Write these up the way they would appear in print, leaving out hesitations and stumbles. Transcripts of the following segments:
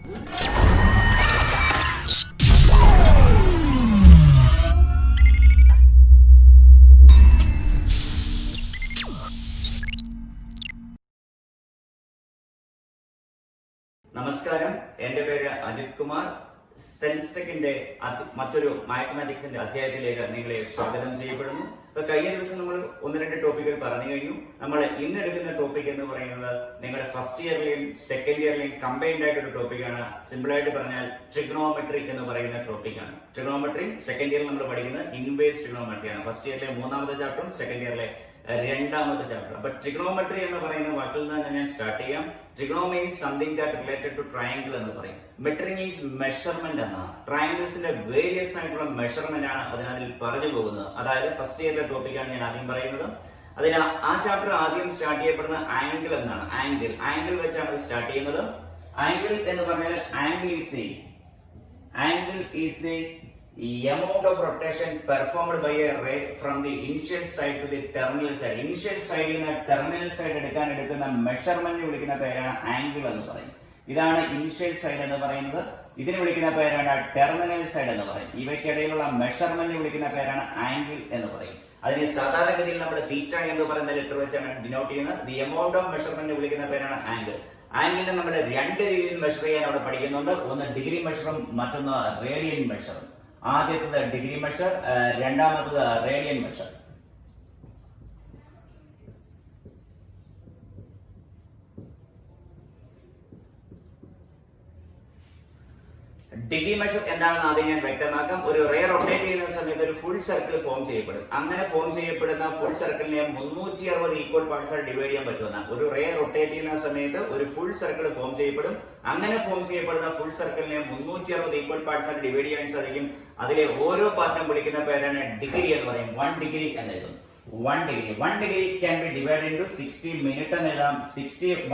നമസ്കാരം, എന്റെ പേര് അജിത് കുമാർ. സെൻസ്റ്റെക്കിന്റെ മറ്റൊരു മാത്തമാറ്റിക്സിന്റെ അധ്യായത്തിലേക്ക് നിങ്ങളെ സ്വാഗതം ചെയ്യപ്പെടുന്നു. ഇപ്പൊ കഴിഞ്ഞ ദിവസം നമ്മൾ ഒന്ന് രണ്ട് ടോപ്പിക്കുകൾ പറഞ്ഞു കഴിഞ്ഞു. നമ്മൾ ഇന്ന് എടുക്കുന്ന ടോപ്പിക് എന്ന് പറയുന്നത് നിങ്ങളുടെ ഫസ്റ്റ് ഇയറിലെയും സെക്കൻഡ് ഇയറിലെയും കമ്പൈൻഡ് ആയിട്ടൊരു ടോപ്പിക്കാണ്. സിമ്പിൾ ആയിട്ട് പറഞ്ഞാൽ ട്രിഗണോമെട്രി എന്ന് പറയുന്ന ടോപ്പിക്കാണ്. ട്രിഗണോമെട്രി സെക്കൻഡ് ഇയറിൽ നമ്മൾ പഠിക്കുന്നത് ഇൻവേഴ്സ് ട്രിഗണോമെട്രിയാണ്. ഫസ്റ്റ് ഇയറിലെ മൂന്നാമത്തെ ചാപ്റ്ററും സെക്കൻഡ് ഇയറിലെ രണ്ടാമത്തെ ചാപ്റ്റർ. അപ്പൊ ട്രിഗണോമെട്രി എന്ന് പറയുന്ന വാക്കിൽ നിന്ന് ഞാൻ സ്റ്റാർട്ട് ചെയ്യാം. Trigono means something that related to triangle എന്ന് പറയും. മെട്രി മീൻസ് മെഷർമെന്റ് എന്നാണ്. ട്രയാങ്കിൾസിന്റെ വേരിയസ് ആയിട്ടുള്ള മെഷർമെന്റ് ആണ് അതിൽ പറഞ്ഞു പോകുന്നത്. അതായത് ഫസ്റ്റ് ഇയറിലെ ടോപ്പിക്കാണ് ഞാൻ ആദ്യം പറയുന്നത്. അതിന് ആ ചാപ്റ്റർ ആദ്യം സ്റ്റാർട്ട് ചെയ്യപ്പെടുന്ന ആംഗിൾ എന്നാണ്. ആംഗിൾ വെച്ചാണ് സ്റ്റാർട്ട് ചെയ്യുന്നത്. ആംഗിൾ എന്ന് പറഞ്ഞാൽ angle is the amount of rotation performed by a ray from the initial side to the terminal side. Initial side in terminal side എടുക്കുന്ന മെഷർമെന്റ് വിളിക്കുന്ന പേരാണ് ആംഗിൾ എന്ന് പറയും. ഇതാണ് ഇനിഷ്യൽ സൈഡ് എന്ന് പറയുന്നത്. ഇതിന് വിളിക്കുന്ന പേരാണ് ടെർമിനൽ സൈഡ് എന്ന് പറയും. ഇവയ്ക്കിടയിലുള്ള മെഷർമെന്റ് വിളിക്കുന്ന പേരാണ് ആംഗിൾ എന്ന് പറയും. അതിന് സാധാരണഗതിയിൽ നമ്മൾ തീറ്റ എന്ന് പറയുന്ന ലെറ്റർ വെച്ചാണ് ഡിനോട്ട് ചെയ്യുന്നത്. ദി എമൗണ്ട് ഓഫ് മെഷർമെന്റ് വിളിക്കുന്ന പേരാണ് ആംഗിൾ. ആംഗിളിനെ നമ്മൾ രണ്ട് രീതിയിൽ മെഷർ ചെയ്യാൻ അവിടെ പഠിക്കുന്നുണ്ട്. ഒന്ന് ഡിഗ്രി മെഷറും മറ്റൊന്ന് റേഡിയൻ മെഷറും. ആദ്യത്തത് ഡിഗ്രി മെഷർ, രണ്ടാമത്തത് റേഡിയൻ മെഷർ. ഡിഗ്രി മെഷർ എന്താണെന്ന് ആദ്യം ഞാൻ വ്യക്തമാക്കാം. ഒരു റേ റൊട്ടേറ്റ് ചെയ്യുന്ന സമയത്ത് ഒരു ഫുൾ സർക്കിൾ ഫോം ചെയ്യപ്പെടും. അങ്ങനെ ഫോം ചെയ്യപ്പെടുന്ന ഫുൾ സർക്കിളിനെ 360 ഈക്വൽ പാർട്സ് ആയി ഡിവൈഡ് ചെയ്യാൻ പറ്റുന്ന ഒരു റേ റൊട്ടേറ്റ് ചെയ്യുന്ന സമയത്ത് ഒരു ഫുൾ സർക്കിൾ ഫോം ചെയ്യപ്പെടും. അങ്ങനെ ഫോം ചെയ്യപ്പെടുന്ന ഫുൾ സർക്കിളിനെ 360 ഈക്വൽ പാർട്സ് ആയി ഡിവൈഡ് ചെയ്യാൻ സാധിക്കും. അതിലെ ഓരോ പാർട്ടും വിളിക്കുന്ന പേരാണ് ഡിഗ്രി എന്ന് പറയും. 1 degree എന്നെഴുതും. 1 degree can be divided into 60 minutes എന്ന് എഴുതാം.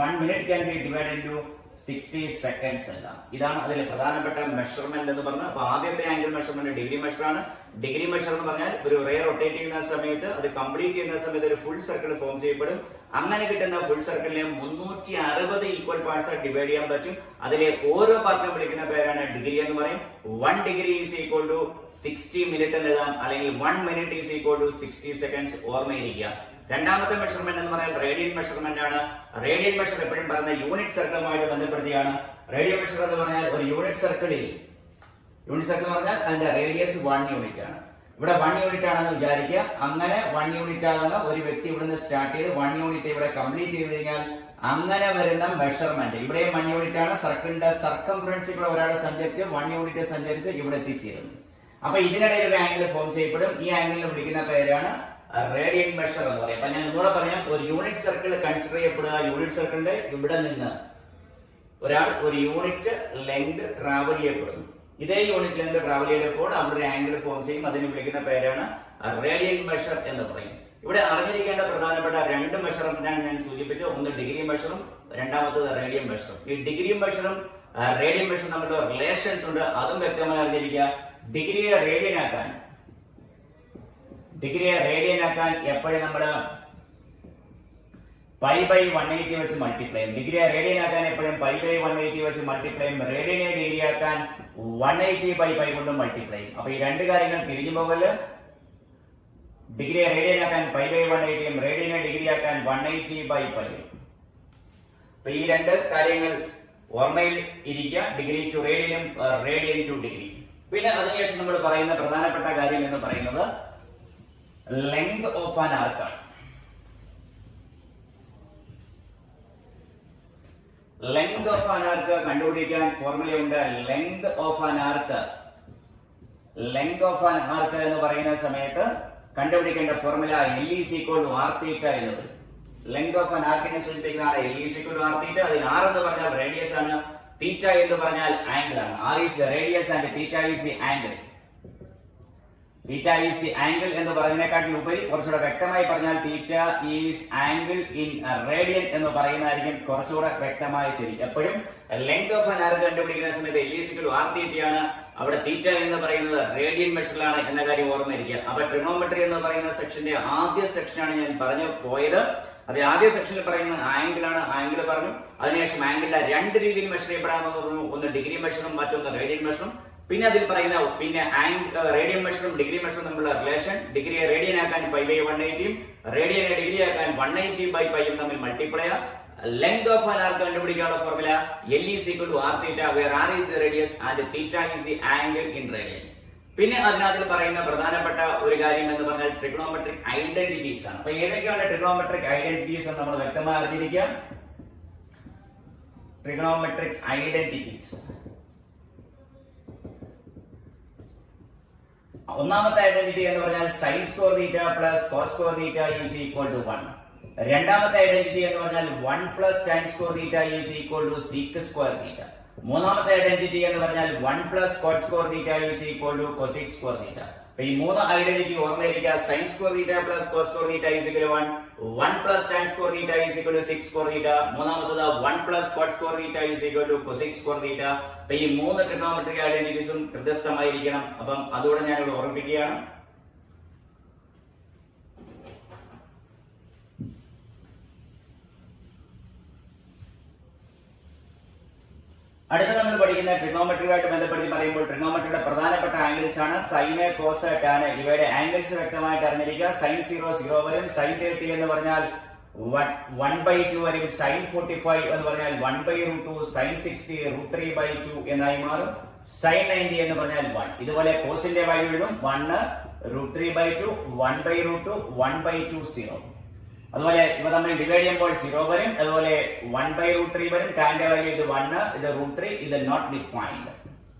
1 minute can be divided into 60 seconds എഴുതാം. ഇതാണ് അതിലെ പ്രധാനപ്പെട്ട മെഷർമെന്റ് എന്ന് പറഞ്ഞാൽ. അപ്പൊ ആദ്യത്തെ ആംഗിൾ മെഷർമെന്റ് ഡിഗ്രി മെഷർ ആണ്. ഡിഗ്രി മെഷർ എന്ന് പറഞ്ഞാൽ ഒരു റേ റൊട്ടേറ്റ് ചെയ്യുന്ന സമയത്ത് അത് കംപ്ലീറ്റ് ചെയ്യുന്ന സമയത്ത് ഒരു ഫുൾ സർക്കിൾ ഫോം ചെയ്യപ്പെടും. അങ്ങനെ കിട്ടുന്ന ഫുൾ സർക്കിളിനെ 360 ഈക്വൽ പാർട്സ് ആയി ഡിവൈഡ് ചെയ്യാൻ പറ്റും. അതിലെ ഓരോ പാർട്ടിനും വിളിക്കുന്ന പേരാണ് ഡിഗ്രി എന്ന് പറയും. 1 degree is equal to 60 minutes എന്ന് എഴുതാം. അല്ലെങ്കിൽ 1 minute is equal to 60 seconds. ഓർമ്മയിരിക്കുക. രണ്ടാമത്തെ മെഷർമെന്റ് എന്ന് പറഞ്ഞാൽ റേഡിയൻ മെഷർമെന്റ് ആണ്. റേഡിയൻ മെഷർ എപ്പോഴും പറയുന്ന യൂണിറ്റ് സർക്കിളുമായിട്ട് ബന്ധപ്പെടുത്തിയാണ്. റേഡിയൻ മെഷർ എന്ന് പറഞ്ഞാൽ ഒരു യൂണിറ്റ് സർക്കിൾ പറഞ്ഞാൽ അതിന്റെ റേഡിയസ് 1 യൂണിറ്റ് ആണ്. ഇവിടെ 1 യൂണിറ്റ് ആണെന്ന് വിചാരിക്കുക. അങ്ങനെ 1 യൂണിറ്റ് ആകുന്ന ഒരു വ്യക്തി ഇവിടുന്ന് സ്റ്റാർട്ട് ചെയ്ത് 1 യൂണിറ്റ് ഇവിടെ കംപ്ലീറ്റ് ചെയ്ത് കഴിഞ്ഞാൽ അങ്ങനെ വരുന്ന മെഷർമെന്റ് ഇവിടെയും 1 യൂണിറ്റ് ആണ്. സർക്കിളിന്റെ സർക്കംഫറൻസ് ഇവിടെ ഒരാൾ സഞ്ചരിച്ച് 1 യൂണിറ്റ് സഞ്ചരിച്ച് ഇവിടെ എത്തിച്ചേരുന്നു. അപ്പൊ ഇതിനിടയിൽ ഒരു ആംഗിൾ ഫോം ചെയ്യപ്പെടും. ഈ ആംഗിളിന് വിളിക്കുന്ന പേരാണ് റേഡിയൻ മെഷർ എന്ന് പറയും. അപ്പൊ ഞാൻ നിങ്ങളോട് പറയാം, ഒരു യൂണിറ്റ് സർക്കിൾ കൺസിഡർ ചെയ്യപ്പെടുക. യൂണിറ്റ് സർക്കിളിന്റെ ഇവിടെ നിന്ന് ഒരാൾ ഒരു യൂണിറ്റ് ലെങ്ത് ട്രാവൽ ചെയ്യപ്പെടുന്നു. ഇതേ യൂണിറ്റ് ലെങ്ത് ട്രാവൽ ചെയ്തപ്പോൾ അവിടെ ഒരു ആംഗിൾ ഫോം ചെയ്യും. അതിന് വിളിക്കുന്ന പേരാണ് റേഡിയൻ മെഷർ എന്ന് പറയും. ഇവിടെ അറിഞ്ഞിരിക്കേണ്ട പ്രധാനപ്പെട്ട രണ്ട് മെഷർമെന്റാണ് ഞാൻ സൂചിപ്പിച്ചത്. ഒന്ന് ഡിഗ്രി മെഷറും രണ്ടാമത്തത് റേഡിയൻ മെഷറും. ഈ ഡിഗ്രി മെഷറും റേഡിയൻ മെഷറും തമ്മിലുള്ള റിലേഷൻസ് ഉണ്ട്. അതും വ്യക്തമായി അറിഞ്ഞിരിക്കുക. ഡിഗ്രിയെ റേഡിയൻ ആക്കാൻ എപ്പോഴും നമ്മള് π/180 വെച്ച് മൾട്ടിപ്ലൈ ചെയ്യും. ഡിഗ്രിയെ റേഡിയൻ ആക്കാൻ എപ്പോഴും π/180 വെച്ച് മൾട്ടിപ്ലൈ ചെയ്യും. റേഡിയനെ ഡിഗ്രി ആക്കാൻ 180/π കൊണ്ട് മൾട്ടിപ്ലൈ ചെയ്യും. അപ്പൊ ഈ രണ്ട് കാര്യങ്ങൾ തിരിഞ്ഞു പോകല്. ഡിഗ്രിയെ റേഡിയൻ ആക്കാൻ π/180, റേഡിയനെ ഡിഗ്രി ആക്കാൻ 180/π. അപ്പൊ ഈ രണ്ട് കാര്യങ്ങൾ ഓർമ്മയിൽ ഇരിക്കുക. ഡിഗ്രി ടു റേഡിയനും റേഡിയൻ ടു ഡിഗ്രി. പിന്നെ അതിനുശേഷം നമ്മൾ പറയുന്ന പ്രധാനപ്പെട്ട കാര്യം എന്ന് പറയുന്നത് ലെങ്ത് ഓഫ് ആൻ ആർക്കാണ്. ലെങ്ത് ഓഫ് ആൻ ആർക്ക് കണ്ടുപിടിക്കാൻ ഫോർമുലയുണ്ട്. ലെങ്ത് ഓഫ് ആൻ ആർക്ക് എന്ന് പറയുന്ന സമയത്ത് കണ്ടുപിടിക്കേണ്ട formula L is equal to r theta എന്നത്. ലെങ്ത് ഓഫ് ആൻ ആർക്കിനെ സൂചിപ്പിക്കുന്നതാണ് L is equal to r theta. അതിൽ r എന്ന് പറഞ്ഞാൽ റേഡിയസ് ആണ്, തീറ്റ എന്ന് പറഞ്ഞാൽ ആംഗിൾ ആണ്. r is the radius and theta is the angle. Theta is the angle എന്ന് പറയുന്നതിനെക്കാട്ടിൽ ഉപരി കുറച്ചുകൂടെ വ്യക്തമായി പറഞ്ഞാൽ theta is angle in radian എന്ന് പറയുന്നതായിരിക്കും കുറച്ചുകൂടെ വ്യക്തമായ ശരി. എപ്പോഴും ലെങ്ത് ഓഫ് ആൻ ആർക്ക് കണ്ടുപിടിക്കുന്ന സമയത്ത് L is equal to r theta ആണ്. അവിടെ തീറ്റ എന്ന് പറയുന്നത് റേഡിയൻ മെഷറിലാണ് എന്ന കാര്യം ഓർമ്മയിരിക്കുക. അപ്പൊ ട്രിഗണോമെട്രി എന്ന് പറയുന്ന സെക്ഷന്റെ ആദ്യ സെക്ഷനാണ് ഞാൻ പറഞ്ഞു പോയത്. അത് ആദ്യ സെക്ഷനിൽ പറയുന്ന ആംഗിൾ ആണ്, ആംഗിൾ പറഞ്ഞു. അതിനുശേഷം ആംഗിളിലെ രണ്ട് രീതിയിൽ മെഷർ ചെയ്യപ്പെടാമെന്ന് പറഞ്ഞു. ഒന്ന് ഡിഗ്രി മെഷറും മറ്റൊന്ന് റേഡിയൻ മെഷറും. പിന്നെ അതിൽ പറയുന്ന റേഡിയൻ മെഷറും ഡിഗ്രി മെഷറും തമ്മിലുള്ള റിലേഷൻ, ഡിഗ്രിയെ റേഡിയൻ ആക്കാൻ π/180 റേഡിയനെ ഡിഗ്രി ആക്കാൻ 180/π തമ്മിൽ multiply. Length of an arc കണ്ടുപിടിക്കാനുള്ള formula L is equal to r theta where r is the radius and theta is the angle in radian. പിന്നെ അതിനകത്ത് പറയുന്ന പ്രധാനപ്പെട്ട ഒരു കാര്യം എന്ന് പറഞ്ഞാൽ ട്രിഗണോമെട്രിക് ഐഡന്റിറ്റീസ് ആണ്. അപ്പൊ ഏതൊക്കെയാണ് ട്രിഗണോമെട്രിക് ഐഡന്റിറ്റീസ് എന്ന് നമ്മൾ വ്യക്തമായി അറിഞ്ഞിരിക്കുക. ട്രിഗണോമെട്രിക് ഐഡന്റിറ്റീസ്, ഒന്നാമത്തെ ഐഡന്റിറ്റി എന്ന് പറഞ്ഞാൽ sin square theta plus cos square theta is equal to 1. രണ്ടാമത്തെ ഐഡന്റിറ്റി എന്ന് പറഞ്ഞാൽ 1 plus tan square theta is equal to sec square theta. മൂന്നാമത്തെ ഐഡന്റിറ്റി എന്ന് പറഞ്ഞാൽ 1 plus cot square theta is equal to cosec square theta. അപ്പൊ ഈ മൂന്ന് identity ഓർമ്മയിരിക്കുക. sin square theta plus cos square theta is equal to 1, 1 plus tan square theta is equal to sec square theta. മൂന്നാമത്തേത് 1 plus cot square theta is equal to cosec square theta. അപ്പൊ ഈ മൂന്ന് trigonometric ഐഡന്റിറ്റീസും കൃത്യസ്ഥമായിരിക്കണം. അപ്പം അതുകൂടെ ഞാൻ ഇവിടെ ഓർമ്മിപ്പിക്കുകയാണ്. അടുത്ത നമ്മൾ പഠിക്കുന്ന ട്രിഗണോമെട്രിയുമായിട്ട് ബന്ധപ്പെടുത്തി പറയുമ്പോൾ ട്രിഗണോമെട്രിയുടെ പ്രധാനപ്പെട്ട ആംഗിൾസ് ആണ് സൈൻ, കോസ്, ടാൻ. ഇവയുടെ ആംഗിൾസ് വ്യക്തമായിട്ട് അറിഞ്ഞിരിക്കുക. sin 0 0 വരും, sin 30 എന്ന് പറഞ്ഞാൽ 1/2 വരും, sin 45 എന്ന് പറഞ്ഞാൽ 1/√2, sin 60 √3/2 എന്നായി മാറും, sin 90 എന്ന് പറഞ്ഞാൽ 1. ഇതുപോലെ കോസിന്റെ വാല്യൂ എഴുതും 1 √3/2, 1/√2, 1/2 0. അതുപോലെ ഇവ തമ്മിൽ ഡിവൈഡ് ചെയ്യുമ്പോൾ 0 വരും. അതുപോലെ 1/√3 വരും. ടാന്റെ വാല്യൂ ഇത് 1, ഇത് √3, ഇത് നോട്ട് ഡിഫൈൻഡ്.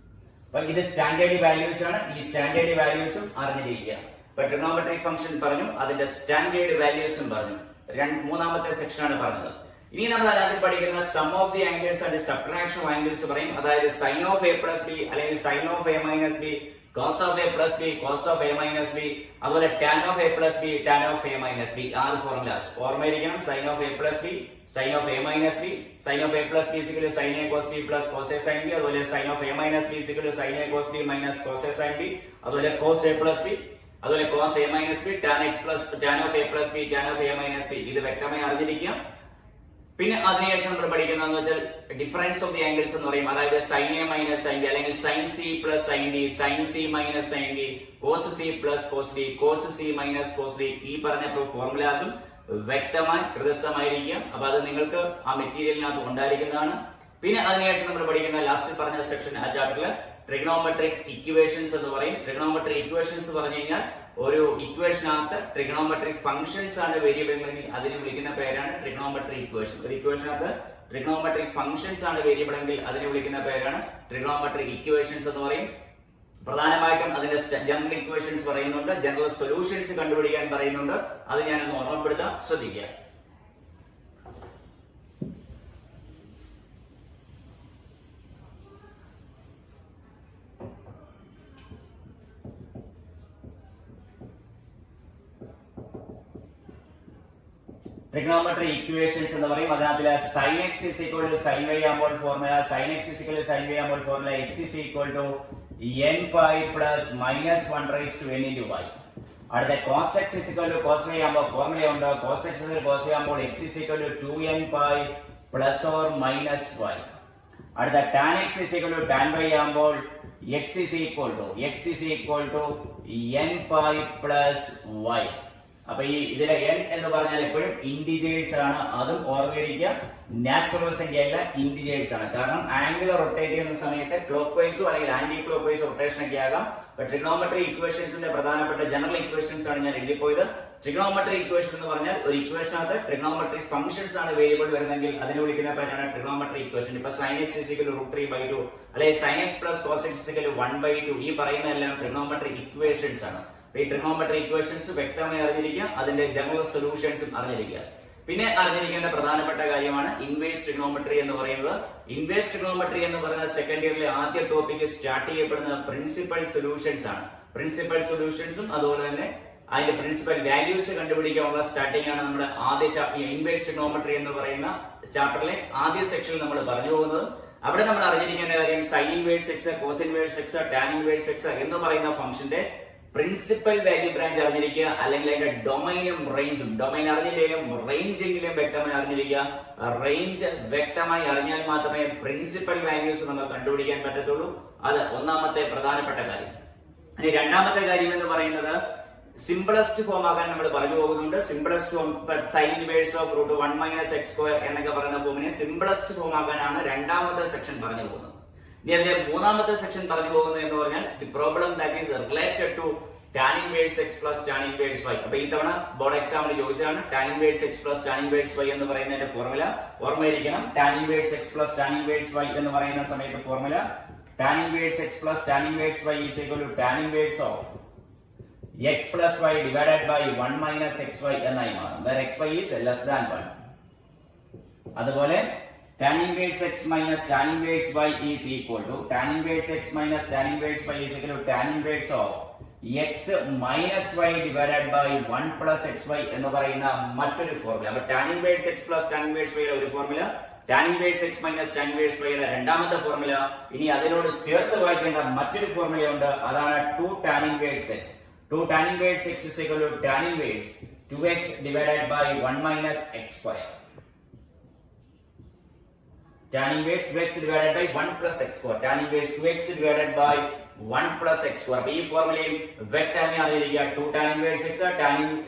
അപ്പൊ ഇത് സ്റ്റാൻഡേർഡ് വാല്യൂസ് ആണ്. ഈ സ്റ്റാൻഡേർഡ് വാല്യൂസും അറിഞ്ഞിരിക്കുക. ഇപ്പൊ ട്രിഗണോമെട്രിക് ഫംഗ്ഷൻ പറഞ്ഞു, അതിന്റെ സ്റ്റാൻഡേർഡ് വാല്യൂസും പറഞ്ഞു. മൂന്നാമത്തെ സെക്ഷൻ ആണ് പറഞ്ഞത്. ഇനി നമ്മൾ അതിനകത്ത് പഠിക്കുന്ന sum of the angles and subtraction of angles പറയും. അതായത് sin of a plus b അല്ലെങ്കിൽ sin of a minus b, cos of a plus b, cos of a minus b, അതുപോലെ tan of a plus b, tan of a minus b. ആറ് formulas ഓർമ്മയിരിക്കണം. sin of a plus b, sin of a minus b, sin of a plus b is equal to sin a cos b plus cos a sin b. അതുപോലെ sin of a minus b is equal to sin a cos b minus cos a sin b. അതുപോലെ cos a plus b, അതുപോലെ cos a minus b, tan x plus tan of a plus b, tan of a minus b. ഇത് വ്യക്തമായി അറിഞ്ഞിരിക്കുക. പിന്നെ അതിനുശേഷം നമ്മൾ പഠിക്കുന്നതെന്ന് വെച്ചാൽ difference of the angles എന്ന് പറയും. അതായത് sin a minus sin b അല്ലെങ്കിൽ sin c plus sin d, sin c minus sin d, cos c plus cos d, cos c minus cos d. ഈ പറഞ്ഞ ഫോർമുലാസും വ്യക്തമായി ഹൃദയമായിരിക്കും. അപ്പൊ അത് നിങ്ങൾക്ക് ആ മെറ്റീരിയലിനകത്ത് ഉണ്ടായിരിക്കുന്നതാണ്. പിന്നെ അതിനുശേഷം നമ്മൾ പഠിക്കുന്ന ലാസ്റ്റ് പറഞ്ഞ സെക്ഷൻ ആ ചാപ്റ്ററിൽ ട്രിഗണോമെട്രിക് ഇക്വേഷൻസ് എന്ന് പറയും. ട്രിഗണോമെട്രിക് ഇക്വേഷൻസ് പറഞ്ഞു കഴിഞ്ഞാൽ ഒരു ഇക്വേഷനകത്ത് ട്രിഗണോമെട്രിക് ഫംഗ്ഷൻസ് ആണ് വേരിയബിൾ എങ്കിൽ അതിനെ വിളിക്കുന്ന പേരാണ് ട്രിഗണോമെട്രിക് ഇക്വേഷൻ. ഒരു ഇക്വേഷനകത്ത് ട്രിഗണോമെട്രിക് ഫംഗ്ഷൻസ് ആണ് വേരിയബിൾ എങ്കിൽ അതിനെ വിളിക്കുന്ന പേരാണ് ട്രിഗണോമെട്രിക് ഇക്വേഷൻസ് എന്ന് പറയും. പ്രധാനമായിട്ടും അതിന്റെ ജനറൽ ഇക്വേഷൻസ് പറയുന്നുണ്ട്, ജനറൽ സൊല്യൂഷൻസ് കണ്ടുപിടിക്കാൻ പറയുന്നുണ്ട്. അത് ഞാനൊന്ന് ഓർമ്മപ്പെടുത്താം, ശ്രദ്ധിക്കുക. ട്രിഗണോമെട്രി ഇക്വേഷൻസ് എന്ന് പറയും. അതിനകത്ത് sin x is equal to sin y ആകുമ്പോൾ formula sin x is equal to sin y ആകുമ്പോൾ formula x is equal to n pi plus minus 1 raised to n into y. അടുത്ത cos x is equal to cos y ആകുമ്പോൾ formula ഉണ്ട്. cos x is equal to cos y ആകുമ്പോൾ x is equal to 2n pi plus or minus y. അടുത്ത tan x is equal to tan y ആകുമ്പോൾ x is equal to n pi plus y. അപ്പൊ ഈ ഇതിലെ n എന്ന് പറഞ്ഞാൽ എപ്പോഴും integers ആണ്. അതും ഓർമ്മിരിക്കുക, നാച്ചുറൽ സംഖ്യയല്ല, ഇന്റിജേഴ്സ് ആണ്. കാരണം ആംഗിൾ റൊട്ടേറ്റ് ചെയ്യുന്ന സമയത്ത് ക്ലോക്ക് വൈസോ അല്ലെങ്കിൽ ആന്റി ക്ലോക്ക് വൈസ് റൊട്ടേഷൻ ഒക്കെ ആകാം. ട്രിഗണോമെട്രി ഇക്വേഷൻസിന്റെ പ്രധാനപ്പെട്ട ജനറൽ ഇക്വേഷൻസ് ആണ് ഞാൻ എഴുതിപ്പോയത്. ട്രിഗണോമെട്രി ഇക്വേഷൻ എന്ന് പറഞ്ഞാൽ ഒരു ഇക്വേഷനകത്ത് ട്രിഗണോമെട്രിക് ഫംഗ്ഷൻസ് ആണ് വേരിയബിൾ വരുന്നെങ്കിൽ അതിനെ വിളിക്കുന്ന പേരാണ് ട്രിഗണോമെട്രി ഇക്വേഷൻ. ഇപ്പൊ sin x is equal to √3/2 അല്ലെങ്കിൽ sin x plus cos x is equal to 1/2. ഈ പറയുന്ന എല്ലാം ട്രിഗണോമെട്രിക് ഇക്വേഷൻസ് ആണ്. ഈ ട്രിഗണോമെട്രി ഇക്വേഷൻസ് വ്യക്തമായി അറിഞ്ഞിരിക്കുക, അതിന്റെ ജനറൽ സൊല്യൂഷൻസും അറിഞ്ഞിരിക്കുക. പിന്നെ അറിഞ്ഞിരിക്കേണ്ട പ്രധാനപ്പെട്ട കാര്യമാണ് ഇൻവേഴ്സ് ട്രിഗണോമെട്രി എന്ന് പറയുന്നത്. ഇൻവേഴ്സ് ട്രിഗണോമെട്രി എന്ന് പറയുന്ന സെക്കൻഡ് ഇയറിലെ ആദ്യ ടോപ്പിക് സ്റ്റാർട്ട് ചെയ്യപ്പെടുന്ന പ്രിൻസിപ്പൽ സൊല്യൂഷൻസ് ആണ്. പ്രിൻസിപ്പൽ സൊല്യൂഷൻസും അതുപോലെ തന്നെ അതിന്റെ പ്രിൻസിപ്പൽ വാല്യൂസ് കണ്ടുപിടിക്കാനുള്ള സ്റ്റാർട്ടിംഗ് ആണ് നമ്മുടെ ആദ്യ ഇൻവേഴ്സ് ട്രിഗണോമെട്രി എന്ന് പറയുന്ന ചാപ്റ്ററിലെ ആദ്യ സെക്ഷനിൽ നമ്മൾ പറഞ്ഞു പോകുന്നത്. അവിടെ നമ്മൾ അറിഞ്ഞിരിക്കേണ്ട കാര്യം sine inverse x, cos inverse x, tan inverse x എന്ന് പറയുന്ന ഫംഗ്ഷന്റെ പ്രിൻസിപ്പൽ വാല്യൂ ബ്രാഞ്ച് അറിഞ്ഞിരിക്കുക, അല്ലെങ്കിൽ അതിന്റെ ഡൊമൈനും റേഞ്ചും. ഡൊമൈൻ അറിഞ്ഞില്ലെങ്കിലും റേഞ്ച് എങ്കിലും വ്യക്തമായി അറിഞ്ഞിരിക്കുക. റേഞ്ച് വ്യക്തമായി അറിഞ്ഞാൽ മാത്രമേ പ്രിൻസിപ്പൽ വാല്യൂസ് നമുക്ക് കണ്ടുപിടിക്കാൻ പറ്റത്തുള്ളൂ. അത് ഒന്നാമത്തെ പ്രധാനപ്പെട്ട കാര്യം. ഇനി രണ്ടാമത്തെ കാര്യം എന്ന് പറയുന്നത് സിംപിളസ്റ്റ് ഫോം ആകാൻ നമ്മൾ പറഞ്ഞു പോകുന്നുണ്ട്. Simplest form sine inverse of root 1 minus x square എന്നൊക്കെ പറയുന്ന ഫോമിനെ സിംപിളസ്റ്റ് ഫോം ആകാനാണ് രണ്ടാമത്തെ സെക്ഷൻ പറഞ്ഞു പോകുന്നത്. ഇനി അതിന്റെ മൂന്നാമത്തെ സെക്ഷൻ പറഞ്ഞു പോകുന്നത് എന്ന് പറഞ്ഞാൽ the problem that is related to tan inverse x plus tan inverse y. അപ്പൊ ഈ തവണ ബോർഡ് എക്സാമിന് ചോദിച്ചതാണ് tan inverse x plus tan inverse y എന്ന് പറയുന്നതിന്റെ formula ഓർമ്മയിരിക്കണം. tan inverse x plus tan inverse y എന്ന് പറയുന്ന സമയത്ത് formula tan inverse x plus tan inverse y is equal to tan inverse of x plus y divided by 1 minus xy എന്നായി മാറും, where xy is less than 1. അതുപോലെ tan inverse x minus tan inverse y is equal to tan inverse x minus tan inverse y is equal to tan inverse of x minus y divided by 1 plus xy എന്ന് പറയുന്ന മറ്റൊരു formula. അപ്പോൾ tan inverse x plus tan inverse y ഒരു formula, tan inverse x minus tan inverse y രണ്ടാമത്തെ formula. ഇനി അതിനോട് ചേർത്ത് വായിക്കേണ്ട മറ്റൊരു ഫോർമുലയുണ്ട്, അതാണ് 2 tan inverse x. 2 tan inverse x is equal to tan inverse 2x divided by 1 minus x square. Tan inverse 2x divided by 1 plus x square. Tan inverse 2x divided by 1 plus x square. അപ്പോൾ ഈ ഫോർമുലയും വ്യക്തമായി അറിയിക്കുക. 2 tan inverse x,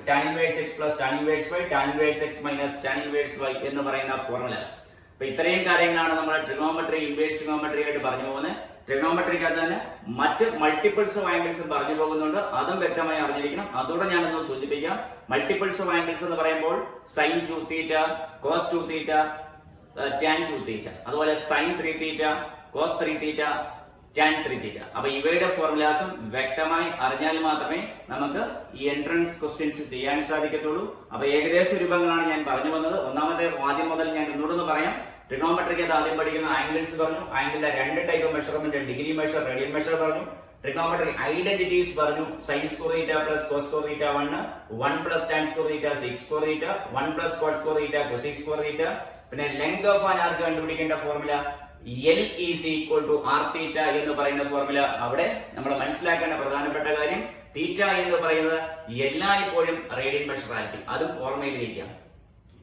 tan inverse x plus tan inverse y, tan inverse x minus tan inverse y എന്ന് പറയുന്ന formulas. അപ്പോൾ ഇത്രയും കാര്യങ്ങളാണ് നമ്മൾ ട്രിഗണോമെട്രി, ഇൻവേഴ്സ് ട്രിഗണോമെട്രി ആയിട്ട് പറഞ്ഞു പോകുന്നത്. ട്രിഗണോമെട്രിക്കകത്ത് തന്നെ മറ്റ് മൾട്ടിപ്പിൾസ് ഓഫ് ആംഗിൾസും പറഞ്ഞു പോകുന്നുണ്ട്, അതും വ്യക്തമായി അറിഞ്ഞിരിക്കണം. അതോടെ ഞാനൊന്ന് സൂചിപ്പിക്കാം. മൾട്ടിപ്പിൾസ് ഓഫ് ആംഗിൾസ് എന്ന് പറയുമ്പോൾ sin 2 തീറ്റ, cos 2 തീറ്റ, tan 2 തീറ്റ, അതുപോലെ sin 3 തീറ്റ, cos 3 തീറ്റ, tan 3 തീറ്റ. അപ്പൊ ഇവയുടെ ഫോർമുലാസും വ്യക്തമായി അറിഞ്ഞാൽ മാത്രമേ നമുക്ക് ഈ എൻട്രൻസ് ക്വസ്റ്റ്യൻസ് ചെയ്യാൻ സാധിക്കത്തുള്ളൂ. അപ്പൊ ഏകദേശ രൂപങ്ങളാണ് ഞാൻ പറഞ്ഞു വന്നത്. ആദ്യം മുതൽ ഞാൻ ഒന്നുകൂടെ പറയാം. ട്രിഗണോമെട്രിക്ക് ആദ്യം പഠിക്കുന്ന ആംഗിൾസ് പറഞ്ഞു, ആംഗിളിന്റെ രണ്ട് type measurement, degree measure, radian measure പറഞ്ഞു. ട്രിഗണോമെട്രി ഐഡന്റിറ്റീസ് പറഞ്ഞു, sin square theta plus cos square theta 1 plus tan square theta sec square theta 1 plus cot square theta cosec square theta. പിന്നെ ലെങ്ത് ഓഫ് ആൻ ആർക്ക് കണ്ടുപിടിക്കേണ്ട formula L is equal to r theta എന്ന് പറയുന്ന formula. അവിടെ നമ്മൾ മനസ്സിലാക്കേണ്ട പ്രധാനപ്പെട്ട കാര്യം തീറ്റ എന്ന് പറയുന്നത് എല്ലായ്പ്പോഴും റേഡിയൻ മെഷർ ആയിരിക്കും, അതും ഓർമ്മയിലിരിക്കാം.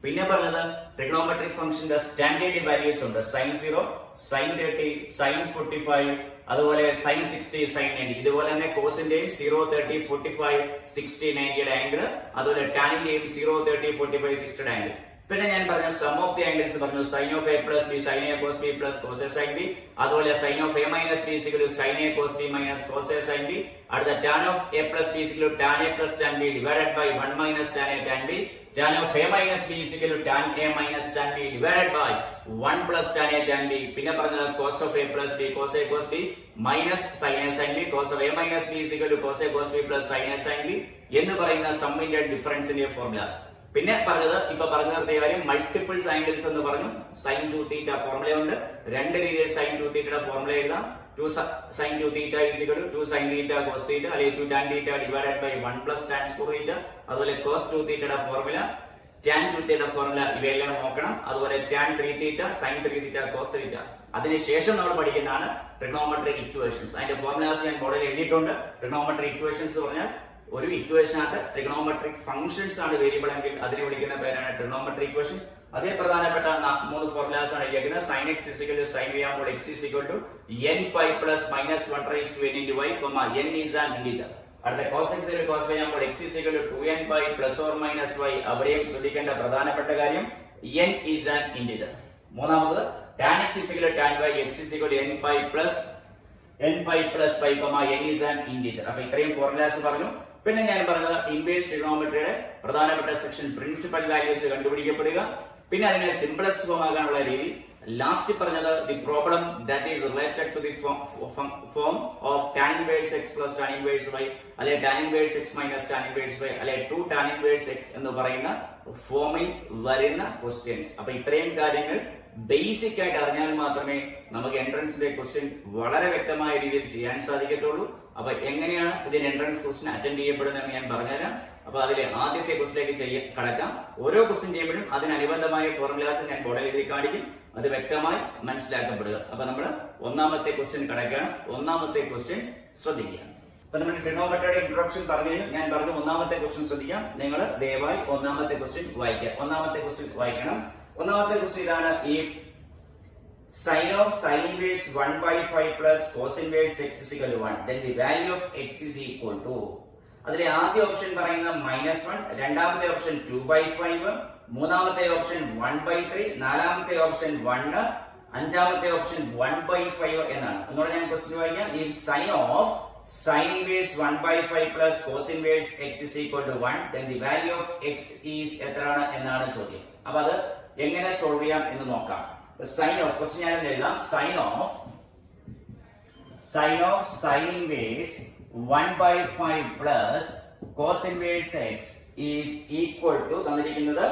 പിന്നെ പറഞ്ഞത് ട്രിഗണോമെട്രിക് ഫംഗ്ഷന്റെ സ്റ്റാൻഡേർഡ് വാല്യൂസ് ഉണ്ട്, sin 0, sin 30, sin 45, അതുപോലെ sin 60, sin 90. ഇതുപോലെ തന്നെ കോസിന്റെയും 0, 30, 45, 60, 90 ആംഗിൾ, അതുപോലെ ടാനിന്റെയും 0, 30, 45, 60 ആംഗിൾ. പിന്നെ ഞാൻ പറഞ്ഞ സം ഓഫ് ദി ആംഗിൾസ് പറഞ്ഞു, sin of a plus b sin a cos b plus cos a sin b, അതുപോലെ sin of a minus b is equal to sin a cos b minus cos a sin b. അടുത്ത tan of a plus b is equal to tan a plus tan b divided by 1 minus tan a tan b. Tan of a minus b is equal to tan a minus tan b divided by 1 plus tan a tan b. പിന്നെ പറഞ്ഞത് cos of a plus b cos a cos b minus sin a sin b. Cos of a minus b is equal to cos a cos b plus sin a sin b എന്ന് പറയുന്ന സമ്മിന്റെ ഡിഫറൻസിന്റെ formulas. പിന്നെ പറഞ്ഞത് ഇപ്പൊ പറഞ്ഞു നിർത്തിയ കാര്യം multiples angles എന്ന് പറഞ്ഞു. sin 2 തീറ്റ ഫോർമുലയുണ്ട്, രണ്ട് രീതിയിൽ sin 2 തീറ്റയുടെ ഫോർമുല എഴുതാം. 2 sin 2 theta is equal to 2 sin theta cos theta അല്ലെങ്കിൽ 2 tan theta divided by 1 plus tan square theta. അതുപോലെ cos 2 theta formula, tan 2 theta formula ഇവയെല്ലാം നോക്കണം. അതുപോലെ tan 3 theta, sin 3 theta, cos theta. അതിനുശേഷം നമ്മൾ പഠിക്കുന്നതാണ് ട്രിഗണോമെട്രിക് ഇക്വേഷൻസ്. അതിന്റെ formulas ഞാൻ മോഡൽ എഴുതിയിട്ടുണ്ട്. ട്രിഗണോമെട്രിക് ഇക്വേഷൻസ് പറഞ്ഞാൽ ഒരു ഇക്വേഷനകത്ത് ട്രിഗണോമെട്രിക് ഫംഗ്ഷൻസ് ആണ് വേരിയബിൾ എങ്കിൽ അതിനെ വിളിക്കുന്ന പേരാണ് ട്രിഗണോമെട്രിക് ഇക്വേഷൻ. അതേ പ്രധാനപ്പെട്ട മൂന്ന് ഫോർമുലാസ് ആണ് എഴുതിയിരിക്കുന്നത്. sin x is equal to sin y ആകുമ്പോൾ x is equal to n pi plus minus 1 raised to n into y, n is an integer. അടുത്ത cos x cos y ആകുമ്പോൾ x is equal to 2n pi plus or minus y. അവിടെയും ശ്രദ്ധിക്കേണ്ട പ്രധാനപ്പെട്ട കാര്യം n is an integer. മൂന്നാമത് tan x is equal to tan y, x is equal to n pi plus y, n is an integer. അപ്പൊ ഇത്രയും formulas പറഞ്ഞു. പിന്നെ ഞാൻ പറഞ്ഞത് ഇൻവേഴ്സ് ട്രിഗണോമെട്രിയുടെ പ്രധാനപ്പെട്ട സെക്ഷൻ പ്രിൻസിപ്പൽ വാല്യൂസ് കണ്ടുപിടിക്കപ്പെടുക, പിന്നെ അതിനെ സിംപ്ലസ്റ്റ് ഫോം ആകാനുള്ള രീതി. ലാസ്റ്റ് പറഞ്ഞത് the problem that is related to the form of tan inverse x plus tan inverse y, അല്ലെ tan inverse x minus tan inverse y, അല്ലെ 2 tan inverse x എന്ന് പറയുന്ന ഫോമിൽ വരുന്ന ക്വസ്റ്റ്യൻസ്. അപ്പൊ ഇത്രയും കാര്യങ്ങൾ ബേസിക് ആയിട്ട് അറിഞ്ഞാൽ മാത്രമേ നമുക്ക് എൻട്രൻസിന്റെ ക്വസ്റ്റ്യൻ വളരെ വ്യക്തമായ രീതിയിൽ ചെയ്യാൻ സാധിക്കത്തുള്ളൂ. അപ്പൊ എങ്ങനെയാണ് ഇതിന് എൻട്രൻസ് ക്വസ്റ്റ്യൻ അറ്റൻഡ് ചെയ്യപ്പെടുന്നതെന്ന് ഞാൻ പറഞ്ഞുതരാം. അപ്പൊ അതിലെ ആദ്യത്തെ ക്വസ്റ്റിലേക്ക് കടക്കാം. ഓരോ ക്വസ്റ്റ്യൻ ചെയ്യുമ്പോഴും അതിനനുബന്ധമായ ഫോർമുലാസ് ഞാൻ ബോർഡിൽ എഴുതി കാണിക്കും, അത് വ്യക്തമായി മനസ്സിലാക്കപ്പെടുക. അപ്പൊ നമ്മൾ ഒന്നാമത്തെ ക്വസ്റ്റ്യൻ കടക്കുകയാണ്. ഒന്നാമത്തെ ക്വസ്റ്റ്യൻ ശ്രദ്ധിക്കുക. അപ്പൊ നമ്മൾ ട്രിഗണോമെട്രിയുടെ ഇൻട്രൊഡക്ഷൻ പറഞ്ഞു. ഞാൻ പറഞ്ഞു ഒന്നാമത്തെ ക്വസ്റ്റ്യൻ ശ്രദ്ധിക്കാം. നിങ്ങൾ ദയവായി ഒന്നാമത്തെ ക്വസ്റ്റ്യൻ വായിക്കാം. ഒന്നാമത്തെ ക്വസ്റ്റ്യൻ വായിക്കണം. ഒന്നാമത്തെ ക്വസ്റ്റ്യൻ ഇതാണ്: if sin of sin inverse 1/5 plus cos inverse x is equal to 1, then the value of x is equal to. അതിലെ ആദ്യ ഓപ്ഷൻ പറയുന്നത് -1, രണ്ടാമത്തെ ഓപ്ഷൻ 2/5, മൂന്നാമത്തെ ഓപ്ഷൻ 1/3, നാലാമത്തെ ഓപ്ഷൻ 1, അഞ്ചാമത്തെ ഓപ്ഷൻ 1/5 എന്നാണ്. ഒന്നുകൂടെ ഞാൻ ക്വസ്റ്റ്യൻ വായിക്കാം. if sin of sin inverse 1/5 plus cos inverse x is equal to 1, then the value of x is എത്രയാണ് എന്നാണ് ചോദ്യം. അപ്പൊ അത് എങ്ങനെ സോൾവ് ചെയ്യാം എന്ന് നോക്കാം. sin of ക്വസ്റ്റ്യൻ ഞാൻ എഴുതാം. sin of sin inverse 1/5 plus cos inverse x is equal to തന്നിരിക്കുന്നത്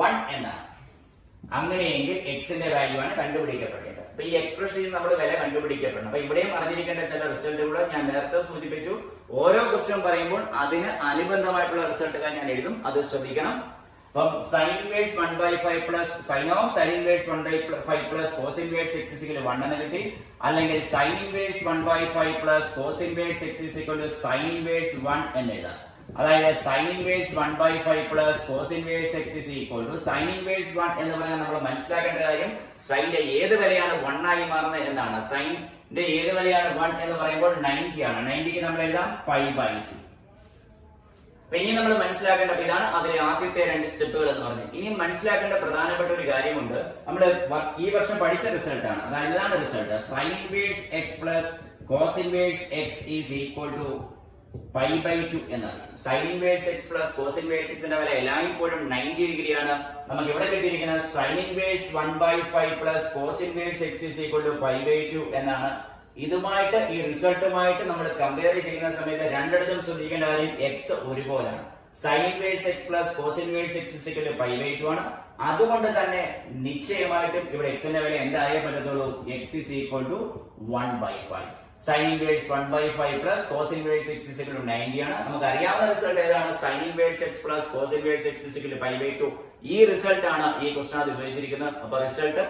1 എന്നാണ്. അങ്ങനെയെങ്കിൽ x ന്റെ വാല്യൂ ആണ് കണ്ടുപിടിക്കപ്പെടേണ്ടത്. അപ്പൊ ഈ എക്സ്പ്രഷനിൽ നമ്മൾ വില കണ്ടുപിടിക്കപ്പെടണം. അപ്പൊ ഇവിടെയും അറിഞ്ഞിരിക്കേണ്ട ചില റിസൾട്ടുകൾ ഞാൻ നേരത്തെ സൂചിപ്പിച്ചു. ഓരോ ക്വസ്റ്റ്യൻ പറയുമ്പോൾ അതിന് അനുബന്ധമായിട്ടുള്ള റിസൾട്ടുകൾ ഞാൻ എഴുതും, അത് ശ്രദ്ധിക്കണം. അപ്പം sin inverse 1/5 plus sin of sin inverse 1/5 plus cos inverse x is equal to 1 എന്ന് കിട്ടി. അല്ലെങ്കിൽ sin inverse 1/5 plus cos inverse x is equal to sin inverse 1 എന്ന് എഴുതാം. അതായത് sin inverse 1/5 plus cos inverse x is equal to sin inverse 1 എന്ന് പറഞ്ഞാൽ നമ്മൾ മനസ്സിലാക്കേണ്ട കാര്യം സൈന്റെ ഏത് വിലയാണ് 1 ആയി മാറുന്നത് എന്നാണ്. സൈന്റെ ഏത് വിലയാണ് 1 എന്ന് പറയുമ്പോൾ 90 ആണ്. 90ക്ക് നമ്മൾ എഴുതാം π/2. ഇനി നമ്മൾ മനസ്സിലാക്കേണ്ട ഇതാണ് അതിലെ ആദ്യത്തെ രണ്ട് സ്റ്റെപ്പുകൾ എന്ന് പറഞ്ഞത്. ഇനി മനസ്സിലാക്കേണ്ട പ്രധാനപ്പെട്ട ഒരു കാര്യമുണ്ട്. നമ്മൾ ഈ വർഷം പഠിച്ച റിസൾട്ട് ആണ്. അതായത് ഇതാണ് result: sin inverse x plus cos inverse x is equal to π/2 എന്നാണ്. sin inverse x plus cos inverse x ന്റെ വില എല്ലായ്പ്പോഴും 90 ഡിഗ്രി ആണ്. നമുക്ക് ഇവിടെ കിട്ടിയിരിക്കുന്നത് sin inverse 1/5 plus cos inverse x is equal to π/2 എന്നാണ്. ഇതുമായിട്ട് ഈ റിസൾട്ടുമായിട്ട് നമ്മൾ കമ്പയർ ചെയ്യുന്ന സമയത്ത് രണ്ടിടത്തും ശ്രദ്ധിക്കേണ്ട കാര്യം x ഒരുപോലെയാണ്. sin inverse x plus cos inverse x is equal to π/2 ആണ്. അതുകൊണ്ട് തന്നെ നിശ്ചയമായിട്ടും ഇവിടെ x ന്റെ വില എന്തായേ പറ്റത്തുള്ളൂ? x is equal to 1/5. sin inverse 1/5 plus cos inverse x is equal to 90 ആണ്. നമുക്ക് അറിയാവുന്ന റിസൾട്ട് ഏതാണ്? sin inverse x plus cos inverse x is equal to π/2. ഈ റിസൾട്ട് ആണ് ഈ ക്വസ്റ്റൻ അത് ഉപയോഗിച്ചിരിക്കുന്നത്. അപ്പൊ റിസൾട്ട്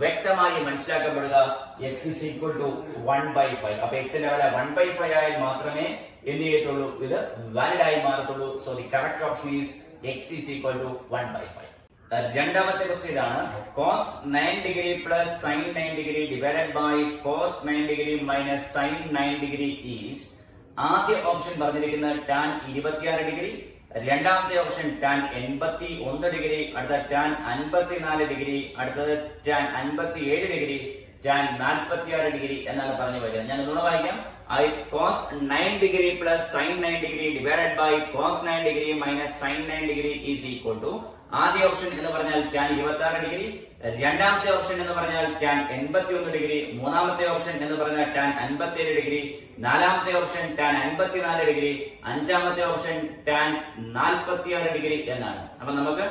വ്യക്തമായി മനസ്സിലാക്കപ്പെടുക. x is equal to 1/5. അപ്പൊ x ന്റെ വില 1/5 ആയാൽ മാത്രമേ എന്ത് ചെയ്യത്തുള്ളൂ? ഇത് വാലിഡ് ആയി മാറത്തുള്ളൂ. So the correct option is x is equal to 1/5. രണ്ടാമത്തെ ക്വസ്റ്റ്യൻ ഇതാണ്: cos 9 degree plus sin 9 degree divided by cos 9 degree minus sin 9 degree is. ആദ്യ ഓപ്ഷൻ പറഞ്ഞിരിക്കുന്നത് tan 26 ഡിഗ്രി, രണ്ടാമത്തെ ഓപ്ഷൻ tan 81 ഡിഗ്രി, അടുത്ത tan 54 ഡിഗ്രി, അടുത്തത് tan 57 degree, tan 46 degree എന്നാണ് പറഞ്ഞു വരുന്നത്. ഞാൻ ഒന്നുകൂടെ വായിക്കാം. cos 9 degree plus sin 9 degree divided by cos 9 degree minus sin 9 degree is equal to ആദ്യ ഓപ്ഷൻ എന്ന് പറഞ്ഞാൽ tan 26 ഡിഗ്രി, രണ്ടാമത്തെ ഓപ്ഷൻ എന്ന് പറഞ്ഞാൽ tan 81 ഡിഗ്രി, മൂന്നാമത്തെ ഓപ്ഷൻ എന്ന് പറഞ്ഞാൽ tan 57 ഡിഗ്രി, നാലാമത്തെ ഓപ്ഷൻ tan 54 ഡിഗ്രി, അഞ്ചാമത്തെ ഓപ്ഷൻ tan 46 ഡിഗ്രി എന്നാണ്. അപ്പൊ നമുക്ക്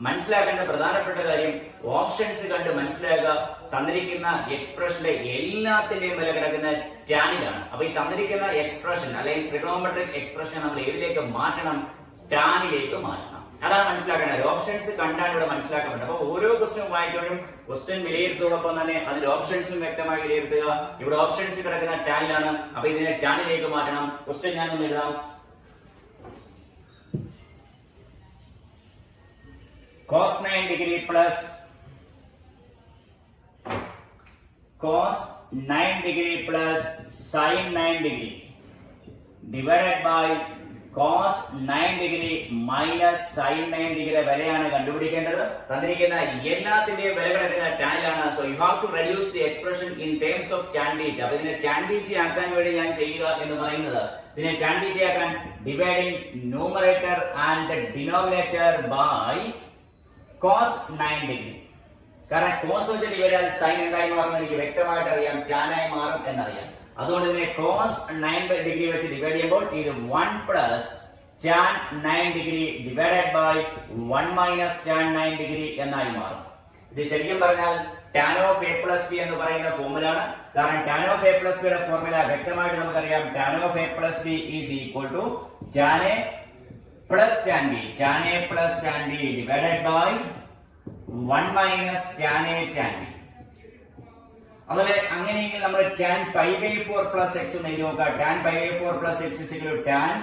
മനസ്സിലാക്കേണ്ട പ്രധാനപ്പെട്ട കാര്യം ഓപ്ഷൻസ് കണ്ട് മനസ്സിലാക്കുക. തന്നിരിക്കുന്ന എക്സ്പ്രഷന്റെ എല്ലാത്തിന്റെയും വില കിടക്കുന്ന ടാനിലാണ്. അപ്പൊ ഈ തന്നിരിക്കുന്ന എക്സ്പ്രഷൻ അല്ലെങ്കിൽ ട്രിഗണോമെട്രിക് എക്സ്പ്രഷൻ നമ്മൾ ഏതിലേക്ക് മാറ്റണം? ടാനിലേക്ക് മാറ്റണം. അതാണ് മനസ്സിലാക്കേണ്ടത്. ഓപ്ഷൻസ് കണ്ടാണ് ഇവിടെ മനസ്സിലാക്കാൻ പറ്റും. അപ്പൊ ഓരോ ക്വസ്റ്റ്യൻ വായിക്കുമ്പോഴും ക്വസ്റ്റ്യൻ വിലയിരുത്തോടൊപ്പം തന്നെ അതിന്റെ ഓപ്ഷൻസും വ്യക്തമായി വിലയിരുത്തുക. ഇവിടെ ഓപ്ഷൻസ് കിടക്കുന്ന ടാനിലാണ്. അപ്പൊ ഇതിനെ ടാനിലേക്ക് മാറ്റണം. ക്വസ്റ്റ്യൻ ഞാൻ ഒന്ന് എഴുതാം. cos 9 degree plus cos 9 degree plus sin 9 degree divided by cos 9 degree minus sin 9 degree വിലയാണ് കണ്ടുപിടിക്കേണ്ടത്. തന്നിരിക്കുന്ന എല്ലാത്തിന്റെയും വില കിടക്കുന്ന ടാനിലാണ്. So you have to reduce the expression in terms of tan θ. അപ്പൊ ഇതിനെ tan θ ആക്കാൻ വേണ്ടി ഞാൻ ചെയ്യുക എന്ന് പറയുന്നത് ഇതിനെ tan θ ആക്കാൻ dividing numerator and denominator by cos 9 degree. കാരണം cos വെച്ച് ഡിവൈഡ് ചെയ്താൽ sin എന്തായി മാറുമെന്ന് എനിക്ക് വ്യക്തമായിട്ട് അറിയാം, tan ആയി മാറും എന്നറിയാം. അതുകൊണ്ട് ഇതിനെ cos 9 ഡിഗ്രി വെച്ച് ഡിവൈഡ് ചെയ്യുമ്പോൾ ഇത് 1 plus tan 9 degree divided by 1 minus tan 9 degree എന്നായി മാറും. ഇത് ശരിക്കും പറഞ്ഞാൽ tan of a plus b എന്ന് പറയുന്ന ഫോർമുല ആണ്. കാരണം tan of a plus b യുടെ ഫോർമുല വ്യക്തമായിട്ട് നമുക്കറിയാം. tan of a plus b is equal to tan a plus tan b. tan a plus tan b divided by 1 minus tan a tan b. അതുപോലെ അങ്ങനെയെങ്കിൽ നമ്മൾ tan pi by 4 plus x എന്ന് എഴുതി നോക്കുക. tan pi by 4 plus x is equal to tan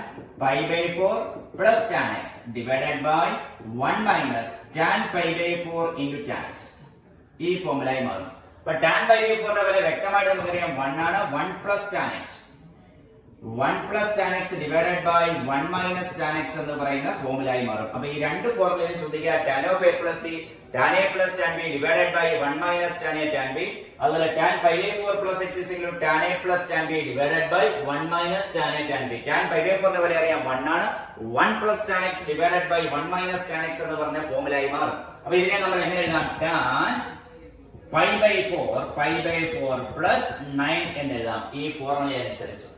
pi by 4 plus tan x divided by 1 minus tan pi by 4 into tan x. ഈ ഫോർമുലയായി മാറും. അപ്പോൾ tan pi by 4 ന്റെ വില വ്യക്തമായിട്ട് നമുക്കറിയാം 1 ആണ്. 1 plus tan x 1 plus tan x divided by 1 minus tan x എന്ന് പറയുന്ന ഫോർമുലയായി മാറും. അപ്പോൾ ഈ രണ്ട് ഫോർമുലയും ശ്രദ്ധിക്കുക. tan of a plus b tan a plus tan b divided by 1 minus tan a tan b. അതുപോലെ tan pi by 4 plus x is equal to tan a plus tan b divided by 1 minus tan a tan b. tan pi by 4 ന്റെ വില അറിയാം 1 ആണ്. 1 plus tan x divided by 1 minus tan x എന്ന് പറഞ്ഞ ഫോർമുലയായി മാറും. അപ്പോൾ ഇതിനെ നമ്മൾ എങ്ങനെ എഴുതാം? tan pi by 4 plus 9 എന്ന് എഴുതാം ഈ ഫോർമുല അനുസരിച്ച്.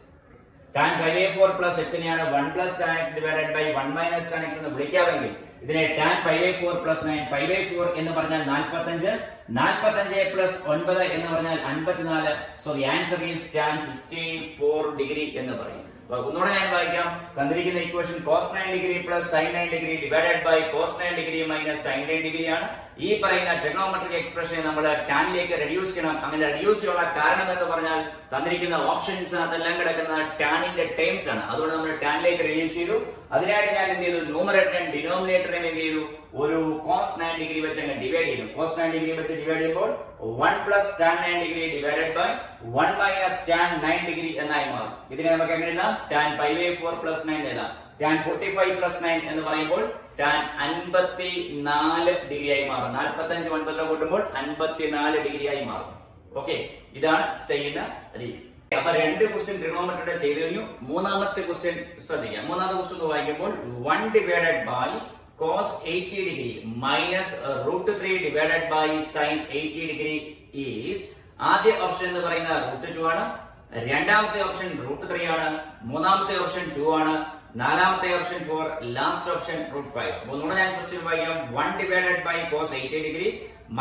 tan pi by 4 plus x നെയാണ് 1 plus tan x divided by 1 minus tan x എന്ന് വിളിക്കാമെങ്കിൽ ഇതിനെ tan pi by 4 plus 9 pi by 4 എന്ന് പറഞ്ഞാൽ 45 45 plus 9 എന്ന് പറഞ്ഞാൽ 54. So the answer is tan 54 degree എന്ന് പറയും. ഒന്നുകൂടെ ഞാൻ വായിക്കാം. തന്നിരിക്കുന്ന equation cos 9 degree plus sin 9 degree divided by cos 9 degree minus sin 9 degree ആണ്. ഈ പറയുന്ന ട്രിഗണോമെട്രിക് എക്സ്പ്രഷനെ നമ്മൾ ടാനിലേക്ക് റെഡ്യൂസ് ചെയ്യണം. അങ്ങനെ റെഡ്യൂസ് ചെയ്യാനുള്ള കാരണം എന്ന് പറഞ്ഞാൽ തന്നിരിക്കുന്ന ഓപ്ഷൻസ് അതെല്ലാം കിടക്കുന്ന ടാനിന്റെ ടേംസ് ആണ്. അതുകൊണ്ട് നമ്മൾ ടാനിലേക്ക് റെഡ്യൂസ് ചെയ്തു. അതിനായിട്ട് ഞാൻ എന്ത് ചെയ്തു? ന്യൂമറേറ്ററും ഡിനോമിനേറ്ററും എന്ത് ചെയ്തു? ഒരു cos 9 degree വെച്ച് അങ്ങ് ഡിവൈഡ് ചെയ്തു. cos 9 degree വെച്ച് ഡിവൈഡ് ചെയ്യുമ്പോൾ 1 plus tan 9 degree divided by 1 minus tan 9 degree എന്നായി മാറും. ഇതിനെ നമുക്ക് എങ്ങനെ എഴുതാം? tan pi by 4 plus 9 എഴുതാം. tan 45 plus 9 എന്ന് പറയുമ്പോൾ tan 54 ഡിഗ്രി ആയി മാറും. 45 9 കൂട്ടുമ്പോൾ 54 ഡിഗ്രി ആയി മാറും. ഓക്കെ, ഇതാണ് ചെയ്യുന്ന രീതി. അപ്പൊ രണ്ട് ക്വസ്റ്റ്യൻ ട്രിഗണോമെട്രിയുടെ ചെയ്തു കഴിഞ്ഞു. മൂന്നാമത്തെ ക്വസ്റ്റ്യൻ ശ്രദ്ധിക്കാം. മൂന്നാമത്തെ ക്വസ്റ്റ്യൻ വായിക്കുമ്പോൾ 1 divided by cos 80 degree minus root 3 divided by sin 80 degree is ആദ്യ ഓപ്ഷൻ എന്ന് പറയുന്നത് √2 ആണ്. രണ്ടാമത്തെ ഓപ്ഷൻ √3 ആണ്. മൂന്നാമത്തെ ഓപ്ഷൻ 2 ആണ്. നാലാമത്തെ ഓപ്ഷൻ 4, ലാസ്റ്റ് ഓപ്ഷൻ √5. ഒന്നുകൂടെ ഞാൻ ക്വസ്റ്റ്യൻ വായിക്കാം. 1 divided by cos 80 degree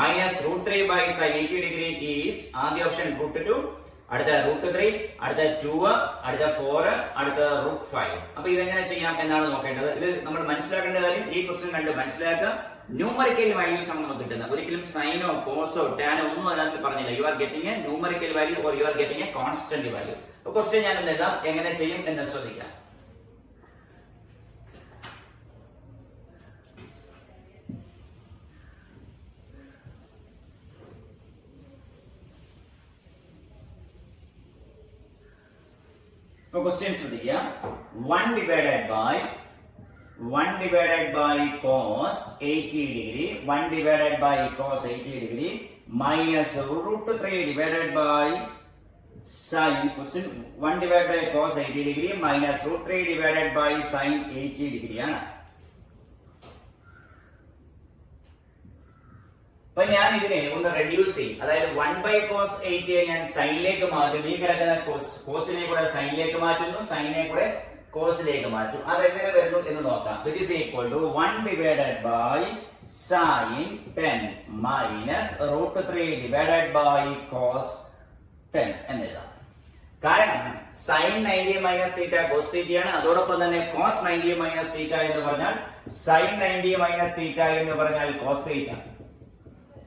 minus √3 by sin 80 degree is ആദ്യ ഓപ്ഷൻ √2, അടുത്ത √3, അടുത്ത 2, അടുത്ത 4, അടുത്ത √5. അപ്പൊ ഇതെങ്ങനെ ചെയ്യാം എന്നാണ് നോക്കേണ്ടത്. ഇത് നമ്മൾ മനസ്സിലാക്കേണ്ട കാര്യം ഈ ക്വസ്റ്റ്യൻ കണ്ട് മനസ്സിലാക്കുക. ന്യൂമറിക്കൽ വാല്യൂസ് ആണ് നമുക്ക് കിട്ടുന്നത്. ഒരിക്കലും സൈനോ കോസോ ടാനോ ഒന്നും അതിനകത്ത് പറഞ്ഞില്ല. You are getting A numerical value or you are getting A constant value. അപ്പൊ ക്വസ്റ്റ്യൻ ഞാൻ ഒന്ന് എഴുതാം. എങ്ങനെ ചെയ്യും എന്ന് ശ്രദ്ധിക്കാം. Question ശ്രദ്ധിക്കുക. 1 divided by cos 80 degree 1 divided by cos 80 degree minus √3 divided by sin question 1 divided by cos 80 degree minus √3 divided by sin 80 degree ആണ്. അപ്പൊ ഞാൻ ഇതിനെ ഒന്ന് റെഡ്യൂസ് ചെയ്യും. അതായത് 1 by cos 80 ഞാൻ സൈനിലേക്ക് മാറ്റും. ഈ കിടക്കുന്ന കോസിനെ കൂടെ സൈനിലേക്ക് മാറ്റുന്നു, സൈനെ കൂടെ കോസിലേക്ക് മാറ്റും. അതെങ്ങനെ വരുന്നു എന്ന് നോക്കാം. which is equal to 1 divided by sin 10 minus √3 divided by cos 10 എന്നെഴുതാം. കാരണം sin 90 minus theta cos theta ആണ്. അതോടൊപ്പം തന്നെ cos 90 minus theta എന്ന് പറഞ്ഞാൽ sin 90 minus theta എന്ന് പറഞ്ഞാൽ cos theta.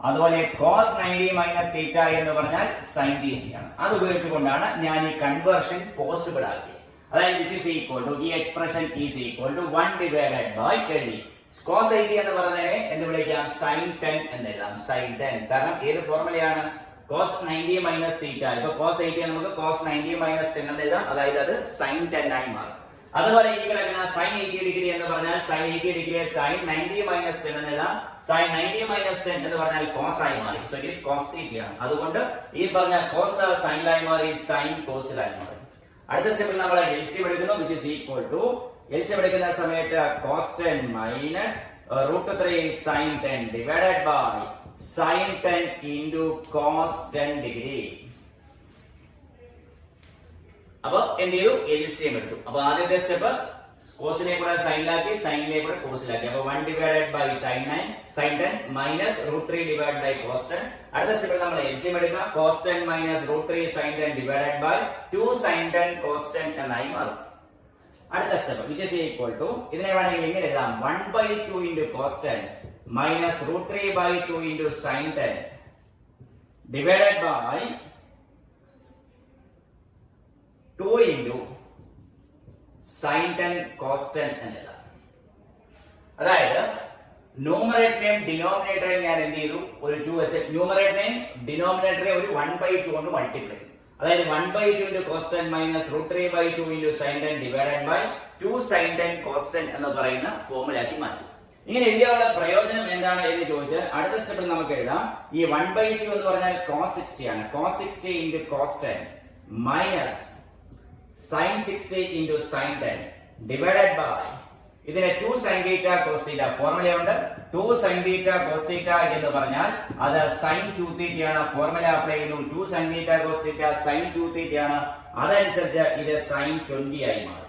അതുപോലെ cos 90 minus theta എന്ന് പറഞ്ഞാൽ sin theta ആണ്. അത് ഉപയോഗിച്ചുകൊണ്ടാണ് ഞാൻ ഈ കൺവേർഷൻ പോസിബിൾ ആക്കിയത്. അതായത് which is equal to ഈ expression is equal to 1 divided by എഴുതി cos 80 എന്ന് പറഞ്ഞതിനെ എന്ന് വിളിക്കാം sin 10 എന്ന് എഴുതാം. sin 10 കാരണം ഏത് ഫോർമുലയാണ്? cos 90 minus theta. ഇപ്പൊ cos 80 നമുക്ക് cos 90 minus 10 എന്ന് എഴുതാം. അതായത് അത് sin 10 ആയി മാറും. അതുപോലെ ഈ കിടക്കുന്ന sin 80 ഡിഗ്രി എന്ന് പറഞ്ഞാൽ sin 80 ഡിഗ്രിയെ sin 90 minus 10 എന്ന് എഴുതാം. sin 90 minus 10 എന്ന് പറഞ്ഞാൽ cos ആയി മാറി. so it is cos theta ആണ്. അതുകൊണ്ട് ഈ പറഞ്ഞ cos sin ആയി മാറി, sin cos ആയി മാറി. അടുത്ത സ്റ്റെപ്പിൽ നമ്മൾ LCM എടുക്കുന്നു, which is equal to LCM എടുക്കുന്ന സമയത്ത് cos 10 minus √3 sin 10 divided by sin 10 into cos 10 degree. അപ്പൊ എന്ത് ചെയ്തു? LCM എടുത്തു. അപ്പൊ ആദ്യത്തെ സ്റ്റെപ്പ് കോസിനെ കൂടെ സൈനിലാക്കി, സൈനിനെ കൂടെ കോസിലാക്കി. അപ്പൊ 1 divided by sin 10 minus √3 divided by cos 10. അടുത്ത സ്റ്റെപ്പിൽ നമ്മൾ LCM എടുക്കുക. cos 10 minus √3 sin 10 divided by 2 sin 10 cos 10 എന്നായി മാറും. അടുത്ത step which is equal to ഇതിനെ വേണമെങ്കിൽ ഇങ്ങനെ എഴുതാം. 1 by 2 into cos 10 minus √3 by 2 into sin 10 divided by 2 into sin 10 cos 10 എന്നല്ല. അതായത് ന്യൂമറേറ്ററിനെയും ഡിനോമിനേറ്ററെയും ഞാൻ എന്ത് ചെയ്തു, ഒരു 2 വെച്ച് ന്യൂമറേറ്ററിനെയും ഡിനോമിനേറ്ററെയും ഒരു 1/2 കൊണ്ട് മൾട്ടിപ്ലൈ. അതായത് 1/2 into cos 10 minus √3/2 into sin 10 divided by 2 sin 10 cos 10 എന്ന് പറയുന്ന ഫോർമുലയാക്കി മാറ്റി. ഇങ്ങനെ എഴുതിയാലുള്ള പ്രയോജനം എന്താണ് എന്ന് ചോദിച്ചാൽ അടുത്ത സ്റ്റെപ്പിൽ നമുക്ക് എഴുതാം. ഈ 1/2 എന്ന് പറഞ്ഞാൽ cos 60 ആണ്. cos 60 into cos 10 minus sin 60 into sin 10 divided by ഇതിനെ 2 sin theta cos theta ഫോർമുലയുണ്ട്. 2 sin theta cos theta എന്ന് പറഞ്ഞാൽ അത് sin 2 theta ആണ്. ഫോർമുല അപ്ലൈ ചെയ്യുന്നു. 2 sin theta cos theta sin 2 theta ആണ്. അതനുസരിച്ച് ഇത് sin 20 ആയി മാറും.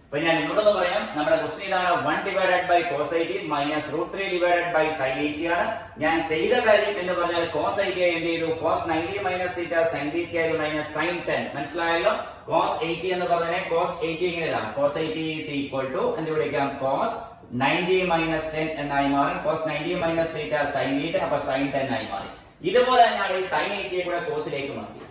അപ്പോൾ ഞാൻ നിങ്ങളോട് പറയാം, നമ്മുടെ ക്വസ്റ്റ്യൻ ഇതാണ്. 1 divided by cos 80 minus √3 divided by sin 80 ആണ്. ഞാൻ ചെയ്ത കാര്യം എന്ന് പറഞ്ഞാൽ cos 80 എന്ത് ചെയ്തു, cos 90 minus theta sin theta minus sin 10. മനസ്സിലായല്ലോ? cos 80 എന്ന് പറഞ്ഞാൽ cos 80 ഇങ്ങനെ എഴുതാം. cos 80 is equal to എന്ത് വിളിക്കാം, cos 90 minus 10 എന്നായി മാറും. cos 90 minus theta sin theta അപ്പോൾ sin 10 ആയി മാറി. ഇതുപോലെ തന്നെയാണ് ഈ sin 80 കൂടെ cosലേക്ക് മാറ്റി.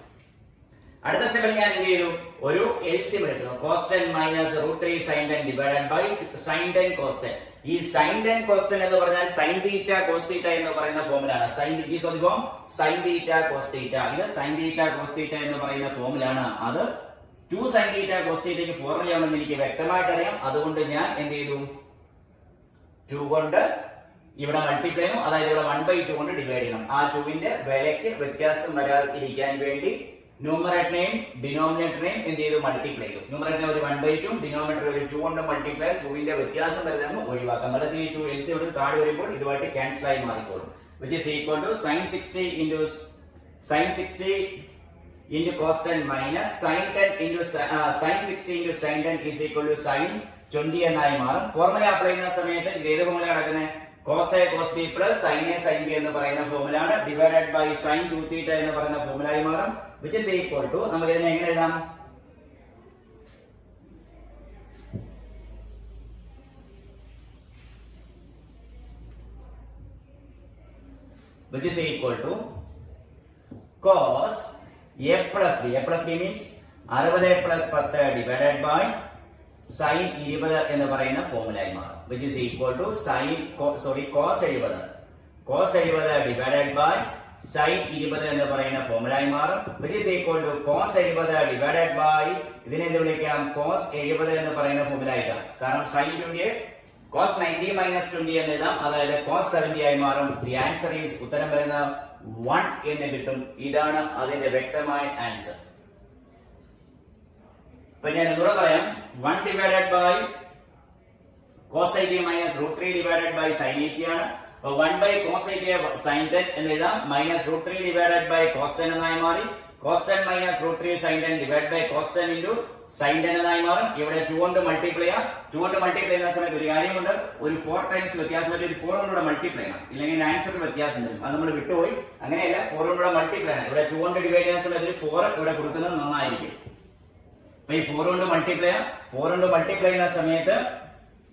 അടുത്ത സ്റ്റെപ്പിൽ ഞാൻ എന്ത് ചെയ്തു, ഒരു LCM എടുക്കുന്നു. cos 10 minus √3 sin 10 divided by sin 10 cos 10. ഈ sin 10 cos 10 എന്ന് പറഞ്ഞാൽ sin theta cos theta എന്ന് പറയുന്ന ഫോർമുലയാണ്. sin is on the form sin theta cos theta. ഇത് sin theta cos theta എന്ന് പറയുന്ന ഫോർമുലയാണ്. അത് 2 sin theta cos theta ക്ക് ഫോർമുലയാണെന്ന് എനിക്ക് വ്യക്തമായിട്ട് അറിയാം. അതുകൊണ്ട് ഞാൻ എന്ത് ചെയ്തു, 2 കൊണ്ട് ഇവിടെ മൾട്ടിപ്ലൈ ചെയ്യണം. അതായത് ഇവിടെ 1/2 കൊണ്ട് ഡിവൈഡ് ചെയ്യണം. ആ 2ന്റെ വിലയ്ക്ക് വ്യത്യാസം വരാതിരിക്കാൻ വേണ്ടി ന്യൂമറേറ്ററിനെയും ഡിനോമിനേറ്ററിനെയും എന്ത് ചെയ്തു, മൾട്ടിപ്ലൈ ചെയ്തു. ന്യൂമറേറ്ററിനെ ഒരു 1/2 ഡിനോമിനേറ്റർ ഒരു 2 കൊണ്ട് മൾട്ടിപ്ലൈ. 2ന്റെ വ്യത്യാസം വരുന്നത് ഒഴിവാക്കാം. വളരെ ഈ 2 LCM എടുത്ത് താഴെ വരുമ്പോൾ ഇതുമായിട്ട് ക്യാൻസൽ ആയി മാറിക്കോളും. which is equal to sin 60 into cos 10 minus sin 10 into sin 60 into sin 10 is equal to sin 20 എന്നായി മാറും. ഫോർമുല അപ്ലൈ ചെയ്യുന്ന സമയത്ത് ഏത് ഫോർമുല കിടക്കുന്നത്, cos A cos B plus sin A sin B എന്ന് പറയുന്ന ഫോർമുലയാണ്. ഡിവൈഡഡ് ബൈ sin 2 theta എന്ന് പറയുന്ന ഫോർമുല ആയി മാറും. which is equal to നമുക്ക് ഇതിനെ എങ്ങനെ എഴുതാം, which is equal to cos A plus B. A plus B means 60 plus 10 divided by sin 20 എന്ന് പറയുന്ന ഫോർമുല ആയി മാറും. which is equal to cos 70 divided by sin 20 എന്ന് പറയുന്ന ഫോർമുല ആയി മാറും. which is equal to cos 70 divided by ഇതിനെ എന്ത് വിളിക്കാം, cos 70 എന്ന് പറയുന്ന ഫോർമുല ആയിട്ടാണ്. കാരണം sin 20 cos 90 minus 20 എന്ന് എഴുതാം. അതായത് cos 70 ആയി മാറും. the answer is ഉത്തരം വരുന്ന 1 എന്ന് കിട്ടും. ഇതാണ് അതിന്റെ വ്യക്തമായ ആൻസർ. ഇപ്പൊ ഞാൻ ഇവിടെ പറയാം, 1 divided by cos 80 minus √3 divided by sin 80 ആണ്. അപ്പൊ 1 by cos 80 sin 10 എന്ന് എഴുതാം. minus √3 divided by cos 10 എന്നായി മാറി. cos 10 minus √3 sin 10 divided by cos 10 into sin 10 എന്നായി മാറും. ഇവിടെ 2 കൊണ്ട് മൾട്ടിപ്ലൈ ചെയ്യാം. 2 കൊണ്ട് മൾട്ടിപ്ലൈ ചെയ്യുന്ന സമയത്ത് ഒരു കാര്യമുണ്ട്, ഒരു 4 ടൈംസ് വ്യത്യാസം പറ്റി ഒരു 4 കൊണ്ട് മൾട്ടിപ്ലൈ ചെയ്യണം. ഇല്ലെങ്കിൽ ആൻസറിൽ വ്യത്യാസം വരും. അത് നമ്മൾ വിട്ടുപോയി. അങ്ങനെയല്ല, 4 കൊണ്ട് മൾട്ടിപ്ലൈ ആണ്. ഇവിടെ 2 കൊണ്ട് ഡിവൈഡ് ചെയ്യുന്ന സമയത്ത് 4 ഇവിടെ കൊടുക്കുന്നത് നന്നായിരിക്കും. അപ്പൊ ഈ 4 കൊണ്ട് മൾട്ടിപ്ലൈ ചെയ്യാം. 4 കൊണ്ട് മൾട്ടിപ്ലൈ ചെയ്യുന്ന സമയത്ത്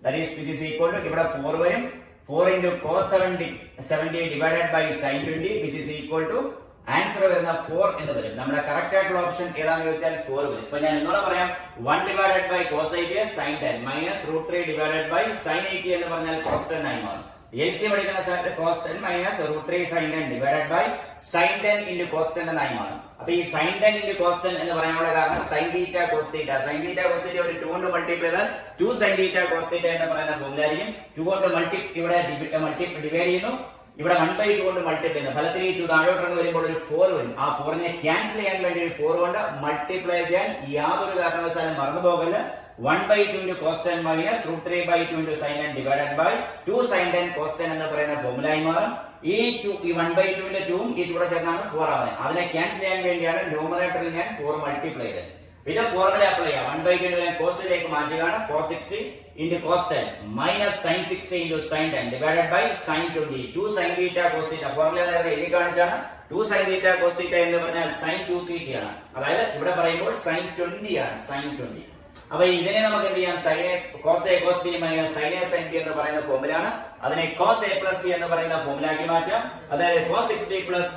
that is which is equal to ഇവിടെ 4 വരും. 4 into cos 70 divided by sin 20 which is equal to answer വരുന്ന 4 എന്ന് വരും. നമ്മുടെ കറക്റ്റ് ആയിട്ടുള്ള ഓപ്ഷൻ ഏതാണെന്ന് ചോദിച്ചാൽ 4 വരും. ഇപ്പൊ ഞാൻ എന്നോട് പറയാം, 1 divided by cos 80 sin 10 minus √3 divided by sin 80 എന്ന് പറഞ്ഞാൽ cos 10 ആയി മാറും. LCM എടുക്കുന്ന സമയത്ത് cos 10 minus √3 sin 10 divided by sin 10 into cos 10 എന്നായി മാറും. അപ്പൊ ഈ sin 10 into cos 10 എന്ന് പറയാനുള്ള കാരണം sin theta cos theta. sin theta cos theta ഒരു 2 കൊണ്ട് മൾട്ടിപ്ലൈ ചെയ്താൽ 2 sin theta cos theta എന്ന് പറയുന്ന ഫോർമുല ആയിരിക്കും. 2 കൊണ്ട് ഇവിടെ ഡിവൈഡ് ചെയ്യുന്നു. ഇവിടെ 1/2 കൊണ്ട് മൾട്ടിപ്ലൈ ചെയ്യുന്നു. ഫലത്തിൽ ഈ 2 താഴോട്ട് വരുമ്പോൾ ഒരു 4 വരും. ആ 4നെ ക്യാൻസൽ ചെയ്യാൻ വേണ്ടി ഒരു 4 കൊണ്ട് മൾട്ടിപ്ലൈ ചെയ്യാൻ യാതൊരു കാരണവശാലും മറന്നു പോകരുത്. 1/2 into cos 10 minus √3/2 into sin 10 divided by 2 sin 10 cos 10 എന്ന് പറയുന്ന ഫോർമുല ആയി മാറും. ഈ 1/2 ന്റെ 2 ഈ 2 കൂടെ ചേർന്നാണ് 4 ആവുന്നത്. അതിനെ ക്യാൻസൽ ചെയ്യാൻ വേണ്ടിയാണ് ന്യൂമറേറ്ററിൽ ഞാൻ 4 മൾട്ടിപ്ലൈ ചെയ്തത്. ഇത് ഫോർമുല അപ്ലൈ ചെയ്യാം. 1/2 ഞാൻ കോസിലേക്ക് മാറ്റുകയാണ്. cos 60 into cos 10 minus sin 60 into sin 10 divided by sin 20. 2 sin theta cos theta formula നേരത്തെ എഴുതി കാണിച്ചാണ്. 2 sin theta cos theta എന്ന് പറഞ്ഞാൽ sin 2 theta ആണ്. അതായത് ഇവിടെ പറയുമ്പോൾ sin 20 ആണ്. sin 20. അപ്പൊ ഇതിനെ നമുക്ക് എന്ത് ചെയ്യാം? cos a cos b minus sin a sin b എന്ന് പറയുന്ന ഫോർമുലയാണ്. അതിനെ cos a plus b എന്ന് പറയുന്ന ഫോർമുലയാക്കി മാറ്റാം. അതായത് cos 60 plus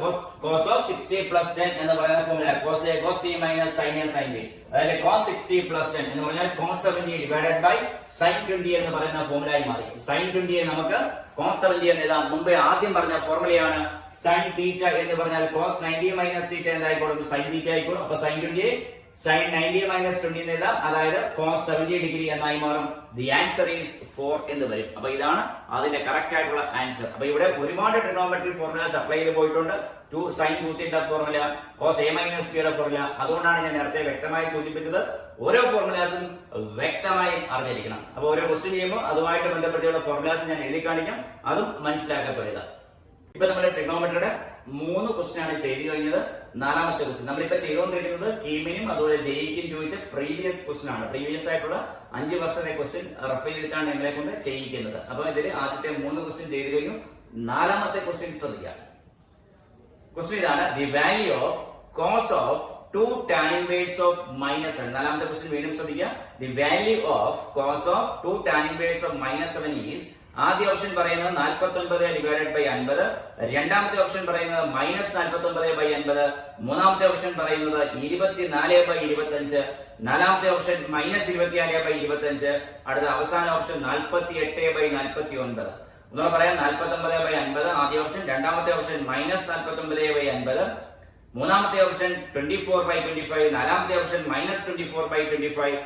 cos of 60 plus 10 എന്ന് പറയുന്ന formula cos a cos b minus sin a sin b. അതായത് cos 60 plus 10 എന്ന് പറഞ്ഞാൽ cos 70 divided by sin 20 എന്ന് പറയുന്ന ഫോർമുലയായി മാറി. sin 20 യെ നമുക്ക് cos 70 എന്ന് എഴുതാം. മുമ്പേ ആദ്യം പറഞ്ഞ ഫോർമുലയാണ് sin theta എന്ന് പറഞ്ഞാൽ cos 90 minus theta എന്തായിക്കോളും? sin theta ആയിക്കോളും. അപ്പൊ sin 20 sin 90 minus 20 എന്ന് എഴുതാം. അതായത് cos 70 ഡിഗ്രി എന്നായി മാറും. The answer is 4 എന്ന് വരും. അപ്പൊ ഇതാണ് അതിന്റെ കറക്റ്റ് ആയിട്ടുള്ള ആൻസർ. അപ്പൊ ഇവിടെ ഒരുപാട് ട്രിഗണോമെട്രി ഫോർമുലാസ് അപ്ലൈ ചെയ്ത് പോയിട്ടുണ്ട്. 2 sin 2θ formula, cos a minus b യുടെ ഫോർമുല. അതുകൊണ്ടാണ് ഞാൻ നേരത്തെ വ്യക്തമായി സൂചിപ്പിച്ചത് ഓരോ ഫോർമുലാസും വ്യക്തമായി അറിഞ്ഞിരിക്കണം. അപ്പൊ ഓരോ ക്വസ്റ്റ്യൻ ചെയ്യുമ്പോൾ അതുമായിട്ട് ബന്ധപ്പെട്ടുള്ള ഫോർമുലാസ് ഞാൻ എഴുതി കാണിക്കാം, അതും മനസ്സിലാക്കപ്പെടുക. ഇപ്പൊ നമ്മൾ ട്രിഗണോമെട്രിയുടെ 3 ക്വസ്റ്റ്യൻ ആണ് ചെയ്തു കഴിഞ്ഞത്. നാലാമത്തെ ക്വസ്റ്റ്യൻ നമ്മളിപ്പോ ചെയ്തുകൊണ്ടിരിക്കുന്നത് കീമിനും അതുപോലെ ജെഇക്കും ചോദിച്ച പ്രീവിയസ് ക്വസ്റ്റ്യൻ ആണ്. പ്രീവിയസ് ആയിട്ടുള്ള 5 വർഷത്തെ ക്വസ്റ്റ്യൻ റെഫർ ചെയ്തിട്ടാണ് നിങ്ങളെ കൊണ്ട് ചെയ്യിക്കുന്നത്. അപ്പൊ ഇതിൽ ആദ്യത്തെ 3 ക്വസ്റ്റ്യൻ ചെയ്തു കഴിഞ്ഞു. നാലാമത്തെ ക്വസ്റ്റ്യൻ ശ്രദ്ധിക്കാം. ക്വസ്റ്റ്യൻ ഇതാണ്: the value of cos of 2 tan inverse of minus 7. നാലാമത്തെ ക്വസ്റ്റ്യൻ വീണ്ടും ശ്രദ്ധിക്കുക. The value of cos of 2 tan inverse of minus 7 is. ആദ്യ ഓപ്ഷൻ പറയുന്നത് 49 ഡിവൈഡഡ് ബൈ 50, രണ്ടാമത്തെ ഓപ്ഷൻ പറയുന്നത് മൈനസ് 49 ബൈ 50, മൂന്നാമത്തെ ഓപ്ഷൻ പറയുന്നത് 24 ബൈ 25, നാലാമത്തെ ഓപ്ഷൻ മൈനസ് 24 ബൈ 25, അടുത്ത അവസാന ഓപ്ഷൻ 48 ബൈ 49. ഒന്നുകൂടെ പറയാം: 49 ബൈ 50 ആദ്യ ഓപ്ഷൻ, രണ്ടാമത്തെ ഓപ്ഷൻ മൈനസ് 49 ബൈ 50, മൂന്നാമത്തെ ഓപ്ഷൻ 24 ബൈ 25, നാലാമത്തെ option minus 24 by 25,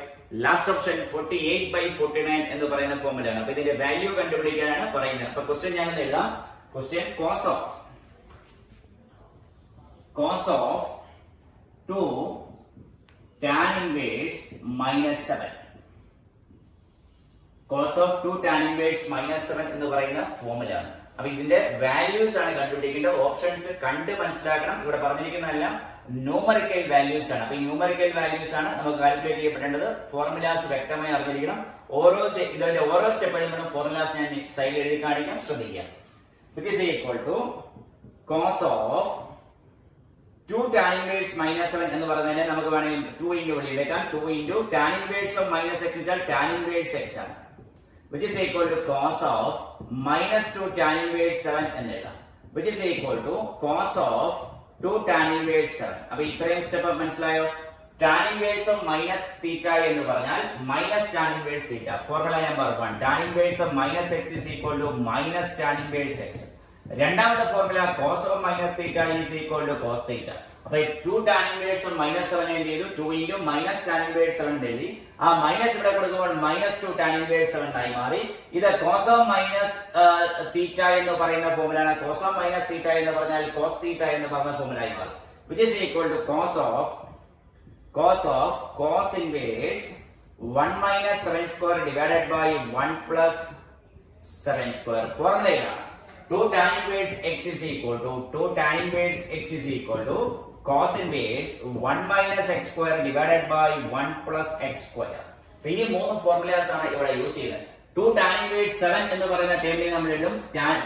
last option 48 by 49 എന്ന് പറയുന്ന ഫോർമുലയാണ്. അപ്പൊ ഇതിന്റെ വാല്യൂ കണ്ടുപിടിക്കാനാണ് പറയുന്നത്. അപ്പൊ ക്വസ്റ്റ്യൻ ഞാൻ എഴുതാം. Question: cos of 2 tan inverse minus 7. cos of 2 tan inverse minus 7 എന്ന് പറയുന്ന ഫോർമുലയാണ്. അപ്പൊ ഇതിന്റെ വാല്യൂസ് ആണ് കണ്ടുപിടിക്കേണ്ടത്. ഓപ്ഷൻസ് കണ്ട് മനസ്സിലാക്കണം. ഇവിടെ പറഞ്ഞിരിക്കുന്നതെല്ലാം ന്യൂമറിക്കൽ വാല്യൂസ് ആണ്. അപ്പൊ ഈ ന്യൂമറിക്കൽ വാല്യൂസ് ആണ് നമുക്ക് കാൽക്കുലേറ്റ് ചെയ്യപ്പെടേണ്ടത്. ഫോർമുലാസ് വ്യക്തമായി അറിഞ്ഞിരിക്കണം. ഇതിന്റെ ഓരോ സ്റ്റെപ്പ് എഴുതുമ്പോൾ ഫോർമുലാസ് ഞാൻ സൈഡിൽ എഴുതി കാണിക്കാം, ശ്രദ്ധിക്കാം. which is equal to cos of 2 tan inverse minus 7 എന്ന് പറയുന്നതിനെ നമുക്ക് വേണമെങ്കിൽ 2 into വെളിയിലേക്കാം. 2 into tan inverse of minus x ഇട്ടാൽ tan inverse x ആണ്. which is equal to cos of minus 2 tan inverse 7 എന്ന് എഴുതാം. which is equal to cos of 2 tan inverse 7. അപ്പൊ ഇത്രയും സ്റ്റെപ്പ് മനസ്സിലായോ? tan inverse of minus theta എന്ന് പറഞ്ഞാൽ minus tan inverse theta. Formula ഞാൻ പറഞ്ഞു. tan inverse of minus x is equal to minus tan inverse x. രണ്ടാമത്തെ formula cos of minus theta is equal to cos theta. അപ്പൊ 2 tan inverse of minus 7 എന്ത് ചെയ്തു? 2 into minus tan inverse 7 എഴുതി. ആ minus ഇവിടെ കൊടുക്കുമ്പോൾ minus 2 tan inverse 7 ആയി മാറി. ഇത് cos of minus theta എന്ന് പറയുന്ന ഫോർമുലയാണ്. cos of minus theta എന്ന് പറഞ്ഞാൽ cos theta എന്ന് പറയുന്ന ഫോർമുല ആയി മാറി. which is equal to cos of cos inverse 1 minus 7 square divided by 1 plus 7 square. ഫോർമുലയാണ് 2 tan inverse x is equal to cos inverse 1 minus x square divided by 1 plus x square. ഈ മൂന്ന് formulas ആണ് ഇവിടെ use ചെയ്യുന്നത്. 2 tan inverse 7 എന്ന് പറയുന്ന ടേമിൽ നമ്മൾ എഴുതും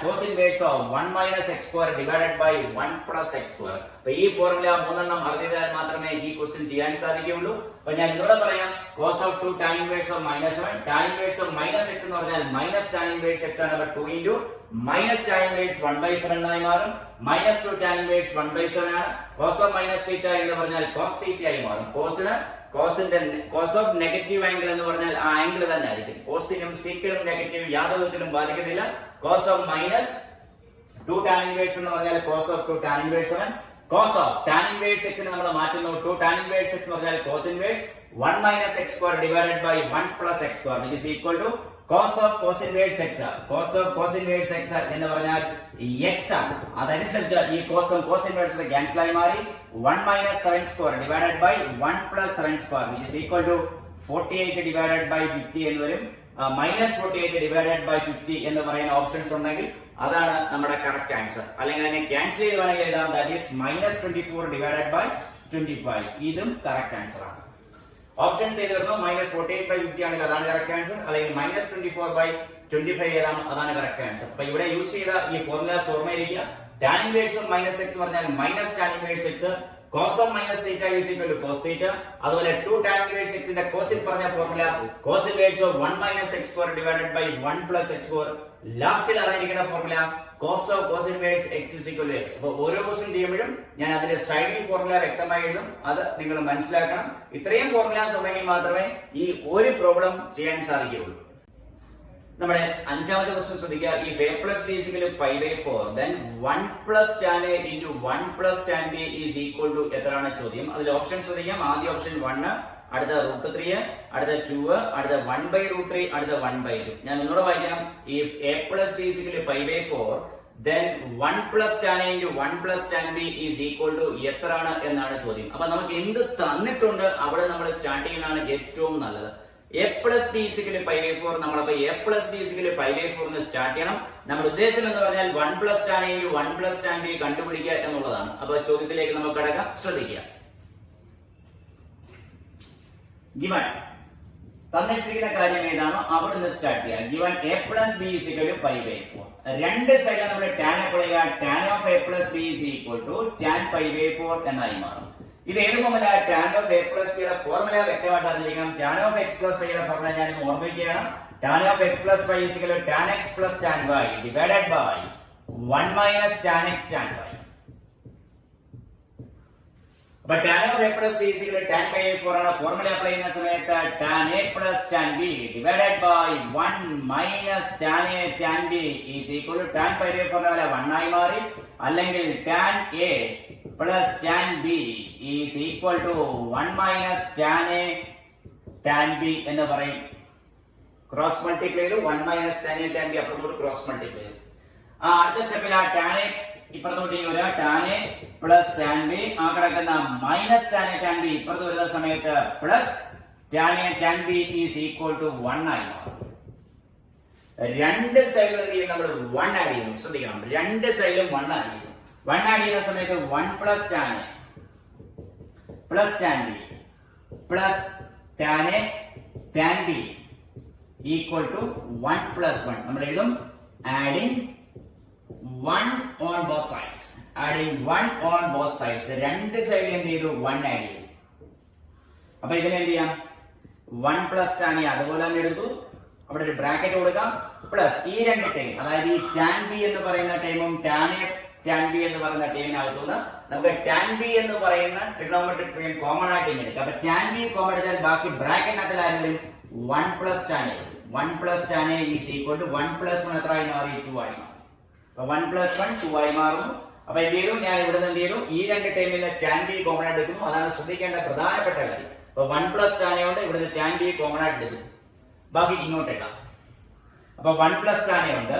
cos inverse of 1 minus x square divided by 1 plus x square. അപ്പൊ ഈ ഫോർമുല മൂന്നെണ്ണം അറിഞ്ഞാൽ മാത്രമേ ഈ ക്വസ്റ്റ്യൻ ചെയ്യാൻ സാധിക്കുകയുള്ളൂ. അപ്പൊ ഞാൻ ഇവിടെ പറയാം cos of 2 tan inverse of minus 7. tan inverse of minus x എന്ന് പറഞ്ഞാൽ minus tan inverse x ആണ്. 2 into minus tan inverse 1 by 7 ആയി മാറും. minus 2 tan inverse 1 by 7 ആണ്. cos of minus theta എന്ന് പറഞ്ഞാൽ cos theta ആയി മാറും. cos of നെഗറ്റീവ് ആംഗിൾ എന്ന് പറഞ്ഞാൽ ആ ആംഗിൾ തന്നെ ആയിരിക്കും. കോസിനും സീക്കനും നെഗറ്റീവ് യാതൊരു വിധത്തിലും ബാധിക്കുന്നില്ല. cos of minus 2 tan inverse എന്ന് പറഞ്ഞാൽ cos of 2 tan inverse 7. cos of tan inverse x നെ നമ്മൾ മാറ്റുന്നു. 2 tan inverse x എന്ന് പറഞ്ഞാൽ cos inverse 1 minus x square divided by 1 plus x square, which is equal to cos of cos inverse x. cos of cos inverse x എന്ന് പറഞ്ഞാൽ x ആണ്. അതനുസരിച്ച് ഈ cos inverse ക്യാൻസൽ ആയി മാറി 1 minus 7 square divided by 1 plus 7 square, which is equal to 48 divided by 50 എന്ന് വരും. minus 48 divided by 50 എന്ന് പറയുന്ന ഓപ്ഷൻസ് ഉണ്ടെങ്കിൽ അതാണ് നമ്മുടെ കറക്റ്റ് ആൻസർ. അല്ലെങ്കിൽ അതിനെ ക്യാൻസൽ ചെയ്ത് വേണമെങ്കിൽ എഴുതാം. That is minus 24 divided by 25. ഇതും കറക്റ്റ് ആൻസർ ആണ്. ഓപ്ഷൻസ് ചെയ്ത് വരുമ്പോൾ minus 48 by 50 ആണെങ്കിൽ അതാണ് കറക്റ്റ് ആൻസർ. അല്ലെങ്കിൽ minus 24 by 25 ഏതാണ്, അതാണ് കറക്റ്റ് ആൻസർ. അപ്പൊ ഇവിടെ യൂസ് ചെയ്ത ഈ formulas ഓർമ്മയിരിക്കുക. tan inverse of minus x എന്ന് പറഞ്ഞാൽ minus tan inverse x, cos of minus theta is equal to cos theta. അതുപോലെ 2 tan inverse x ന്റെ cos പറഞ്ഞ formula cos inverse of 1 minus x square divided by 1 plus x square. ലാസ്റ്റിൽ അറിഞ്ഞിരിക്കുന്ന formula cos of cos inverse x is equal to x. അപ്പോൾ ഓരോ question ചെയ്യുമ്പോഴും ഞാൻ അതിന്റെ സൈഡിൽ ഫോർമുല വ്യക്തമായി എഴുതും. അത് നിങ്ങൾ മനസ്സിലാക്കണം. ഇത്രയും ഫോർമുലാസ് ഉണ്ടെങ്കിൽ മാത്രമേ ഈ ഒരു പ്രോബ്ലം ചെയ്യാൻ സാധിക്കുകയുള്ളൂ. നമ്മുടെ അഞ്ചാമത്തെ ക്വസ്റ്റ്യൻ ശ്രദ്ധിക്കുക. if a plus b is equal to pi by 4 then 1 plus tan a into 1 plus tan b is equal to എത്രയാണ് ചോദ്യം. അതിൽ ഓപ്ഷൻ ശ്രദ്ധിക്കാം. ആദ്യ ഓപ്ഷൻ 1, അടുത്ത √3, അടുത്ത 2, അടുത്ത 1/√3, അടുത്ത 1/2. ഞാൻ ഒന്നുകൂടെ വായിക്കാം. if a plus b is equal to pi by 4 then 1 plus tan a into 1 plus tan b is equal to എത്രയാണ് എന്നാണ് ചോദ്യം. അപ്പൊ നമുക്ക് എന്ത് തന്നിട്ടുണ്ട് അവിടെ നമ്മൾ സ്റ്റാർട്ട് ചെയ്യുന്നതാണ് ഏറ്റവും നല്ലത്. a plus b is equal to pi by 4 നമ്മളപ്പോൾ a plus b is equal to pi by 4 എന്ന് സ്റ്റാർട്ട് ചെയ്യണം. നമ്മുടെ ഉദ്ദേശം എന്ന് പറഞ്ഞാൽ 1 plus tan a into 1 plus tan b കണ്ടുപിടിക്കുക എന്നുള്ളതാണ്. അപ്പോൾ ചോദ്യത്തിലേക്ക് നമുക്ക് കടക്കാം. ശ്രദ്ധിക്കുക. given തന്നിട്ടിരിക്കുന്ന കാര്യം ഏതാണോ അവിടെ നിന്ന് സ്റ്റാർട്ട് ചെയ്യാം. given a plus b is equal to pi by 4. രണ്ട് സൈഡിൽ നമ്മൾ tan അപ്ലൈ ചെയ്യുക. tan of a plus b is equal to tan pi by 4 എന്നായി മാറും. ഇത് ഏത് formula? tan of a plus b യുടെ ഫോർമുല വ്യക്തമായിട്ട് അറിഞ്ഞിരിക്കണം. tan of x plus y യുടെ ഫോർമുല ഞാൻ ഓർമ്മിക്കുകയാണ്. tan of x plus y is equal to tan x plus tan y divided by 1 minus tan x tan y. അപ്പോൾ tan of a plus b is equal to tan pi by 4 ആണ്. Formula apply ചെയ്യുന്ന സമയത്ത് tan a plus tan b divided by 1 minus tan a tan b is equal to tan pi by 4 ന്റെ 1 ആയി മാറി. അല്ലെങ്കിൽ tan a plus tan b is equal to 1 minus tan a tan b എന്ന് പറയും. Cross multiply ചെയ്തു 1 minus tan a tan b അപ്പുറത്തോട്ട് cross multiply ചെയ്തു. അടുത്ത സ്റ്റെപ്പിൽ ആ tan a ഇപ്പുറത്തോട്ട് വരിക. tan a plus tan b ആ കിടക്കുന്ന minus tan a tan b ഇപ്പുറത്ത് വരുന്ന സമയത്ത് plus tan a tan b is equal to 1 ആയി മാറും. രണ്ട് സൈഡിലും നമ്മൾ 1 ആഡ് ചെയ്യുന്നു. ശ്രദ്ധിക്കണം. രണ്ട് സൈഡിലും 1 ആഡ് ചെയ്യുന്നു. 1 ആഡ് ചെയ്യുന്ന സമയത്ത് 1 plus tan a plus tan b plus tan a tan b equal to 1 plus 1. നമ്മൾ എഴുതും adding 1 on both sides. adding 1 on both sides. രണ്ട് സൈഡിൽ എന്ത് ചെയ്തു? 1 ആഡ് ചെയ്തു. അപ്പൊ ഇതിനെ എന്ത് ചെയ്യാം? 1 plus tan a അതുപോലെ തന്നെ എടുത്തു. അവിടെ ഒരു ബ്രാക്കറ്റ് കൊടുക്കാം. പ്ലസ് ഈ രണ്ട് ടൈം, അതായത് ഈ tan b എന്ന് പറയുന്ന ടൈമും tan a tan b എന്ന് പറയുന്ന ടൈമിനകത്തുനിന്ന് നമുക്ക് tan b എന്ന് പറയുന്ന ട്രിഗണോമെട്രിക് ട്രീം കോമൺ ആയിട്ട് ഇങ്ങനെ എടുക്കാം. അപ്പൊ tan b കോമൺ എടുത്താൽ ബാക്കി ബ്രാക്കറ്റിനകത്തിൽ ആരും വരും? 1 plus tan a. 1 plus tan a is equal to 1 plus 1 എത്ര ആയി മാറി? 2 ആയി മാറി. അപ്പൊ 1 plus 1 2 ആയി മാറുന്നു. അപ്പൊ എന്ത് ചെയ്തു? ഞാൻ ഇവിടെ നിന്ന് എന്ത് ചെയ്തു? ഈ രണ്ട് ടൈമിൽ tan b കോമൺ ആയിട്ട് എടുക്കുന്നു. അതാണ് ശ്രദ്ധിക്കേണ്ട പ്രധാനപ്പെട്ട കാര്യം. അപ്പൊ 1 plus tan a കൊണ്ട് ഇവിടുന്ന് tan b കോമൺ ആയിട്ട് എടുക്കുന്നു. ബാക്കി ഇങ്ങോട്ട് ഇടാം. അപ്പൊ 1 plus tan a ഉണ്ട്.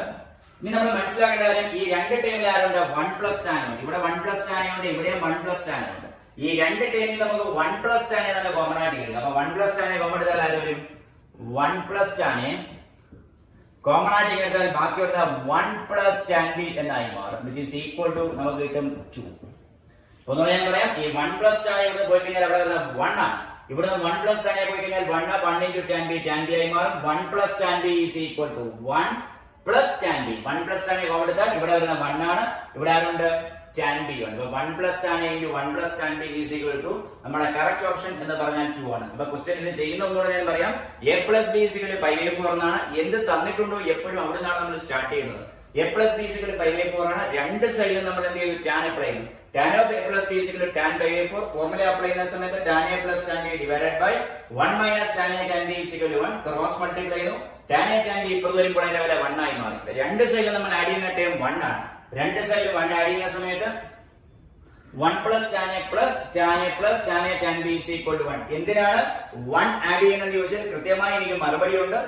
ഇനി നമ്മൾ മനസ്സിലാക്കേണ്ട കാര്യം, ഈ രണ്ട് ടൈമിൽ ആരുണ്ട്? 1 plus tan a ഉണ്ട്. ഇവിടെ 1 plus tan a ഉണ്ട്, ഇവിടെ 1 plus tan a ഉണ്ട്. ഈ രണ്ട് ടൈമിൽ നമുക്ക് 1 plus tan a തന്നെ കോമൺ ആയിട്ട് കിട്ടും. അപ്പൊ 1 plus tan a കോമൺ എടുത്താൽ ആര് വരും? 1 plus tan a കോമൺ ആയിട്ട് എടുത്താൽ ബാക്കി വരുന്ന 1 plus tan b എന്നായി മാറും. which is equal to നമുക്ക് കിട്ടും 2. ഒന്നുകൂടെ ഞാൻ പറയാം. ഈ 1 plus tan a ഇവിടെ പോയി കഴിഞ്ഞാൽ അവിടെ വരുന്ന 1 ആണ്. ഇവിടുന്ന് 1 plus tan a പോയി കഴിഞ്ഞാൽ 1 into tan b ആയി മാറും. 1 plus tan b is equal to 1 plus tan b. 1 plus tan a common എടുത്താൽ ഇവിടെ വരുന്ന 1 ആണ്. ഇവിടെ ആരുണ്ട്? tan b ഉണ്ട്. അപ്പോൾ 1 plus tan a into 1 plus tan b is equal to നമ്മുടെ കറക്റ്റ് ഓപ്ഷൻ എന്ന് പറഞ്ഞാൽ 2 ആണ്. അപ്പോൾ ക്വസ്റ്റ്യൻ ഇത് ചെയ്യുന്ന ഒന്നുകൂടെ ഞാൻ പറയാം. a plus b is equal to pi by 4 എന്നാണ്. എന്ത് തന്നിട്ടുണ്ടോ എപ്പോഴും അവിടെ നിന്നാണ് നമ്മൾ സ്റ്റാർട്ട് ചെയ്യുന്നത്. a plus b is equal to pi by 4 ആണ്. രണ്ട് സൈഡിലും നമ്മൾ എന്ത് ചെയ്തു? tan അപ്ലൈ ചെയ്തു. tan of a plus b is equal to tan pi by 4. Formula apply ചെയ്യുന്ന സമയത്ത് tan a plus tan b divided by 1 minus tan a tan b is equal to 1. Cross multiply ചെയ്തു. tan a tan b ഇപ്പോൾ വരുമ്പോൾ അതിന്റെ വില 1 ആയി മാറി. രണ്ട് സൈഡിലും നമ്മൾ ആഡ് ചെയ്യുന്ന ടൈം 1 ആണ്. രണ്ട് സൈഡിലും 1 ആഡ് ചെയ്യുന്ന സമയത്ത് 1 plus tan a plus tan a plus tan a tan b is equal to 1. എന്തിനാണ് 1 ആഡ് ചെയ്യുന്നത് ചോദിച്ചാൽ കൃത്യമായി എനിക്ക് മറുപടി ഉണ്ട്.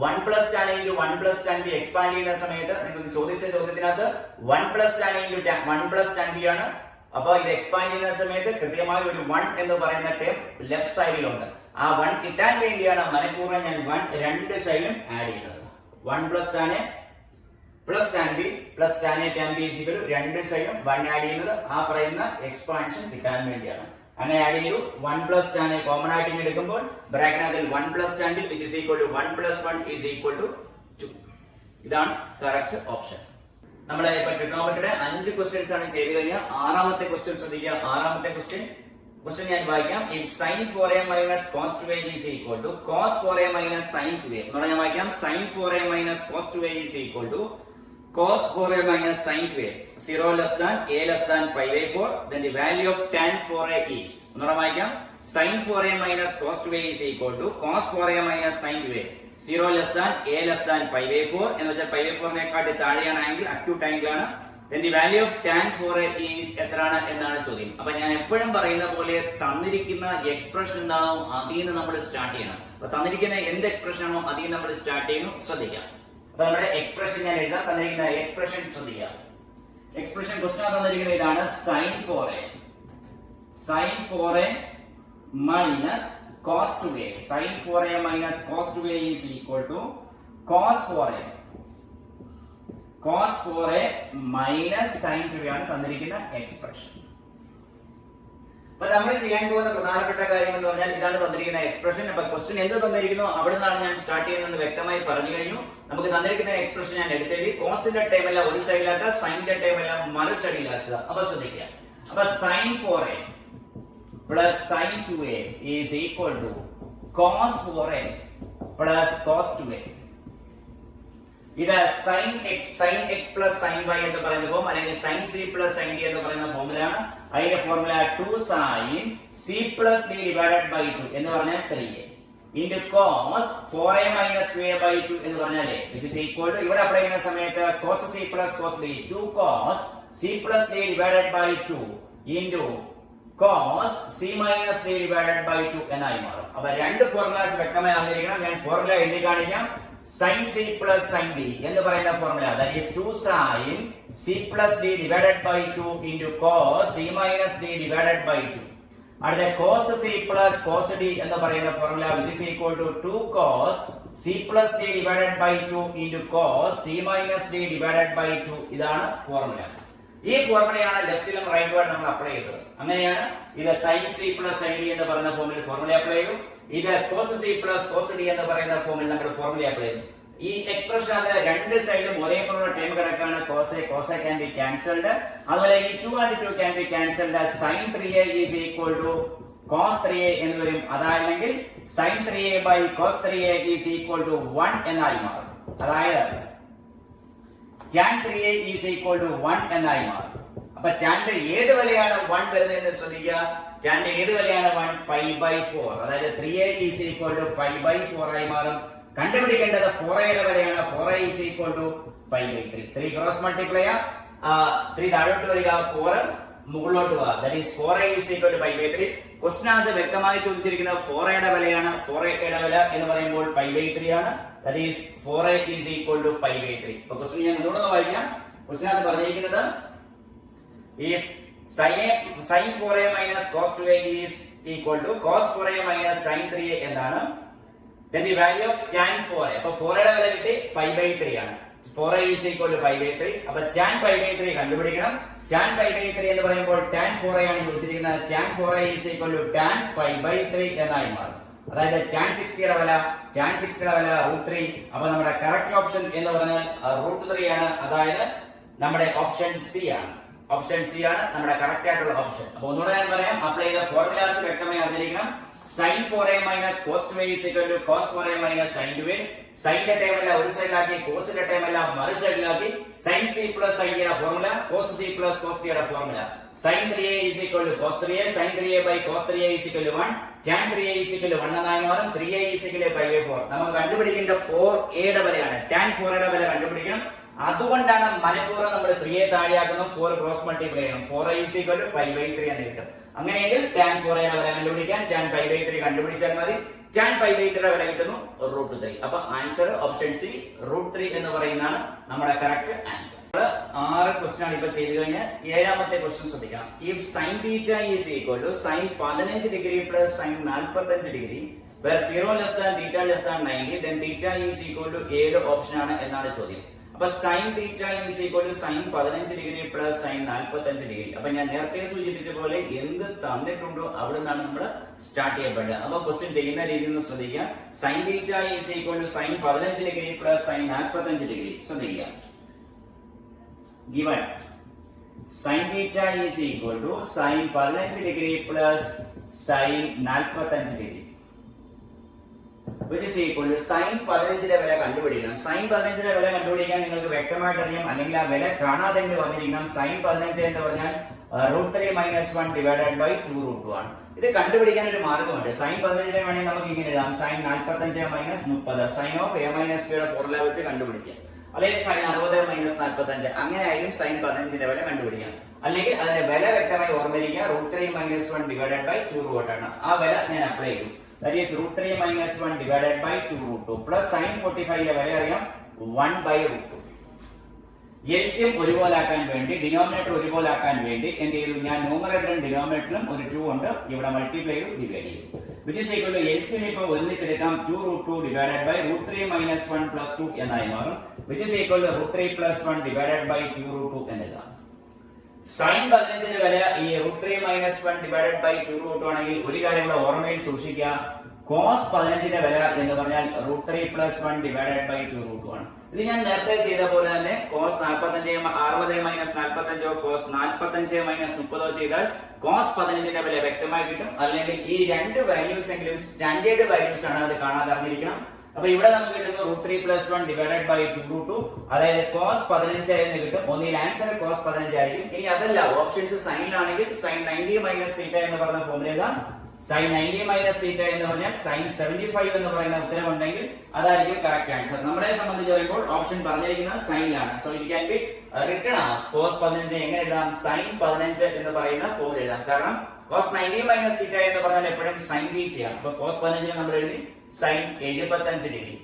1 plus tan a into 1 plus tan b expand ചെയ്യുന്ന സമയത്ത് നിങ്ങൾക്ക് ചോദിച്ച ചോദ്യത്തിനകത്ത് 1 plus tan a into 1 plus tan b ആണ്. അപ്പോൾ ഇത് എക്സ്പാൻഡ് ചെയ്യുന്ന സമയത്ത് കൃത്യമായി ഒരു 1 എന്ന് പറയുന്ന ടേം ലെഫ്റ്റ് സൈഡിലുണ്ട്. ആ 1 കിട്ടാൻ വേണ്ടിയാണ് മനഃപൂർവ്വം ഞാൻ 1 രണ്ട് സൈഡിലും ആഡ് ചെയ്യുന്നത്. 1 plus tan a plus tan b plus tan a tan b is equal to രണ്ട് സൈഡും 1 ആഡ് ചെയ്യുന്നത് ആ പറയുന്ന എക്സ്പാൻഷൻ കിട്ടാൻ വേണ്ടിയാണ്. അങ്ങനെ ആഡ് ചെയ്തു. 1 plus tan a കോമൺ ആയിട്ട് എടുക്കുമ്പോൾ ബ്രാക്കറ്റിനകത്തിൽ 1 plus tan b which is equal to 1 plus 1 is equal to 2. ഇതാണ് കറക്റ്റ് ഓപ്ഷൻ. നമ്മളെ ഇപ്പൊ ട്രിഗണോമെട്രിയുടെ 5 ക്വസ്റ്റ്യൻസ് ആണ് ചെയ്തു കഴിഞ്ഞാൽ ആറാമത്തെ ക്വസ്റ്റ്യൻ ശ്രദ്ധിക്കുക. ആറാമത്തെ ക്വസ്റ്റ്യൻ ഞാൻ വായിക്കാം. if sin 4a minus cos 2a is equal to cos 4a minus sin 2a. ഞാൻ വായിക്കാം. sin 4a minus cos 2a is equal to cos 4a minus sin 2a. 0 less than a less than pi by 4. Then the value of tan 4a is. വായിക്കാം. sin 4a minus cos 2a is equal to cos 4a minus sin 2a. 0 less than a less than pi by 4. എന്ന് വെച്ചാൽ pi by 4 നേക്കാട്ടി താഴെയാണ് angle, acute angle ആണ്. Then the value of tan 4a is എത്രയാണ് എന്നാണ് ചോദ്യം. അപ്പൊ ഞാൻ എപ്പോഴും പറയുന്ന പോലെ തന്നിരിക്കുന്ന എക്സ്പ്രഷൻ എന്താണോ അതിൽ നിന്ന് നമ്മൾ സ്റ്റാർട്ട് ചെയ്യണം. അപ്പൊ തന്നിരിക്കുന്ന എന്ത് എക്സ്പ്രഷൻ ആണോ അതിൽ നിന്ന് നമ്മൾ സ്റ്റാർട്ട് ചെയ്യുന്നു. ശ്രദ്ധിക്കാം. അപ്പൊ നമ്മുടെ എക്സ്പ്രഷൻ ഞാൻ എഴുതാം. തന്നിരിക്കുന്ന എക്സ്പ്രഷൻ ശ്രദ്ധിക്കാം. എക്സ്പ്രഷൻ ക്വസ്റ്റ്യൻ തന്നിരിക്കുന്ന ഇതാണ്. sin 4a minus cos 2a. sin 4a minus cos 2a is equal to cos 4a minus sin 2a ആണ് തന്നിരിക്കുന്ന എക്സ്പ്രഷൻ. അപ്പൊ നമ്മൾ ചെയ്യാൻ പോകുന്ന പ്രധാനപ്പെട്ട കാര്യം എന്ന് പറഞ്ഞാൽ ഇതാണ് തന്നിരിക്കുന്ന എക്സ്പ്രഷൻ. അപ്പൊ ക്വസ്റ്റ്യൻ എന്ത് തന്നിരിക്കുന്നു അവിടെ നിന്നാണ് ഞാൻ സ്റ്റാർട്ട് ചെയ്യുന്നത് വ്യക്തമായി പറഞ്ഞു കഴിഞ്ഞു. നമുക്ക് തന്നിരിക്കുന്ന എക്സ്പ്രഷൻ ഞാൻ എടുത്തെഴുതി. കോസിന്റെ ടൈം എല്ലാം ഒരു സൈഡിലാക്കുക, സൈനിന്റെ ടൈം എല്ലാം മറു സൈഡിലാക്കുക. അപ്പൊ ശ്രദ്ധിക്കുക. അപ്പൊ sin 4a plus sin 2a is equal to cos 4a plus cos 2a. ഇത് sin x plus sin y എന്ന് പറയുന്ന ഫോം അല്ലെങ്കിൽ sin c plus sin d എന്ന് പറയുന്ന ഫോമുലയാണ്. അതിന്റെ formula 2 sin c plus d divided by 2 എന്ന് പറഞ്ഞാൽ 3a into cos 4a minus 2a by 2 എന്ന് പറഞ്ഞാൽ which is equal to ഇവിടെ അപ്ലൈ ചെയ്യുന്ന സമയത്ത് cos c plus cos d 2 cos c plus d divided by 2 into cos c minus d divided by 2 എന്നായി മാറും. അപ്പൊ രണ്ട് ഫോർമുലാസ് വ്യക്തമായി അറിഞ്ഞിരിക്കണം. ഞാൻ ഫോർമുല എഴുതി കാണിക്കാം. sin c plus sin d എന്ന് പറയുന്ന formula that is 2 sin c plus d divided by 2 into cos c minus d divided by 2. അടുത്ത cos c plus cos d എന്ന് പറയുന്ന formula which is equal to 2 cos c plus d divided by 2 into cos c minus d divided by 2. ഇതാണ് formula. ഈ ഫോർമുലയാണ് ലെഫ്റ്റിലും റൈറ്റിലും നമ്മൾ apply ചെയ്തത്. അങ്ങനെയാണ് ഇത് sin c plus sin d എന്ന് പറയുന്ന ഫോർമുല അപ്ലൈ ചെയ്തു. ഇത് cos c plus cos d എന്ന് പറയുന്ന ഫോമിൽ നമ്മൾ ഫോർമുല അപ്ലൈ ചെയ്തു. ഈ എക്സ്പ്രഷൻ അത് രണ്ട് സൈഡിലും ഒരേപോലുള്ള ടൈം കിടക്കാണ്. cos a can be cancelled. അതുപോലെ ഈ 2 and 2 can be cancelled. sin 3a is equal to cos 3a എന്ന് വരും. അതല്ലെങ്കിൽ sin 3a by cos 3a is equal to 1 എന്നായി മാറും. അതായത് tan 3a is equal to 1 എന്നായി മാറും. അപ്പൊ ടാന്റെ ഏത് വിലയാണ് 1 വരുന്നതെന്ന് ശ്രദ്ധിക്കുക. ടാന്റെ ഏത് വിലയാണ് 1 pi by 4. അതായത് 3a is equal to pi by 4 ആയി മാറും. കണ്ടുപിടിക്കേണ്ടത് 4a യുടെ വിലയാണ്. 4a is equal to pi by 3. 3 cross multiply 3 താഴോട്ട് വരിക, 4 മുകളിലോട്ട് പോവുക. that is 4a is equal to pi by 3. Question അത് വ്യക്തമായി ചോദിച്ചിരിക്കുന്നത് 4a യുടെ വിലയാണ്. 4a യുടെ വില എന്ന് പറയുമ്പോൾ pi by 3 ആണ്. that is 4a is equal to pi by 3. അപ്പോൾ ക്വസ്റ്റ്യൻ ഞാൻ ഒന്നുകൂടെ വായിക്കാം. ക്വസ്റ്റ്യൻ അത് പറഞ്ഞിരിക്കുന്നത് if sin 4a minus cos 2a is equal to cos 4a minus sin 3a എന്നാണ്. then the value of tan 4a. അപ്പോൾ 4a യുടെ വില കിട്ടി pi by 3 ആണ്. 4a is equal to pi by 3. അപ്പോൾ tan pi by 3 കണ്ടുപിടിക്കണം. tan pi by 3 എന്ന് പറയുമ്പോൾ tan 4a ആണ് ചോദിച്ചിരിക്കുന്നത്. tan 4a is equal to tan pi by 3 എന്നായി മാറും. അതായത് tan 60 യുടെ വില √3. അപ്പോൾ നമ്മുടെ കറക്റ്റ് ഓപ്ഷൻ എന്ന് പറഞ്ഞാൽ √3 ആണ്. അതായത് നമ്മുടെ ഓപ്ഷൻ സി ആണ്. ഓപ്ഷൻ സി ആണ് നമ്മുടെ കറക്റ്റ് ആയിട്ടുള്ള ഓപ്ഷൻ. അപ്പോൾ ഒന്നുകൂടെ ഞാൻ പറയാം. അപ്ലൈ ചെയ്ത ഫോർമുലാസ് വ്യക്തമായി അറിഞ്ഞിരിക്കണം. sin 4a minus cos 2a is equal to cos 4a minus sin 2a. സൈന്റെ ടൈം എല്ലാം ഒരു സൈഡിലാക്കി, കോസിന്റെ ടൈം എല്ലാം മറു സൈഡിലാക്കി. sin c plus sin യുടെ formula, cos c plus cos t യുടെ formula. sin 3a is equal to cos 3a. sin 3a by cos 3a is equal to 1. tan 3a is equal to 1 എന്നായി മാറും. 3a is equal to pi by 4. നമുക്ക് കണ്ടുപിടിക്കേണ്ട 4a യുടെ വിലയാണ്. tan 4a യുടെ വില കണ്ടുപിടിക്കണം. അതുകൊണ്ടാണ് മനഃപൂർവ്വം നമ്മൾ 3a താഴെയാക്കുന്നത്. 4 ക്രോസ് മൾട്ടിപ്ലൈ ചെയ്യണം. 4a is equal to pi by 3 എന്ന് കിട്ടും. അങ്ങനെയെങ്കിൽ tan 4a യുടെ വില കണ്ടുപിടിക്കാൻ tan pi by 3 കണ്ടുപിടിച്ചാൽ മതി. tan pi by 3 യുടെ വില കിട്ടുന്നു √3. അപ്പൊ ആൻസർ ഓപ്ഷൻ സി √3 എന്ന് പറയുന്നതാണ് നമ്മുടെ കറക്റ്റ് ആൻസർ. 6 ക്വസ്റ്റ്യൻ ആണ് ഇപ്പൊ ചെയ്തു കഴിഞ്ഞാൽ 7ാമത്തെ ക്വസ്റ്റ്യൻ ശ്രദ്ധിക്കാം. if sin theta is equal to sin 15 degree plus sin 45 degree where 0 less than theta less than 90 then theta is equal to ഏത് ഓപ്ഷൻ ആണ് എന്നാണ് ചോദ്യം. അപ്പൊ sin theta is equal to sin 15 degree plus sin 45 degree. അപ്പൊ ഞാൻ നേരത്തെ സൂചിപ്പിച്ച പോലെ എന്ത് തന്നിട്ടുണ്ടോ അവിടെ നിന്നാണ് നമ്മൾ സ്റ്റാർട്ട് ചെയ്യപ്പെടുക. അപ്പൊ ക്വസ്റ്റ്യൻ ചെയ്യുന്ന രീതി ഒന്ന് ശ്രദ്ധിക്കുക. sin theta is equal to sin 15 degree plus sin 45 degree. ശ്രദ്ധിക്കുക. given sin theta is equal to sin 15 degree plus sin 45 degree, which is equal to sin 15 വില കണ്ടുപിടിക്കണം. sin 15 വില കണ്ടുപിടിക്കാൻ നിങ്ങൾക്ക് വ്യക്തമായിട്ട് അറിയാം, അല്ലെങ്കിൽ ആ വില കാണാതെ പറഞ്ഞിരിക്കണം. sin 15 എന്ന് പറഞ്ഞാൽ √3 - 1 divided by 2 √2 ആണ്. ഇത് കണ്ടുപിടിക്കാൻ ഒരു മാർഗമുണ്ട്. sin 15 വേണമെങ്കിൽ നമുക്ക് ഇങ്ങനെ എഴുതാം, sin 45 - 30 sin of a - b യുടെ ഫോർമുല വെച്ച് കണ്ടുപിടിക്കാം. അല്ലെങ്കിൽ sin 60 - 45 അങ്ങനെ ആയാലും sin 15 വില കണ്ടുപിടിക്കാം. അല്ലെങ്കിൽ അതിന്റെ വില വ്യക്തമായി ഓർമ്മിരിക്കുക, √3 - 1 divided by 2 √2 ആണ്. ആ വില ഞാൻ അപ്ലൈ ചെയ്യും. That is √3 - 1 divided by 2 √2 plus sin 45 ന്റെ വില അറിയാം 1/√2. എൽസിയം ഒരുപോലാക്കാൻ വേണ്ടി, ഡിനോമിനേറ്റർ ഒരുപോലാക്കാൻ വേണ്ടി എന്ത് ചെയ്തു, ഞാൻ ന്യൂമറേറ്ററും ഡിനോമിനേറ്ററിലും ഒരു 2 ഉണ്ട്, ഇവിടെ മൾട്ടിപ്ലൈ ചെയ്തു ഡിവൈഡ് ചെയ്യും. which is equal to LCM ഇപ്പോൾ ഒന്നിച്ചെടുക്കാം 2 √2 divided by √3 - 1 plus 2 എന്നായി മാറും, which is equal to √3 plus 1 divided by 2 √2 എന്നതാണ്. sin 15 ന്റെ വില ഈ √3 - 1 divided by 2 √2 ആണെങ്കിൽ ഒരു കാര്യം കൂടെ ഓർമ്മയിൽ സൂക്ഷിക്കുക, cos 15 ന്റെ വില എന്ന് പറഞ്ഞാൽ √3 plus 1 divided by 2 √2 ആണ്. ഇത് ഞാൻ നേരത്തെ ചെയ്ത പോലെ തന്നെ cos 45 60 - 45 cos 45 - 30 ചെയ്താൽ cos 15 ന്റെ വില വ്യക്തമായി കിട്ടും. അല്ലെങ്കിൽ ഈ രണ്ട് വാല്യൂസ് എങ്കിലും സ്റ്റാൻഡേർഡ് വാല്യൂസ് ആണ്, അത് കാണാതെ അറിഞ്ഞിരിക്കണം. അപ്പൊ ഇവിടെ നമുക്ക് കിട്ടുന്നു √3 plus 1 divided by 2 √2, അതായത് cos 15 എന്ന് കിട്ടും. ഒന്നിൽ ആൻസർ cos 15 ആയിരിക്കും. ഇനി അതല്ല, ഓപ്ഷൻസ് സൈനിലാണെങ്കിൽ sin 90 - θ എന്ന് പറയുന്ന ഫോർമുല, sin 90 - θ എന്ന് പറഞ്ഞാൽ sin 75 എന്ന് പറയുന്ന ഉത്തരം ഉണ്ടെങ്കിൽ അതായിരിക്കും കറക്റ്റ് ആൻസർ. നമ്മളെ സംബന്ധിച്ച് പറയുമ്പോൾ ഓപ്ഷൻ പറഞ്ഞിരിക്കുന്നത് സൈനിലാണ്. So it can be written as cos 15 എങ്ങനെ എഴുതാം, sin 15 എന്ന് പറയുന്ന ഫോർമുല എഴുതാം. കാരണം cos 90 - θ എന്ന് പറഞ്ഞാൽ എപ്പോഴും sin θ ആണ്. അപ്പൊ cos 15 നമ്മൾ എഴുതി sin 75 ഡിഗ്രി.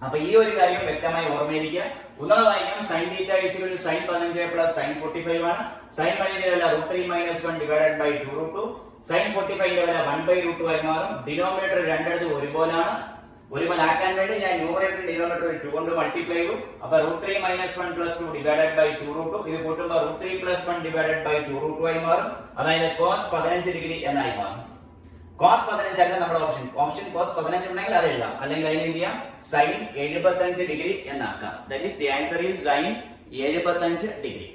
അപ്പൊ ഈ ഒരു കാര്യം വ്യക്തമായി ഓർമ്മയിരിക്കുക. ഒന്നുകൂടെ വായിക്കാം, sin θ = sin 15 plus sin 45 ആണ്. sin 15 വില √3 - 1 divided by 2 √2, sin 45 ന്റെ വില 1/√2 ആയി മാറും. ഡിനോമിനേറ്റർ രണ്ടിടത്തും ഒരുപോലാണ്. ഒരുപോലെ ആക്കാൻ വേണ്ടി ഞാൻ ന്യൂമറേറ്റർ ഡിനോമിനേറ്റർ 2 കൊണ്ട് മൾട്ടിപ്ലൈ ചെയ്യും. അപ്പൊ √3 - 1 plus 2 divided by 2 √2, ഇത് കൂട്ടുമ്പോൾ √3 plus 1 divided by 2 √2 ആയി മാറും. അതായത് cos 15 ഡിഗ്രി എന്നായി മാറും. cos 15 ആണ് നമ്മുടെ ഓപ്ഷൻ cos 15 ഉണ്ടെങ്കിൽ അത് എഴുതാം, അല്ലെങ്കിൽ അതിനെ എന്ത് ചെയ്യാം, sin 75 ഡിഗ്രി എന്നാക്കാം. That is the answer is sin 75 degree.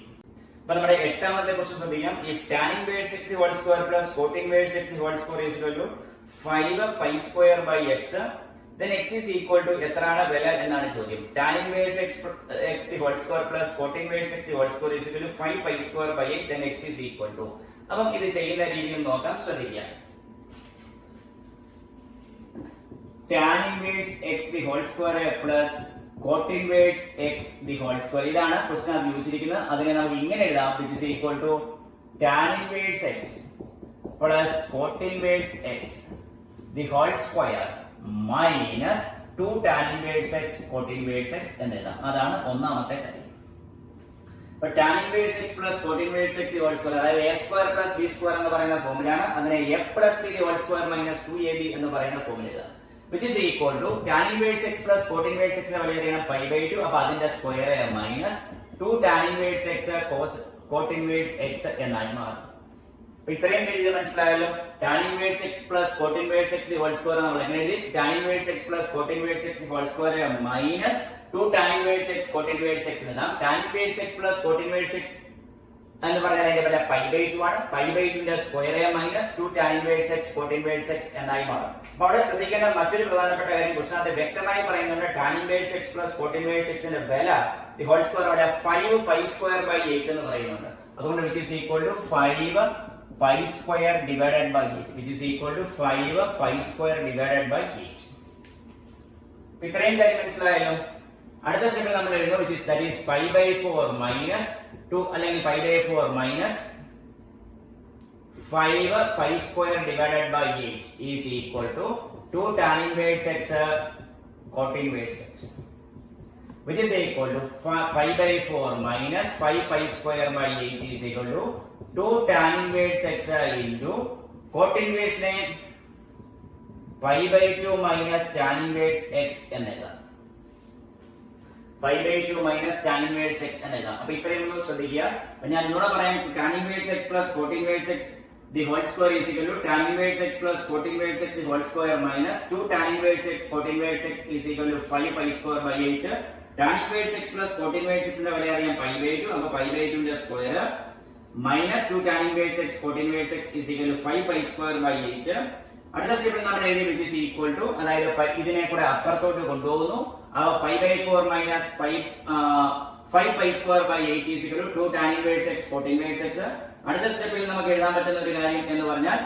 അപ്പോൾ നമ്മുടെ എട്ടാമത്തെ ക്വസ്റ്റ്യൻ ശ്രദ്ധിക്കാം. if tan inverse x the whole square plus cot inverse x the whole square is equal to 5 pi square by x, then x is equal to എത്രയാണ് വില എന്നാണ് ചോദ്യം. tan inverse x the whole square plus cot inverse x the whole square is equal to 5 pi square by 8, then x is equal to. അപ്പം ഇത് ചെയ്യുന്ന രീതിയിൽ നോക്കാം, ശ്രദ്ധിക്കാം. tan inverse x the whole square plus cot inverse x the whole square, ഇതാണ് question അത് ചോദിച്ചിരിക്കുന്നത്. അതിനെ നമുക്ക് ഇങ്ങനെ എഴുതാം, which is equal to tan inverse x plus cot inverse x the whole square minus 2 tan inverse x cot inverse x എന്ന് എഴുതാം. അതാണ് ഒന്നാമത്തെ കാര്യം. അപ്പോൾ tan inverse x plus cot inverse x the whole square, അതായത് a square plus b square എന്ന് പറയുന്ന ഫോർമുലയാണ്. അതിനെ a plus b the whole square minus 2ab എന്ന് പറയുന്ന ഫോർമുല എഴുതാം, which is equal to tan inverse x plus cot inverse x ന്റെ value അറിയണം pi/2, അപ്പോൾ അതിന്റെ square minus 2 tan inverse x cot inverse x എന്നായി മാറും. അപ്പോൾ ഇത്രയും എഴുതി മനസ്സിലായല്ലോ. tan inverse x plus cot inverse x the whole square നമ്മൾ എങ്ങനെ എഴുതി, tan inverse x plus cot inverse x the whole square minus 2 tan inverse x cot inverse x എന്നാണ്. tan inverse x plus cot inverse x എന്ന് പറഞ്ഞാൽ അതിന്റെ വില pi/2 ആണ്. pi/2 ന്റെ square minus 2 tan inverse x cot inverse x എന്നായി മാറും. അപ്പോൾ അവിടെ ശ്രദ്ധിക്കേണ്ട മറ്റൊരു പ്രധാനപ്പെട്ട കാര്യം, ക്വസ്റ്റ്യനകത്ത് വ്യക്തമായി പറയുന്നുണ്ട് tan inverse x plus cot inverse x ന്റെ വില ദി ഹോൾ സ്ക്വയർ വില 5 pi square by 8 എന്ന് പറയുന്നുണ്ട്. അതുകൊണ്ട് which is equal to 5 pi square divided by 8, which is equal to 5 pi square divided by 8. ഇത്രയും കാര്യം മനസ്സിലായല്ലോ. അടുത്ത സ്റ്റെപ്പിൽ നമ്മൾ എഴുതുന്നു, which is that is pi/4 minus 2 അല്ലെങ്കിൽ pi/4 minus 5 pi square divided by 8 is equal to 2 tan inverse x cot inverse x, which is equal to pi/4 minus 5 pi square by 8 is equal to 2 tan inverse x into cot inverse pi/2 minus tan inverse x എന്നെഴുതാം. pi/2 minus tan inverse x എന്നെഴുതാം. അപ്പോൾ ഇത്രയും ഒന്ന് ശ്രദ്ധിക്കുക. അപ്പോൾ ഞാൻ ഇങ്ങോട്ട് പറയാം, tan inverse x plus cot inverse x the whole square is equal to tan inverse x plus cot inverse x the whole square minus 2 tan inverse x cot inverse x is equal to 5 pi square by 8. tan inverse x plus cot inverse x ന്റെ വില അറിയാം pi/2. അപ്പോൾ pi/2 ന്റെ square minus 2 tan inverse x cot inverse x is equal to 5 pi square by 8. അടുത്ത സ്റ്റെപ്പിൽ നമ്മൾ എഴുതി which is equal to, അതായത് ഇതിനെ കൂടെ അപ്പുറത്തോട്ട് കൊണ്ടുപോകുന്നു. അപ്പോൾ pi/4 minus 5 pi square by 8 is equal to 2 tan inverse x cot inverse x. അടുത്ത സ്റ്റെപ്പിൽ നമുക്ക് എഴുതാൻ പറ്റുന്ന ഒരു കാര്യം എന്ന് പറഞ്ഞാൽ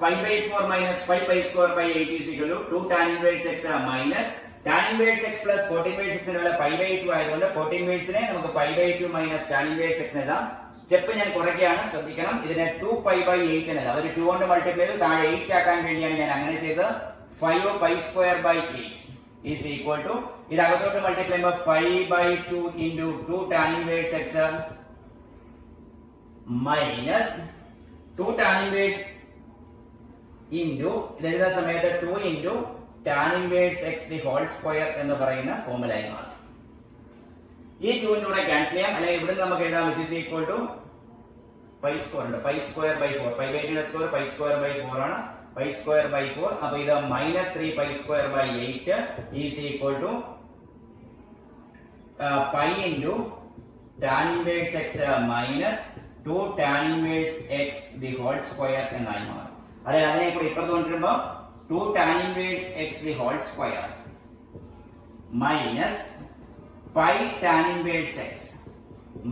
pi/4 minus 5 pi square by 8 is equal to 2 tan inverse x minus tan inverse x plus cot inverse x ന്റെ വില pi/2 ആയതുകൊണ്ട് cot inverse നെ നമുക്ക് pi/2 minus tan inverse x എഴുതാം. സ്റ്റെപ്പ് ഞാൻ കുറയ്ക്കുകയാണ്, ശ്രദ്ധിക്കണം. ഇതിനെ 2pi/8 എഴുതാം. ഒരു 2 കൊണ്ട് മൾട്ടിപ്ലൈ ചെയ്ത് താഴെ 8 ആക്കാൻ വേണ്ടിയാണ് ഞാൻ അങ്ങനെ ചെയ്തത്. 5 pi square by 8 is equal to, ഇത് അകത്തോട്ട് മൾട്ടിപ്ലൈ ചെയ്യുമ്പോൾ pi/2 into 2 tan inverse x minus 2 tan inverse into ഇതെഴുതുന്ന സമയത്ത് 2 into tan inverse x the whole square എന്ന് പറയുന്ന ഫോർമുലയായി മാറും. ഈ 2 ന്റെ കൂടെ ക്യാൻസൽ ചെയ്യാം, അല്ലെങ്കിൽ ഇവിടെ നമുക്ക് എഴുതാം which is equal to pi square ഉണ്ട്, pi square by 4, pi/2 ന്റെ സ്ക്വയർ pi square by 4 ആണ്, pi square by 4. അപ്പോൾ ഇത് minus 3 pi square by 8 is equal to pi into tan inverse x minus 2 tan inverse x the whole square എന്നായി മാറും. അതായത് അതിനെ കൂടി ഇപ്പുറത്ത് കൊണ്ടുവരുമ്പോൾ 2 tan inverse x the whole square minus pi tan inverse x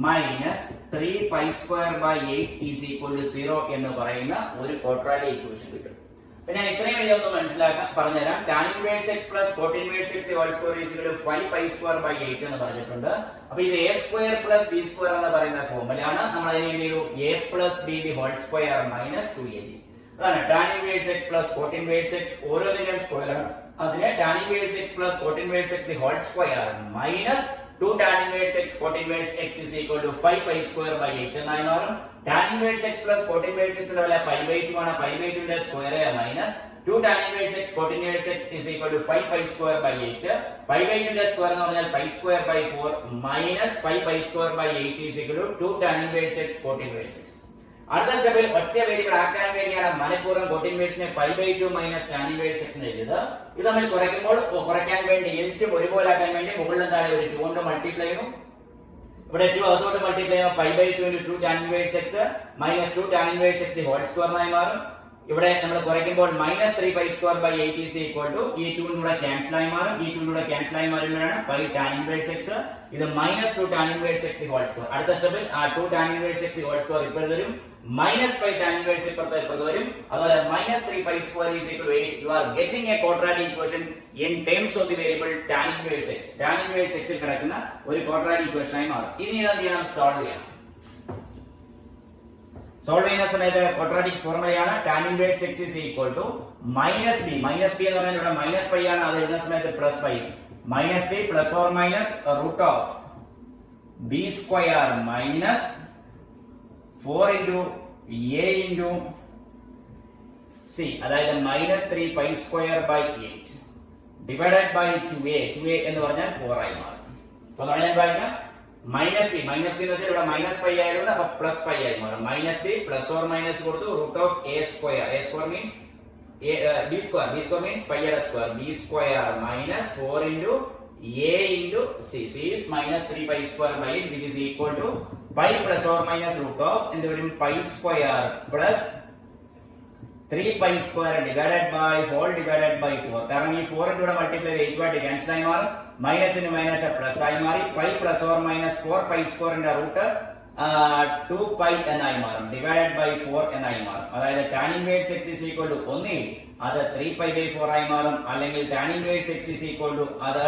minus 3 pi square by 8 is equal to 0 എന്ന് പറയുന്ന ഒരു ക്വാഡ്രാറ്റിക് ഇക്വേഷൻ കിട്ടും. അപ്പോൾ ഞാൻ ഇത്രയും വലിയ ഒന്ന് മനസ്സിലാക്കാൻ പറഞ്ഞുതരാം. tan inverse x plus cot inverse x the whole square is equal to 5 pi square by 8 എന്ന് പറഞ്ഞിട്ടുണ്ട്. അപ്പോൾ ഇത് a square plus b square എന്ന് പറയുന്ന ഫോർമുലയാണ്. നമ്മൾ അതിനെ എന്ത് ചെയ്തു? a plus b the whole square minus 2ab. അതാണ് tan inverse x plus cot inverse x ഓരോന്നിന്റെയും സ്ക്വയർ ആണ്. അതിനെ tan inverse x plus cot inverse x the whole square minus 2 tan inverse x cot inverse x is equal to 5 pi square by 8 എന്നായി മാറും. tan inverse x plus cot inverse x ന്റെ വില pi/2 ആണ്, pi/2 ന്റെ square minus 2 tan inverse x cot inverse x is equal to 5 pi square by 8. pi/2 ന്റെ square എന്ന് പറഞ്ഞാൽ pi square by 4 minus 5 pi square by 8 is equal to 2 tan inverse x cot inverse x. അടുത്ത സ്റ്റെപ്പിൽ ഒറ്റ variable ആക്കാൻ വേണ്ടിയാണ് മനഃപൂർവ്വം cot inverse നെ pi/2 minus tan inverse x എന്ന് എഴുതുന്നത്. ഇത് നമ്മൾ കുറയ്ക്കാൻ വേണ്ടി LCM ഒരുപോലെ ആക്കാൻ വേണ്ടി മുകളിലും താഴെ ഒരു 2 കൊണ്ട് മൾട്ടിപ്ലൈ ചെയ്യും. ഇവിടെ 2 അകത്തോട്ട് മൾട്ടിപ്ലൈ ചെയ്യുമ്പോൾ pi/2 into 2 tan inverse x minus 2 tan inverse x the whole square ആയി മാറും. ഇവിടെ നമ്മൾ കുറയ്ക്കുമ്പോൾ minus 3 pi square by 8 is equal to ഈ 2 കൂടെ ക്യാൻസൽ ആയി മാറും. ഈ 2 കൂടെ ക്യാൻസൽ ആയി മാറുമ്പോഴാണ് pi tan inverse x ഇത് minus 2 tan inverse x the whole square. അടുത്ത സ്റ്റെപ്പിൽ ആ 2 tan inverse x the whole square ഇപ്പുറത്ത് വരും, minus 5 tan inverse ഇപ്പുറത്ത് വരും. അതുപോലെ minus 3 pi square is equal to 8. You are getting a quadratic equation in terms of the variable tan inverse x. tan inverse x ൽ കിടക്കുന്ന ഒരു quadratic equation ആയി മാറും. ഇനി എന്ത് ചെയ്യണം? സോൾവ് ചെയ്യണം. സോൾവ് ചെയ്യുന്ന സമയത്ത് quadratic ഫോർമുലയാണ് tan inverse x is equal to minus b. minus b എന്ന് പറഞ്ഞാൽ ഇവിടെ minus pi ആണ്, അത് എഴുതുന്ന സമയത്ത് plus pi. minus b plus or minus root of b square minus 4 into a into c, അതായത് minus 3 pi square by 8 divided by 2a. 2a എന്ന് പറഞ്ഞാൽ 4 ആയി മാറും. അപ്പോൾ നമ്മൾ ഞാൻ പറയാം minus b എന്ന് വെച്ചാൽ ഇവിടെ minus pi ആയതുകൊണ്ട് അപ്പോൾ plus pi ആയി മാറും. minus b plus or minus കൊടുത്തു root of a square. a square means b square. b square means pi യുടെ square. b square minus 4 into a into c. c is minus 3 pi square by 8 which is equal to pi plus or minus root of എന്ത് വരും? pi square plus 3 pi square divided by whole divided by 4. കാരണം ഈ 4 ന്റെ കൂടെ multiply ചെയ്ത് 8 ആയിട്ട് cancel ആയി മാറും. മൈനസ് ഇൻടു മൈനസ് പ്ലസ് ആയി മാറി. pi plus or minus 4 pi square ന്റെ റൂട്ട് 2 pi എന്നായി മാറും. ഡിവൈഡഡ് ബൈ 4 എന്നായി മാറും. അതായത് tan inverse x is equal to ഒന്നിൽ അത് 3 pi by 4 ആയി മാറും, അല്ലെങ്കിൽ tan inverse x is equal to അത്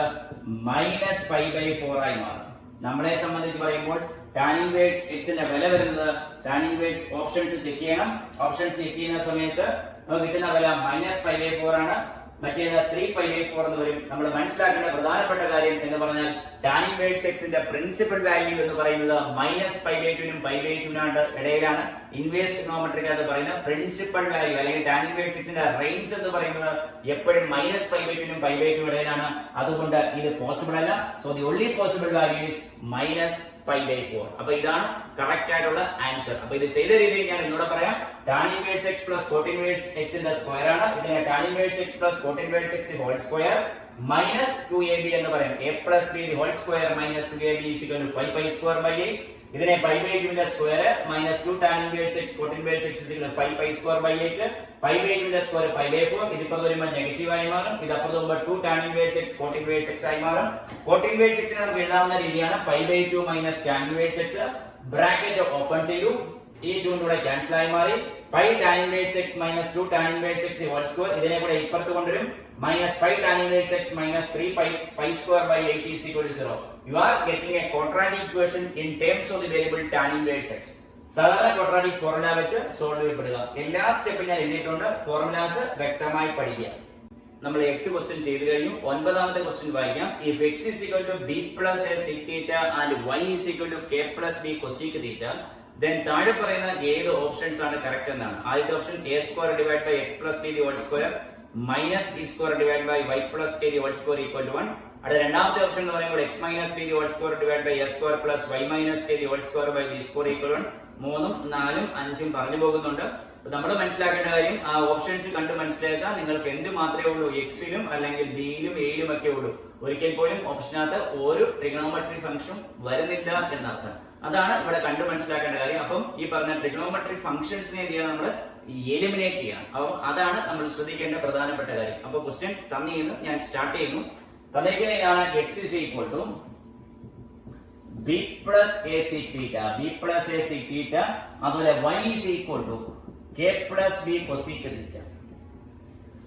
minus pi by 4 ആയി മാറും. നമ്മളെ സംബന്ധിച്ച് പറയുമ്പോൾ tan inverse x ന്റെ വില വരുന്നത് tan inverse ഓപ്ഷൻസ് ചെക്ക് ചെയ്യണം. ഓപ്ഷൻസ് ചെക്ക് ചെയ്യുന്ന സമയത്ത് നമുക്ക് കിട്ടുന്ന വില minus pi by 4 ആണ്. മറ്റേത് 3 pi by 4 എന്ന് വരും. നമ്മൾ മനസ്സിലാക്കേണ്ട പ്രധാനപ്പെട്ട കാര്യം എന്ന് പറഞ്ഞാൽ tan inverse x ന്റെ പ്രിൻസിപ്പൽ വാല്യൂ എന്ന് പറയുന്നത് minus pi by 2 നും pi by 2 നും ഇടയിലാണ്. ഇൻവേഴ്സ് ട്രിഗണോമെട്രിക് എന്ന് പറയുന്ന പ്രിൻസിപ്പൽ വാല്യൂ അല്ലെങ്കിൽ tan inverse x ന്റെ റേഞ്ച് എന്ന് പറയുന്നത് എപ്പോഴും minus pi by 2 നും pi by 2 ഇടയിലാണ്. അതുകൊണ്ട് ഇത് പോസിബിൾ അല്ല. So the only possible value is minus π/4. അപ്പൊ ഇതാണ് കറക്റ്റ് ആയിട്ടുള്ള ആൻസർ. അപ്പൊ ഇത് ചെയ്ത രീതിയിൽ ഞാൻ ഇന്നോട് പറയാം. tan inverse x plus cot inverse x ന്റെ സ്ക്വയർ ആണ്. ഇതിനെ tan inverse x plus cot inverse x whole square minus 2ab എന്ന് പറയാം. a plus b whole square minus 2ab is equal to 5π²/8. ഇതിനെ π/2 ന്റെ square minus 2 tan inverse x cot inverse x is equal to 5π²/8. π/2 ന്റെ square π/4. ഇതിപ്പോ വരുമ്പോൾ negative ആയി മാറും. ഇത് അപ്പോൾ വരുമ്പോൾ 2 tan inverse x cot inverse x ആയി മാറും. cot inverse x നെ നമുക്ക് എഴുതാവുന്ന രീതിയാണ് π/2 minus tan inverse x. Bracket open ചെയ്തു. ഈ 2 കൂടെ ക്യാൻസൽ ആയി മാറി. Pi tan inverse x minus 2 tan inverse x whole square ഇതിനെ കൂടെ ഇപ്പുറത്ത് കൊണ്ടുവരും. minus 5 tan inverse x minus 3π²/8 is equal to 0. You are getting a quadratic equation in terms of the variable tan inverse x. സാധാരണ quadratic formula വെച്ച് solve ചെയ്യപ്പെടുക. എല്ലാ സ്റ്റെപ്പും ഞാൻ എഴുതിയിട്ടുണ്ട്. Formulas വ്യക്തമായി പഠിക്കുക. നമ്മൾ 8 ക്വസ്റ്റ്യൻ ചെയ്തു കഴിഞ്ഞു. 9ാമത്തെ ക്വസ്റ്റ്യൻ വായിക്കാം. if x is equal to b plus a sec theta and y is equal to k plus b cosec theta, then താഴെ പറയുന്ന ഏത് ഓപ്ഷൻസ് ആണ് കറക്റ്റ് എന്നാണ്. ആദ്യത്തെ option a² divided by x plus b the whole square minus b² divided by y plus k the whole square equal to 1. അടുത്ത രണ്ടാമത്തെ option എന്ന് പറയുമ്പോൾ x minus b the whole square divided by s² plus y minus k the whole square by b square equal to 1. 3ഉം 4ഉം 5ഉം പറഞ്ഞു പോകുന്നുണ്ട്. നമ്മൾ മനസ്സിലാക്കേണ്ട കാര്യം ആ ഓപ്ഷൻസ് കണ്ട് മനസ്സിലാക്കാൻ നിങ്ങൾക്ക് എന്ത് മാത്രമേ ഉള്ളൂ, എക്സിലും അല്ലെങ്കിൽ ബിയിലും എയിലും ഒക്കെ ഉള്ളൂ. ഒരിക്കൽ പോലും ഓപ്ഷനകത്ത് ഒരു ട്രിഗണോമെട്രി ഫംഗ്ഷൻ വരുന്നില്ല എന്നർത്ഥം. അതാണ് ഇവിടെ കണ്ടു മനസ്സിലാക്കേണ്ട കാര്യം. അപ്പം ഈ പറഞ്ഞ ട്രിഗണോമെട്രി ഫംഗ്ഷൻസിനെ എന്ത് ചെയ്യണം, നമ്മൾ എലിമിനേറ്റ് ചെയ്യണം. അപ്പം അതാണ് നമ്മൾ ശ്രദ്ധിക്കേണ്ട പ്രധാനപ്പെട്ട കാര്യം. അപ്പൊ ക്വസ്റ്റ്യൻ തന്നിരുന്നു, ഞാൻ സ്റ്റാർട്ട് ചെയ്യുന്നു. തന്നിരിക്കുന്നതാണ് x is equal to b plus a sec theta, b plus a sec theta, അതുപോലെ y is equal to k plus b cosec theta.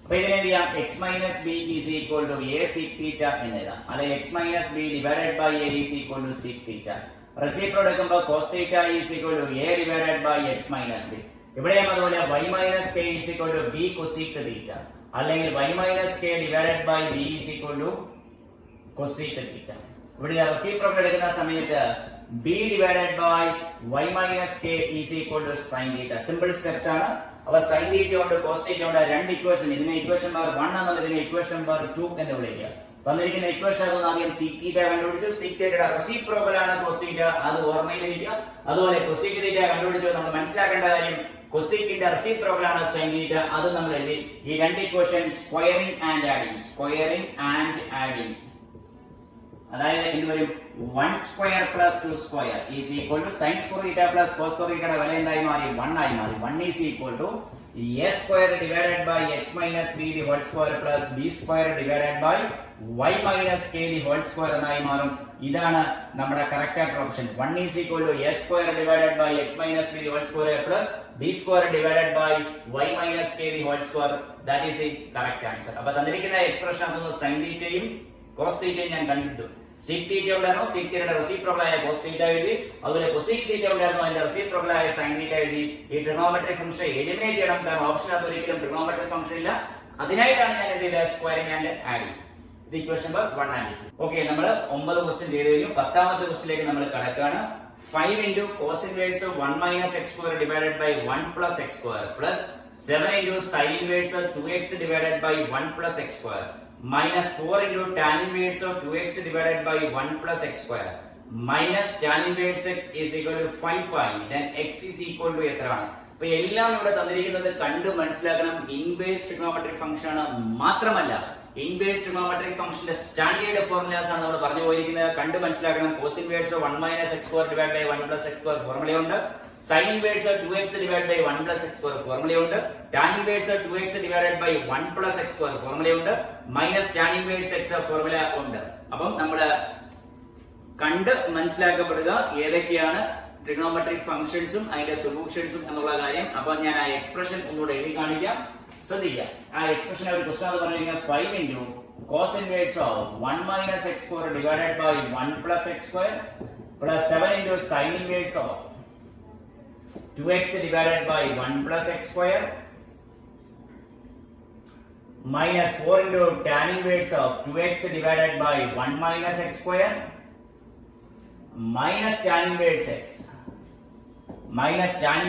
അപ്പൊ ഇതിനെ എന്ത് ചെയ്യാം, x minus b is equal to a sec theta എന്ന് എഴുതാം. അല്ലെങ്കിൽ x minus b divided by a is equal to sec theta. Reciprocal എടുക്കുമ്പോൾ cos theta is equal to a divided by x minus b. ഇവിടെയും അതുപോലെ y minus k is equal to b cosec theta, അല്ലെങ്കിൽ y minus k divided by b is equal to cosec theta. ഇവിടെ reciprocal എടുക്കുന്ന സമയത്ത് b divided by y minus k is equal to sin theta. Simple steps ആണ്. അപ്പൊ sin theta ഉണ്ട്, cos theta ഉണ്ട്, രണ്ട് equation. ഇതിനെ ഇക്വേഷൻ നമ്പർ 1 എന്നുള്ളതിനെ ഇക്വേഷൻ നമ്പർ 2 എന്ന് വിളിക്കുക. തന്നിരിക്കുന്ന ഇക്വേഷൻ ആദ്യം sec theta കണ്ടുപിടിച്ചു. sec theta റെസിപ്രോക്കൽ ആണ് cos theta, അത് ഓർമ്മയിലിരിക്കുക. അതുപോലെ cosec theta കണ്ടുപിടിച്ചു. നമ്മൾ മനസ്സിലാക്കേണ്ട കാര്യം cosecന്റെ റെസിപ്രോക്കൽ ആണ് sin theta, അത് നമ്മൾ എഴുതി. ഈ രണ്ട് equation squaring and adding, squaring and adding, അതായത് എന്ത് വരും, 1 square plus 2 square is equal to sin square theta plus cos square theta വില എന്തായി മാറി, 1 ആയി മാറി. 1 is equal to a square divided by x minus b the whole square plus b square divided by y minus k the whole square എന്നായി മാറും. ഇതാണ് നമ്മുടെ correct ആയിട്ടുള്ള option. 1 is equal to a square divided by x minus b the whole square plus b square divided by y minus k the whole square. That is the correct answer. അപ്പോൾ തന്നിരിക്കുന്ന expression ആകുന്നത് sin theta-യും cos theta-യും ഞാൻ കണ്ടിട്ടു. sec theta ഉണ്ടായിരുന്നു, sec theta reciprocal ആയ cos theta എഴുതി. അതുപോലെ cosec theta ഉണ്ടായിരുന്നു, അതിന്റെ റെസിപ്രോക്കൽ ആയ sin theta എഴുതി. ഈ ട്രിഗണോമെട്രിക് ഫംഗ്ഷൻ എലിമിനേറ്റ് ചെയ്യണം, കാരണം ഓപ്ഷനകത്ത് ഒരിക്കലും ട്രിഗണോമെട്രിക് ഫംഗ്ഷൻ ഇല്ല. അതിനായിട്ടാണ് ഞാൻ എന്ത് ചെയ്തത്, സ്ക്വയറിംഗ് ആൻഡ് ആഡിംഗ്. ഇത് ഇക്വേഷൻ നമ്പർ 1 and 2. ഓക്കെ, നമ്മൾ 9 ക്വസ്റ്റ്യൻ ചെയ്തു കഴിഞ്ഞു. 10ാമത്തെ ക്വസ്റ്റ്യനിലേക്ക് നമ്മൾ കടക്കുകയാണ്. 5 into cos inverse of 1 minus x square divided by 1 plus x square plus 7 into sin inverse of 2x divided by 1 plus x square minus 4 into tan inverse of 2x divided by 1 plus x square minus tan inverse x is equal to 5 pi, then x is equal to എത്രയാണ്? അപ്പോൾ എല്ലാം ഇവിടെ തന്നിരിക്കുന്നത് കണ്ടു മനസ്സിലാക്കണം. Inverse trigonometric function ആണ്. മാത്രമല്ല inverse trigonometric ഫംഗ്ഷന്റെ സ്റ്റാൻഡേർഡ് ഫോർമുലാസ് ആണ് നമ്മൾ പറഞ്ഞു പോയിരിക്കുന്നത്. കണ്ടു മനസ്സിലാക്കണം. cos inverse of 1 minus x square divided by 1 plus x square ഫോർമുലയുണ്ട്. sin inverse of 2x divided by 1 plus x square ഫോർമുലയുണ്ട്. tan inverse of 2x divided by 1 plus x square ഫോർമുലയുണ്ട്. Minus tan inverse x formula ഉണ്ട്. അപ്പം നമ്മൾ കണ്ട് മനസ്സിലാക്കപ്പെടുക ഏതൊക്കെയാണ് trigonometric ഫംഗ്ഷൻസും അതിന്റെ സൊല്യൂഷൻസും എന്നുള്ള കാര്യം. അപ്പൊ ഞാൻ ആ എക്സ്പ്രഷൻ ഒന്നുകൂടെ എഴുതി കാണിക്കാം, ശ്രദ്ധിക്കുക. ആ എക്സ്പ്രഷൻ ഒരു ക്വസ്റ്റൻ എന്ന് പറഞ്ഞാൽ 5 into cos inverse of 1 minus x square divided by 1 plus x square plus 7 into sin inverse of 2x divided by 1 plus x square minus 4 into tan inverse of 2x divided by 1 minus x square minus tan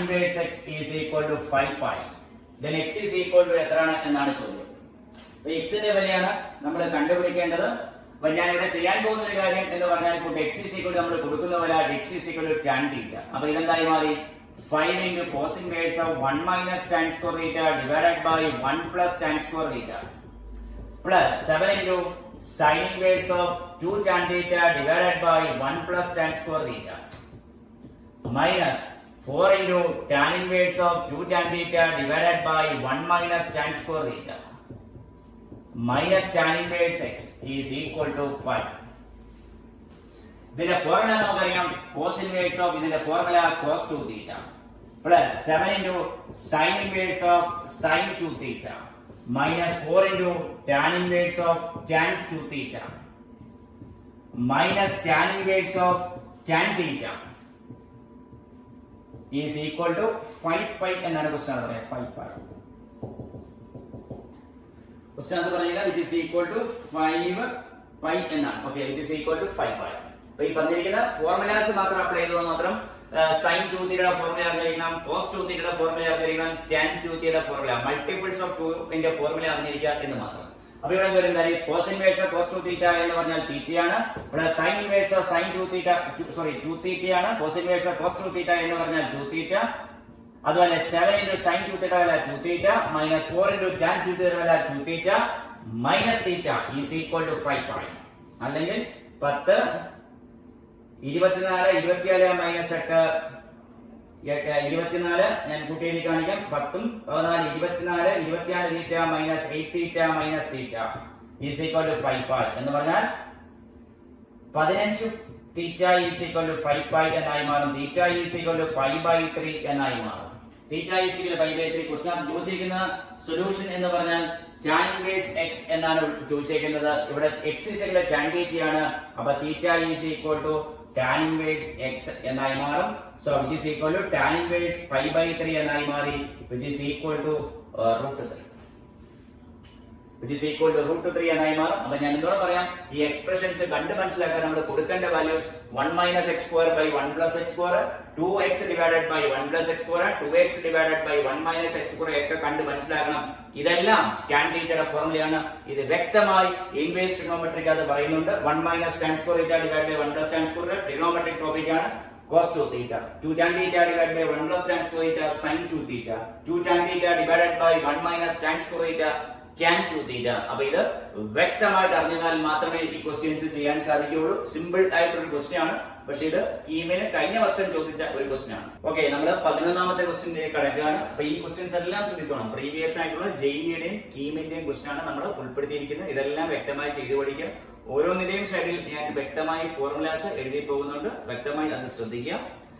inverse x is equal to 5 pi. Then x is equal to എത്രയാണ് എന്നാണ് ചോദ്യം. അപ്പോൾ x ന്റെ വിലയാണ് നമ്മൾ കണ്ടുപിടിക്കേണ്ടത്. അപ്പൊ ഞാൻ ഇവിടെ ചെയ്യാൻ പോകുന്ന ഒരു കാര്യം എന്ന് പറഞ്ഞാൽ x = നമ്മൾ കൊടുക്കുന്ന പോലെ x = tan θ. അപ്പൊ ഇതെന്തായി മാറി 5 into cos inverse of 1 minus tan square theta divided by 1 plus tan square theta plus 7 into sin inverse of 2 tan theta divided by 1 plus tan square theta minus 4 into tan inverse of 2 tan theta divided by 1 minus tan square theta minus tan inverse x is equal to 5. ഇതിന്റെ formula നമുക്കറിയാം cos inverse of ഇതിന്റെ formula cos 2 theta plus 7 into sin inverse of sin 2 theta minus 4 into tan inverse of tan 2 theta minus tan inverse of tan theta is equal to 5 pi എന്നാണ് question പറയുന്നത് 5 pi question എന്ന് പറയുന്നത് which is equal to 5 pi എന്നാണ് okay which is equal to 5 pi. അപ്പോൾ ഈ പറഞ്ഞിരിക്കുന്ന formulas മാത്രം apply ചെയ്താൽ മാത്രം sin 2 theta ഫോർമുല അറിഞ്ഞിരിക്കണം, cos 2 theta ഫോർമുല അറിഞ്ഞിരിക്കണം, tan 2 theta formula multiples of 2 ന്റെ ഫോർമുല അറിഞ്ഞിരിക്കുക എന്ന് മാത്രം. അപ്പോൾ ഇവിടെ വരുന്നത് cos inverse of cos 2 theta എന്ന് പറഞ്ഞാൽ തീറ്റയാണ്, plus sin inverse of sin 2 theta 2 തീറ്റയാണ്, cos inverse of cos 2 theta എന്ന് പറഞ്ഞാൽ 2 തീറ്റ, അതുപോലെ 7 into sin 2 theta വല 2 തീറ്റ minus 4 into tan 2 theta വല 2 തീറ്റ minus theta is equal to 5 pi. അല്ലെങ്കിൽ 10 24 24 minus 8 24 ഞാൻ കൂട്ടി എഴുതി കാണിക്കാം 10 14 24 24 theta minus 8 theta minus theta is equal to 5 pi എന്ന് പറഞ്ഞാൽ 15 theta is equal to 5 pi എന്നായി മാറും. Theta is equal to pi by 3 എന്നായി മാറും. Theta is equal to pi by 3 question ചോദിച്ചിരിക്കുന്ന സൊല്യൂഷൻ എന്ന് പറഞ്ഞാൽ tan inverse x എന്നാണ് ചോദിച്ചിരിക്കുന്നത്. ഇവിടെ x is equal to tan θ ആണ്. അപ്പോൾ theta is equal to tan inverse x എന്നായി മാറും. So which is equal to tan inverse pi by 3 എന്നായി മാറി, which is equal to root 3. which is equal to root 3 എന്നായി മാറും. അപ്പോൾ ഞാൻ എന്തുകൊണ്ട് പറയാം, ഈ എക്സ്പ്രഷൻസ് കണ്ട് മനസ്സിലാക്കാൻ നമ്മൾ കൊടുക്കേണ്ട values 1 minus x square by 1 plus x square, 2x divided by 1 plus x square, 2x divided by 1 minus x square ഒക്കെ കണ്ട് മനസ്സിലാക്കണം. ഇതെല്ലാം tan θയുടെ ഫോർമുലയാണ്. ഇത് വ്യക്തമായി ഇൻവേഴ്സ് ട്രിഗണോമെട്രിക് അത് പറയുന്നുണ്ട്. 1 minus tan square theta divided by 1 plus tan square trigonometric topic ആണ്. cos 2 theta, 2 tan theta divided by 1 plus tan square theta sin 2 theta, 2 tan theta divided by 1 minus tan square theta tan 2 theta. അപ്പോൾ ഇത് വ്യക്തമായിട്ട് അറിഞ്ഞാൽ മാത്രമേ ഈ questions ചെയ്യാൻ സാധിക്കുകയുള്ളൂ. Simple ആയിട്ടൊരു ക്വസ്റ്റ്യൻ ആണ്, പക്ഷേ ഇത് കീമിന് കഴിഞ്ഞ വർഷം ചോദിച്ച ഒരു ക്വസ്റ്റ്യൻ ആണ്. ഓക്കെ, നമ്മൾ 11ാമത്തെ ക്വസ്റ്റ്യനിലേക്ക് കടക്കുകയാണ്. അപ്പോൾ ഈ ക്വസ്റ്റ്യൻസ് എല്ലാം ശ്രദ്ധിക്കണം. പ്രീവിയസ് ആയിട്ടുള്ള ജെഇയുടെയും കീമിന്റെയും ക്വസ്റ്റ്യൻ ആണ് നമ്മൾ ഉൾപ്പെടുത്തിയിരിക്കുന്നത്. ഇതെല്ലാം വ്യക്തമായി ചെയ്തു പഠിക്കുക. ഓരോന്നിന്റെയും സൈഡിൽ ഞാൻ വ്യക്തമായി ഫോർമുലാസ് എഴുതി പോകുന്നുണ്ട്, വ്യക്തമായി അത് ശ്രദ്ധിക്കുക.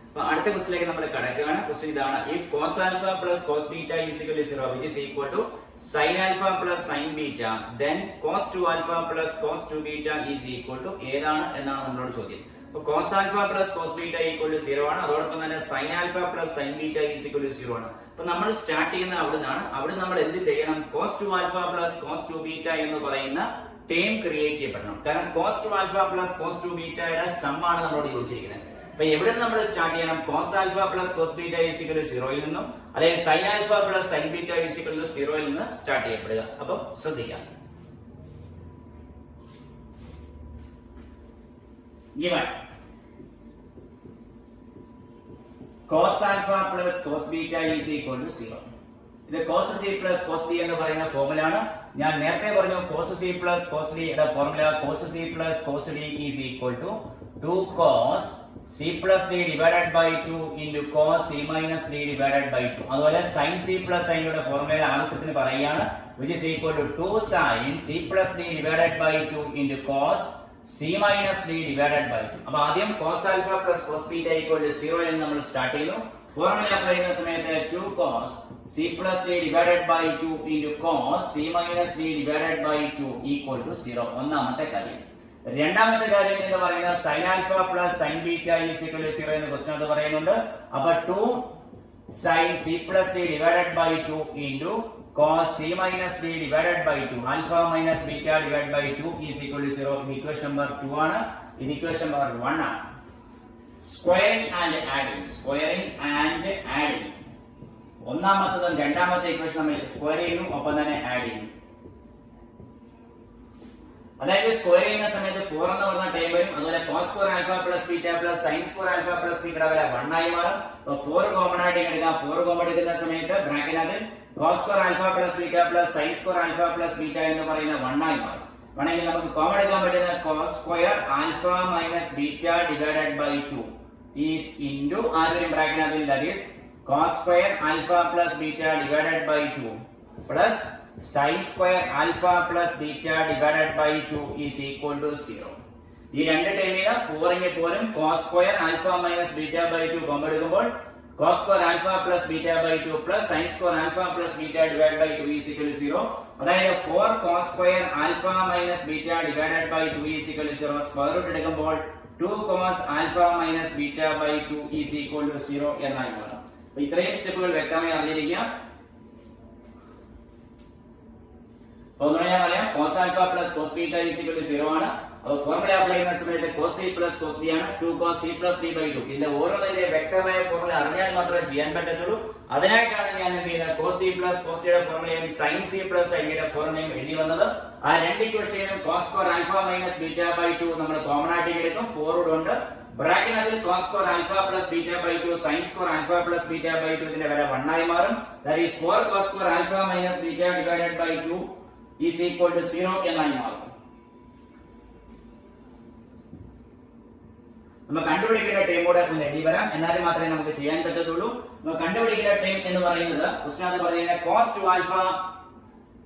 അപ്പോൾ അടുത്ത ക്വസ്റ്റ്യനിലേക്ക് നമ്മൾ കടക്കുകയാണ്. ക്വസ്റ്റ്യൻ ഇതാണ്: if cos alpha plus cos beta is equal to 0, which is equal to sin alpha plus sin beta, then cos 2 alpha plus cos 2 beta is equal to ഏതാണ് എന്നാണ് നമ്മളോട് ചോദ്യം. അപ്പോൾ cos alpha plus cos beta equal to 0 ആണ്. അതോടൊപ്പം തന്നെ sin alpha plus sin beta is equal to 0 ആണ്. അപ്പോൾ നമ്മൾ സ്റ്റാർട്ട് ചെയ്യുന്നത് അവിടുന്നാണ്. അവിടെ നമ്മൾ എന്ത് ചെയ്യണം? cos 2 alpha plus cos 2 beta എന്ന് പറയുന്ന ടേം ക്രിയേറ്റ് ചെയ്യപ്പെടണം. കാരണം cos 2 alpha plus cos 2 ബീറ്റയുടെ some ആണ് നമ്മളോട് ചോദിച്ചിരിക്കുന്നത്. അപ്പൊ എവിടെ നമ്മൾ സ്റ്റാർട്ട് ചെയ്യണം? cos alpha plus cos beta is equal to 0 ൽ നിന്നും, അല്ലെങ്കിൽ sin alpha plus sin beta is equal to 0 ൽ നിന്ന് സ്റ്റാർട്ട് ചെയ്യപ്പെടുക. അപ്പൊ ശ്രദ്ധിക്കാം. given cos alpha plus cos beta is equal to 0. ഇത് cos c plus cos d എന്ന് പറയുന്ന ഫോർമുല ആണ്. ഞാൻ നേരത്തെ പറഞ്ഞു cos c plus cos d യുടെ formula cos c plus cos d is equal to 2 cos c plus d divided by 2 into cos c minus d divided by 2. അതുപോലെ sin c plus sin യുടെ formula ആവശ്യത്തിന് പറയുകയാണ്, which is equal to 2 sin c plus d divided by 2 into cos c minus d divided by 2. അപ്പോൾ ആദ്യം cos alpha plus cos beta equal to 0 എന്ന് നമ്മൾ start ചെയ്യുന്നു. Formula apply ചെയ്യുന്ന സമയത്ത് 2 cos c plus d divided by 2 into cos c minus d divided by 2 equal to 0. ഒന്നാമത്തെ കാര്യം. രണ്ടാമത്തെ കാര്യം എന്ന് പറയുന്നത് sin alpha plus sin beta is equal to 0 എന്ന് ക്വസ്റ്റ്യൻ അത് പറയുന്നുണ്ട്. അപ്പോൾ 2 sin c plus d divided by 2 into cos c minus d divided by 2 alpha minus beta divided by 2 is equal to 0. Equation number 2 ആണ്. ഇത് equation number 1 ആണ്. Squaring and adding ഒന്നാമത്തതും രണ്ടാമത്തെ equation നമ്മൾ square ചെയ്യുന്നു, ഒപ്പം തന്നെ ആഡ് ചെയ്യുന്നു. അതായത് സ്ക്വയർ ചെയ്യുന്ന സമയത്ത് 4 എന്ന് പറഞ്ഞ ടൈം വരും. അതുപോലെ cos square alpha plus beta plus sin square alpha plus ബീറ്റയുടെ വില 1 ആയി മാറും. അപ്പോൾ 4 കോമൺ ആയിട്ട് എടുക്കാം. 4 കോമൺ എടുക്കുന്ന സമയത്ത് ബ്രാക്കറ്റിനകത്ത് cos square alpha plus beta plus sin square alpha plus beta എന്ന് പറയുന്ന 1 ആയി മാറും. വേണമെങ്കിൽ നമുക്ക് കോമൺ എടുക്കാൻ പറ്റുന്ന cos square alpha minus beta divided by 2 is into ആദ്യം ബ്രാക്കറ്റിനകത്ത് that is cos square alpha plus beta divided by 2 plus sin square alpha plus beta divided by 2 is equal to 0. ഈ രണ്ട് ടൈമിന് 4 ന് പോലും cos square alpha minus beta by 2 common എടുക്കുമ്പോൾ cos square alpha plus beta by 2 plus sin square alpha plus beta divided by 2 is equal to 0. അതായത് 4 cos square alpha minus beta divided by 2 is equal to 0. Square root എടുക്കുമ്പോൾ 2 cos alpha minus beta by 2 is equal to 0 എന്നായി മാറും. അപ്പോൾ ഇത്രയും സ്റ്റെപ്പുകൾ വ്യക്തമായി അറിഞ്ഞിരിക്കുക. ഒന്നുകൂടെ ഞാൻ പറയാം. cos alpha plus cos beta is equal to 0 ആണ്. അപ്പോൾ ഫോർമുല അപ്ലൈ ചെയ്യുന്ന സമയത്ത് cos c plus cos b ആണ് 2 cos c plus d by 2. ഇതിന്റെ ഓരോന്നിന്റെ വ്യക്തമായ ഫോർമുല അറിഞ്ഞാൽ മാത്രമേ ചെയ്യാൻ പറ്റത്തുള്ളൂ. അതിനായിട്ടാണ് ഞാൻ എന്ത് ചെയ്യുന്നത് cos c plus cos d യുടെ ഫോർമുലയും sin c plus sin d യുടെ ഫോർമുലയും എഴുതി വന്നത്. ആ രണ്ട് ഇക്വേഷനും cos square alpha minus beta by 2 നമ്മൾ കോമൺ ആയിട്ട് എടുക്കും. 4 ഉണ്ട്. ബ്രാക്കറ്റിനകത്ത് cos square alpha plus beta by 2 sin square alpha plus beta by 2 ഇതിന്റെ വില 1 ആയി മാറും. That is 4 cos square alpha minus beta divided by 2 is equal to 0 എന്നായി മാറും. നമ്മൾ കണ്ടുപിടിക്കേണ്ട ടൈം കൂടെ എഴുതി വരാം. എന്നാലും മാത്രമേ നമുക്ക് ചെയ്യാൻ പറ്റത്തുള്ളൂ. നമ്മൾ കണ്ടുപിടിക്കേണ്ട ടൈം എന്ന് പറയുന്നത് ക്വസ്റ്റ്യൻ പറയുന്നത് cos 2 alpha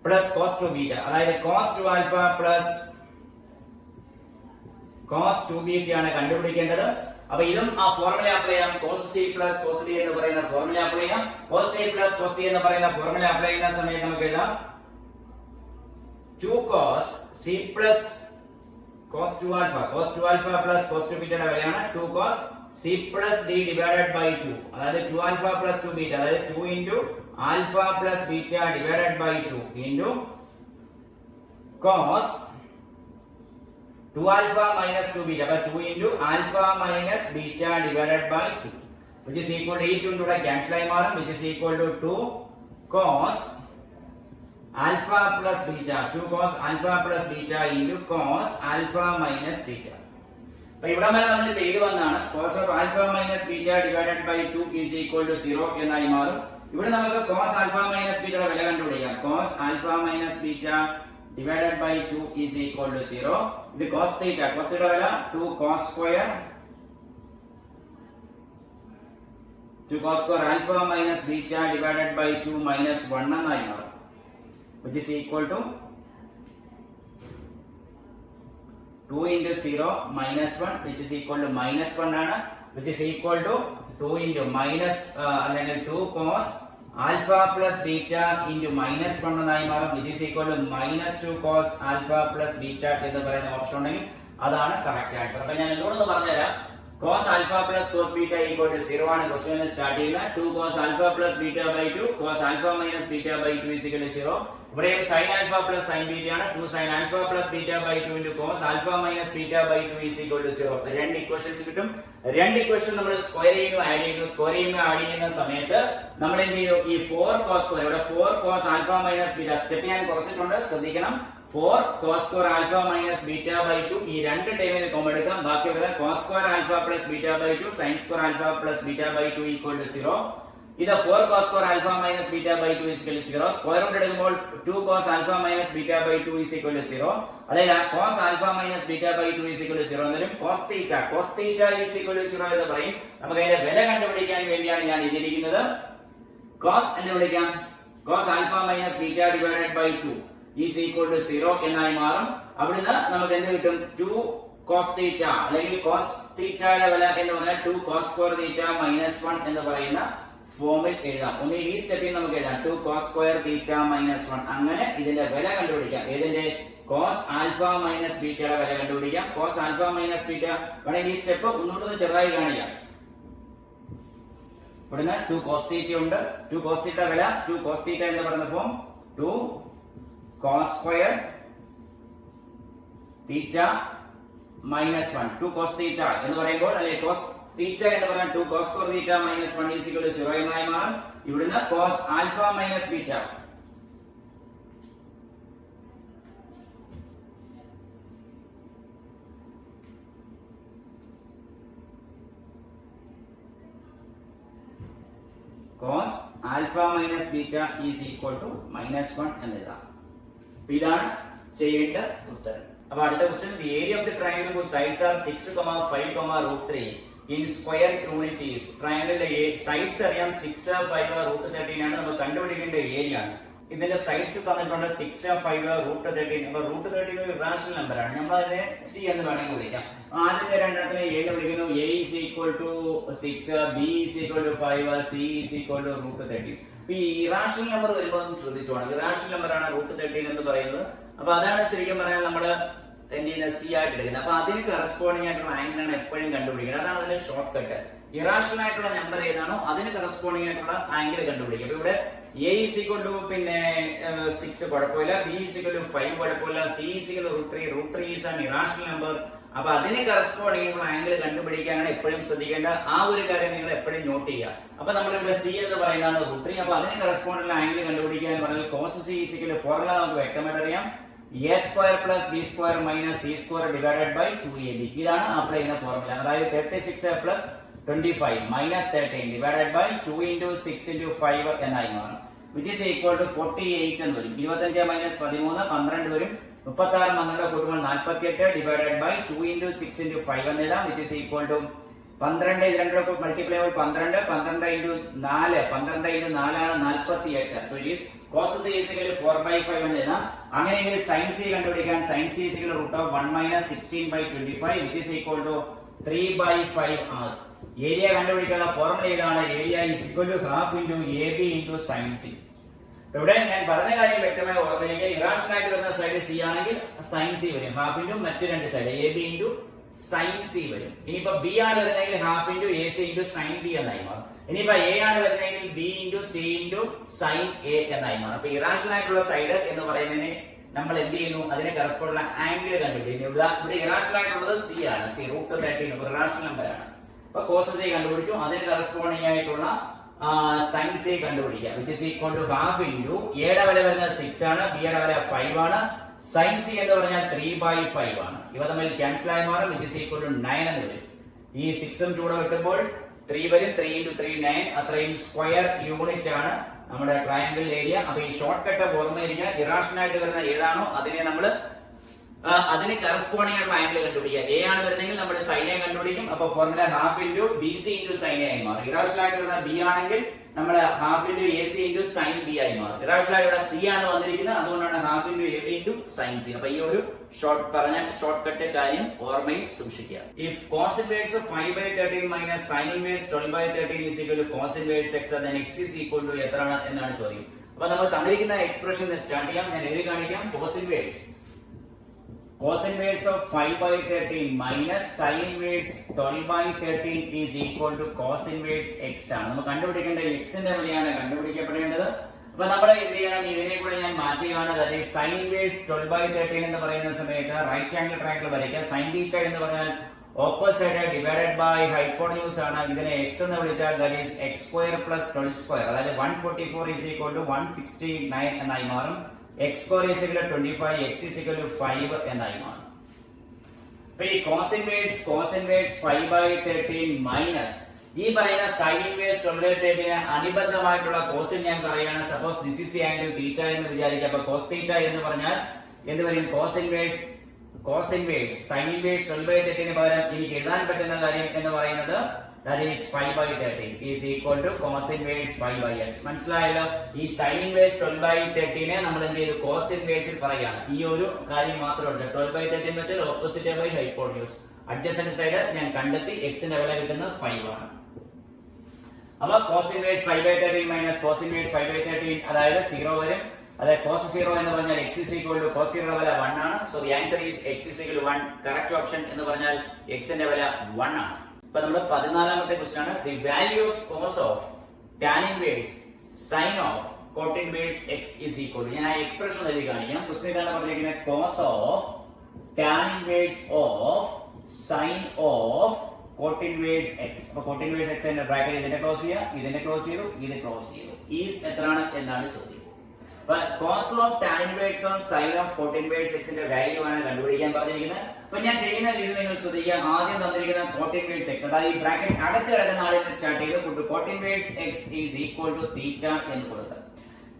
plus cos 2 beta, അതായത് cos 2 alpha plus cos 2 beta ആണ് കണ്ടുപിടിക്കേണ്ടത്. അപ്പൊ ഇതും ആ ഫോർമുല അപ്ലൈ ചെയ്യാം. cos c plus cos d എന്ന് പറയുന്ന ഫോർമുല അപ്ലൈ ചെയ്യാം. cos c plus cos d എന്ന് പറയുന്ന ഫോർമുല അപ്ലൈ ചെയ്യുന്ന സമയത്ത് നമുക്ക് എഴുതാം 2 cos c plus cos 2 alpha plus cos 2 beta യുടെ വിലയാണ് 2 cos c plus d divided by 2. അതായത് 2 alpha plus 2 beta, അതായത് 2 into alpha plus beta divided by 2 into cos 2 alpha minus 2 beta, but 2 into alpha minus beta divided by 2, which is equal to each one cancel ആയി മാറും, which is equal to 2 cos alpha plus beta, 2 cos alpha plus beta into cos alpha minus beta. അപ്പോൾ ഇവിടെ വരെ നമ്മൾ ചെയ്തു വന്നാണ് cos of alpha minus beta divided by 2 is equal to 0 എന്നായി മാറും. ഇവിടെ നമുക്ക് cos alpha minus beta യുടെ വില കണ്ടുപിടിക്കാം. cos alpha minus beta divided by 2 is equal to 0. ഇത് cos theta, cos theta വില 2 cos square alpha minus beta divided by 2 minus 1 എന്നായി മാറും, which is equal to 2 into 0 minus 1, which is equal to minus 1 ആണ്, which is equal to 2 into minus അല്ലെങ്കിൽ 2 cos alpha plus beta into minus 1 എന്നായി മാറും, which is equal to minus 2 cos alpha plus beta എന്ന് പറയുന്ന option ഉണ്ടെങ്കിൽ അതാണ് correct answer. അപ്പോൾ ഞാൻ എന്നോട് പറഞ്ഞുതരാം. cos alpha plus cos beta equal to 0 ആണ് ക്വസ്റ്റ്യൻ സ്റ്റാർട്ട് ചെയ്യുന്നത്. 2 cos alpha plus beta by 2 cos alpha minus beta by 2 is equal to 0. ഇവിടെ sin alpha plus sin beta ആണ്. 2 sin alpha plus beta by 2 into cos alpha minus beta by 2 is equal to 0. രണ്ട് equations കിട്ടും. രണ്ട് equation നമ്മൾ square ചെയ്യുന്നു, add ചെയ്യുന്നു. Square ചെയ്യുന്നു, add ചെയ്യുന്ന സമയത്ത് നമ്മൾ എന്ത് ചെയ്യും? ഈ 4 cos സ്ക്വയർ, ഇവിടെ 4 cos alpha minus beta step ഞാൻ കുറച്ചിട്ടുണ്ട്, ശ്രദ്ധിക്കണം. 4 cos square alpha minus beta by 2 ഈ രണ്ട് ടൈമിൽ കോമൺ എടുക്കാം. ബാക്കി വരുന്നത് cos square alpha plus beta by 2 sin square alpha plus beta by 2 equal to 0. ഇത് 4 cos square alpha minus beta by 2 is equal to 0. Square root എടുക്കുമ്പോൾ 2 cos alpha minus beta by 2 is equal to 0. അതായത് cos alpha minus beta by 2 is equal to 0 എന്നാലും cos theta is equal to 0 എന്ന് പറയും. നമുക്ക് അതിന്റെ വില കണ്ടുപിടിക്കാൻ വേണ്ടിയാണ് ഞാൻ എഴുതിയിരിക്കുന്നത്. cos എന്ന് വിളിക്കാം. cos alpha minus beta divided by 2 is equal to 0 എന്നായി മാറും. അവിടുന്ന് നമുക്ക് എന്ത് കിട്ടും? 2 cos theta അല്ലെങ്കിൽ cos theta യുടെ വില എന്ന് പറഞ്ഞാൽ 2 cos square theta minus 1 എന്ന് പറയുന്ന ഫോമിൽ എഴുതാം. ഒന്ന് ഈ സ്റ്റെപ്പിൽ നമുക്ക് എഴുതാം 2 cos square theta minus 1. അങ്ങനെ ഇതിന്റെ വില കണ്ടുപിടിക്കാം. ഏതിന്റെ? cos alpha minus beta യുടെ വില കണ്ടുപിടിക്കാം. cos alpha minus beta വേണമെങ്കിൽ ഈ സ്റ്റെപ്പ് ഒന്നുകൂടെ ചെറുതായി കാണിക്കാം. ഇവിടുന്ന് 2 cos theta ഉണ്ട്. 2 cos theta വില 2 cos theta എന്ന് പറയുന്ന form 2 cos square theta minus 1. 2 cos theta എന്ന് പറയുമ്പോൾ അല്ലെ cos theta എന്ന് പറഞ്ഞാൽ 2 cos square theta minus 1 is equal to 0 എന്നായി മാറും. ഇവിടുന്ന് cos alpha minus beta alpha minus beta is equal to -1 എന്ന് എഴുതാം. ഇതാണ് ചെയ്യേണ്ട ഉത്തരം. അപ്പൊ അടുത്ത question, the area of the triangle whose sides are 6, 5, √3 in square unit is. ട്രയാങ്കിളിലെ സൈഡ്സ് അറിയാം 6, 5, √13 ആണ്. നമ്മൾ കണ്ടുപിടിക്കേണ്ട ഏരിയ ആണ്. ഇതിന്റെ സൈഡ്സ് തന്നിട്ടുണ്ട് 6, 5, √13. അപ്പൊ √13 ഒരു റാഷണൽ നമ്പർ ആണ്. നമ്മൾ അതിനെ സി എന്ന് വേണമെങ്കിൽ വിളിക്കാം. ആദ്യത്തെ രണ്ടെണ്ണത്തിനെ എ എന്ന് വിളിക്കുന്നു. A is equal to 6, B is equal to 5, C is equal to √13. അപ്പൊ ഈ ഇറാഷണൽ നമ്പർ വരുമ്പോൾ ഒന്ന് ശ്രദ്ധിച്ചോണം. ഇറാഷണൽ നമ്പർ ആണ് √13 എന്ന് പറയുന്നത്. അപ്പൊ അതാണ് ശരിക്കും പറയാൻ നമ്മള് എന്ത് ചെയ്യുന്നത്, സി ആയിട്ട് എടുക്കുന്നത്. അപ്പൊ അതിന് കറസ്പോണ്ടിങ് ആയിട്ടുള്ള ആംഗിൾ ആണ് എപ്പോഴും കണ്ടുപിടിക്കുന്നത്. അതാണ് അതിന്റെ ഷോർട്ട് കട്ട്. ഇറാഷണൽ ആയിട്ടുള്ള നമ്പർ ഏതാണോ അതിന് കറസ്പോണ്ടിങ് ആയിട്ടുള്ള ആംഗിൾ കണ്ടുപിടിക്കും. അപ്പൊ ഇവിടെ എ ഈസ് ഈക്വൽ ടു 6 കുഴപ്പമില്ല, ബി ഈസ് ഈക്വൽ ടു 5 കുഴപ്പമില്ല, C is equal to √3 is an irrational number. അപ്പൊ അതിന് കറസ്പോണ്ടിങ് ആയിട്ടുള്ള ആംഗിൾ കണ്ടുപിടിക്കാനാണ് എപ്പോഴും ശ്രദ്ധിക്കേണ്ട. ആ ഒരു കാര്യം നിങ്ങൾ എപ്പോഴും നോട്ട് ചെയ്യുക. അപ്പൊ നമ്മളിവിടെ സി എന്ന് പറയുന്നതാണ് √3. അപ്പൊ അതിന് കറസ്പോണ്ടിങ് ആംഗിൾ കണ്ടുപിടിക്കാൻ പറഞ്ഞാൽ cos c is equal to formula നമുക്ക് വ്യക്തമായിട്ട് അറിയാം, a² + b² - c² divided by 2ab. ഇതാണ് അപ്ലൈ ചെയ്യുന്ന ഫോർമുല. അതായത് 36 + 25 - 13 ഡിവൈഡഡ് ബൈ 2 × 6 × 5 എന്നായി മാറും. വിച്ച് ഈസ് ഈക്വൽ ടു 48 എന്ന് വരും. 25 - 13 12 വരും. 36 12 കൂട്ടുമ്പോൾ 48 ഡിവൈഡഡ് ബൈ 2 × 6 × 5 എന്ന് എഴുതാം. Which is equal to 12. ഇത് രണ്ടും മൾട്ടിപ്ലൈ ചെയ്യുമ്പോൾ 12 12 × 4 12 × 4 ആണ് 48. So it is cos c is equal to 4/5 എന്ന് എഴുതാം. അങ്ങനെയെങ്കിൽ sin c കണ്ടുപിടിക്കാൻ sin c is equal to √1 - 16/25 which is equal to 3/5 ആണ്. ഏരിയ കണ്ടുപിടിക്കാനുള്ള ഫോർമുല ഏതാണ്? Area is equal to half into ab into sin c. ഇവിടെ ഞാൻ പറഞ്ഞ കാര്യം വ്യക്തമായി ഓർമ്മിക്കുക. ഇറാഷണൽ ആയിട്ട് വരുന്ന സൈഡ് സി ആണെങ്കിൽ sin c വരും. ഹാഫ് ഇൻറ്റു മറ്റു രണ്ട് side ab into sin c വരും. ഇനിയിപ്പോ b ആണ് വരുന്നതെങ്കിൽ half into ac into sin b എന്നായി മാറും. ഇനിയിപ്പോ a ആണ് വരുന്നതെങ്കിൽ b into c into sin a എന്നായി മാറും. അപ്പൊ ഇറാഷണൽ ആയിട്ടുള്ള സൈഡ് എന്ന് പറയുന്നതിന് നമ്മൾ എന്ത് ചെയ്യുന്നു, അതിനെ കറസ്പോണ്ടുള്ള ആംഗിൾ കണ്ടുപിടിക്കുന്നു. ഇവിടെ ഇറാഷണൽ ആയിട്ടുള്ളത് സി ആണ്. സി √13 ഒരു റാഷണൽ നമ്പർ ആണ്. അപ്പൊ cos c കണ്ടുപിടിച്ചു. അതിന് കറസ്പോണ്ടിങ് ആയിട്ടുള്ള sin c കണ്ടുപിടിക്കുക. which is equal to half into a യുടെ വില വരുന്നത് 6 ആണ്, b യുടെ വില 5 ആണ്. sin c എന്ന് പറഞ്ഞാൽ 3/5 ആണ്. ഇവ തമ്മിൽ ക്യാൻസൽ ആയി മാറും. which is equal to 9 എന്ന് വരും. ഈ 6 ഉം 2 കൂടെ കിട്ടുമ്പോൾ 3 വരും. 3 × 3 9. അത്രയും സ്ക്വയർ യൂണിറ്റ് ആണ് നമ്മുടെ ട്രയാങ്കിൾ ഏരിയ. അപ്പൊ ഈ ഷോർട്ട് കട്ട് ഓർമ്മയിരിക്കുക. ഇറാഷണൽ ആയിട്ട് വരുന്ന ഏതാണോ അതിനെ നമ്മൾ അതിന് കറസ്പോണ്ടിങ് ആയിട്ടുള്ള ആംഗിൾ കണ്ടുപിടിക്കുക. എ ആണ് വരുന്നെങ്കിൽ നമ്മൾ സൈനെ കണ്ടുപിടിക്കും. അപ്പൊ formula half into B C into sine ആയി മാറും. ഇറാഷണൽ ആയിട്ട് വരുന്ന ബി ആണെങ്കിൽ നമ്മൾ half into A C into sine B ആയി മാറും. ഇറാഷണൽ ആയിട്ട് ഇവിടെ സി ആണ് വന്നിരിക്കുന്നത്. അതുകൊണ്ടാണ് half into A B into sine C. അപ്പൊ ഈ ഒരു ഷോർട്ട് കട്ട് കാര്യം ഓർമ്മയിൽ സൂക്ഷിക്കുക. If cos inverse of 5/13 minus sin inverse 12/13 is equal to cos inverse x, then x is equal to എത്രയാണ് എന്നാണ് ചോദ്യം. അപ്പൊ നമ്മൾ തന്നിരിക്കുന്ന എക്സ്പ്രഷൻ സ്റ്റാർട്ട് ചെയ്യാം. ഞാൻ എഴുതി കാണിക്കാം. cos inverse of 5/13 minus sin inverse 12/13 is equal to cos inverse x ആണ്. നമ്മൾ കണ്ടുപിടിക്കേണ്ട x ന്റെ വിലയാണ് കണ്ടുപിടിക്കപ്പെടേണ്ടത്. അപ്പൊ നമ്മൾ എന്ത് ചെയ്യണം, ഇതിനെ കൂടെ ഞാൻ മാറ്റുകയാണ്. അതായത് sin inverse 12/13 എന്ന് പറയുന്ന സമയത്ത് റൈറ്റ് ആംഗിൾ ട്രയാങ്കിൾ വരയ്ക്കുക. sin θ എന്ന് പറഞ്ഞാൽ ഓപ്പോസിറ്റ് ഡിവൈഡഡ് ബൈ ഹൈപ്പോട്ടന്യൂസ് ആണ്. ഇതിനെ x എന്ന് വിളിച്ചാൽ that is x² + 12². അതായത് 144 is equal to 169 എന്നായി മാറും. x² is equal to 25, x is equal to 5 എന്നായി മാറും. അപ്പൊ ഈ cos inverse 5/13 മൈനസ് ഈ പറയുന്ന sin inverse 12/13 അനുബന്ധമായിട്ടുള്ള cos ഞാൻ പറയുകയാണ്. Suppose this is the angle θ എന്ന് വിചാരിക്കുക. അപ്പൊ cos θ എന്ന് പറഞ്ഞാൽ എന്ത് വരും? cos inverse sin inverse 12/13 പകരം എനിക്ക് എഴുതാൻ പറ്റുന്ന കാര്യം എന്ന് പറയുന്നത് that is 5/13 is equal to cos inverse 5/x. മനസ്സിലായല്ലോ? ഈ sin inverse 12/13 നമ്മൾ എന്ത് ചെയ്തു? cos inverse പറയുകയാണ്. ഈ ഒരു കാര്യം മാത്രമുണ്ട്. 12/13 എന്ന് വെച്ചാൽ opposite by hypotenuse. Adjacent side ഞാൻ കണ്ടെത്തി. x ന്റെ വില കിട്ടുന്നത് 5 ആണ്. അപ്പൊ cos inverse 5/13 minus cos inverse 5/13 അതായത് 0 വരും. അതായത് cos 0 എന്ന് പറഞ്ഞാൽ x is equal to cos 0 വില 1 ആണ്. So the answer is x is equal to 1. Correct option എന്ന് പറഞ്ഞാൽ x ന്റെ വില 1 ആണ്. ഇപ്പൊ നമ്മുടെ 14ാമത്തെ ക്വസ്റ്റ്യൻ ആണ്. The value of cos of tan inverse sin of cot inverse x is equal to, ഞാൻ ആ എക്സ്പ്രഷൻ എഴുതി കാണിക്കാം. ക്വസ്റ്റ്യൻ ഇതാണ് പറഞ്ഞിരിക്കുന്നത്. cos of tan inverse of sin of cot inverse x. അപ്പൊ cot inverse x ന്റെ bracket ഇതിനെ close ചെയ്യുക, ഇതിനെ ക്ലോസ് ചെയ്തു, ഇത് ക്ലോസ് ചെയ്തു. ഈസ് എത്രയാണ് എന്നാണ് ചോദ്യം. അപ്പൊ cos of tan inverse of sine of cot inverse എക്സിന്റെ വാല്യൂ ആണ് കണ്ടുപിടിക്കാൻ പറഞ്ഞിരിക്കുന്നത്. അപ്പൊ ഞാൻ ചെയ്യുന്ന രീതി നിങ്ങൾ ശ്രദ്ധിക്കുക. ആദ്യം തന്നിരിക്കുന്ന കോട്ട് ഇൻവേഴ്സ് എക്സ്, അതായത് ഈ ബ്രാക്കറ്റ് അകത്ത് കിടക്കുന്ന ആളിൽ നിന്ന് സ്റ്റാർട്ട് ചെയ്ത് cot inverse x is equal to theta എന്ന് കൊടുക്കുക.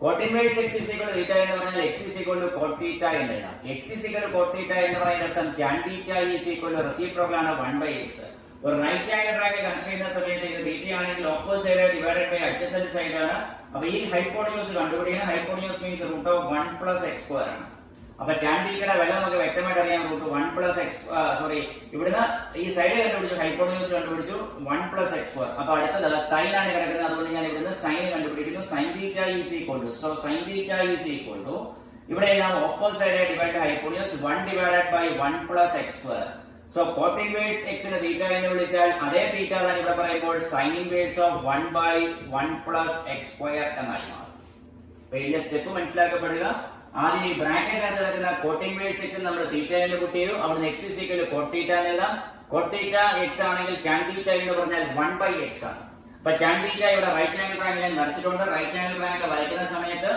Cot inverse x is equal to theta എന്ന് പറഞ്ഞാൽ x is equal to cot theta എന്ന് എഴുതാം. X is equal to cot theta എന്ന് പറയുന്ന അർത്ഥം tan theta is equal to reciprocal ആണ് 1/x. ഒരു റൈറ്റ് ആംഗിൾ ട്രയാങ്കിൾ കൺസിഡർ ചെയ്യുന്ന സമയത്ത് ഇത് തീറ്റ ആണെങ്കിൽ opposite side divided by adjacent side ആണ്. അപ്പൊ ഈ ഹൈപ്പോട്ടന്യൂസ് കണ്ടുപിടിക്കണം. Hypotenuse means root of 1 plus x square ആണ്. അപ്പൊ ടാൻ തീറ്റയുടെ വില നമുക്ക് വ്യക്തമായിട്ട് അറിയാം. റൂട്ട് 1 പ്ലസ് എക്സ് ഇവിടുന്ന് ഈ സൈഡ് കണ്ടുപിടിച്ചു, ഹൈപ്പോട്ടന്യൂസ് കണ്ടുപിടിച്ചു 1 പ്ലസ് എക്സ് സ്ക്വയർ. അപ്പൊ അടുത്തത് സൈൻ ആണ് കിടക്കുന്നത്. അതുകൊണ്ട് ഞാൻ ഇവിടുന്ന് സൈൻ കണ്ടുപിടിക്കുന്നു. Sine theta is equal to, so sine theta is equal to ഇവിടെ ഞാൻ opposite side divide by hypotenuse 1 divided by 1 plus x square. So cot inverse എക്സിന് തീറ്റ എന്ന് വിളിച്ചാൽ അതേ തീറ്റ തന്നെ ഇവിടെ പറയുമ്പോൾ sine inverse of 1/1 plus x square എന്നായി മാറും. അപ്പൊ ഇതിന്റെ സ്റ്റെപ്പ് മനസ്സിലാക്കപ്പെടുക. ആദ്യം ഈ ബ്രാക്കറ്റിനകത്ത് കിടക്കുന്ന കോട്ട് ഇൻവേഴ്സ് എക്സ് നമ്മൾ തീറ്റ എന്ന് കൂട്ടി ചെയ്തു. അവിടുന്ന് x is equal to cot theta എന്ന് എഴുതാം. കോട്ട് തീറ്റ എക്സ് ആണെങ്കിൽ ടാൻ തീറ്റ എന്ന് പറഞ്ഞാൽ 1/x ആണ്. അപ്പൊ ടാൻ തീറ്റ ഇവിടെ റൈറ്റ് ആംഗിൾ ട്രയാങ്കിൾ ഞാൻ വരച്ചിട്ടുണ്ട്. റൈറ്റ് ആംഗിൾ ട്രയാങ്കിൾ വരയ്ക്കുന്ന സമയത്ത്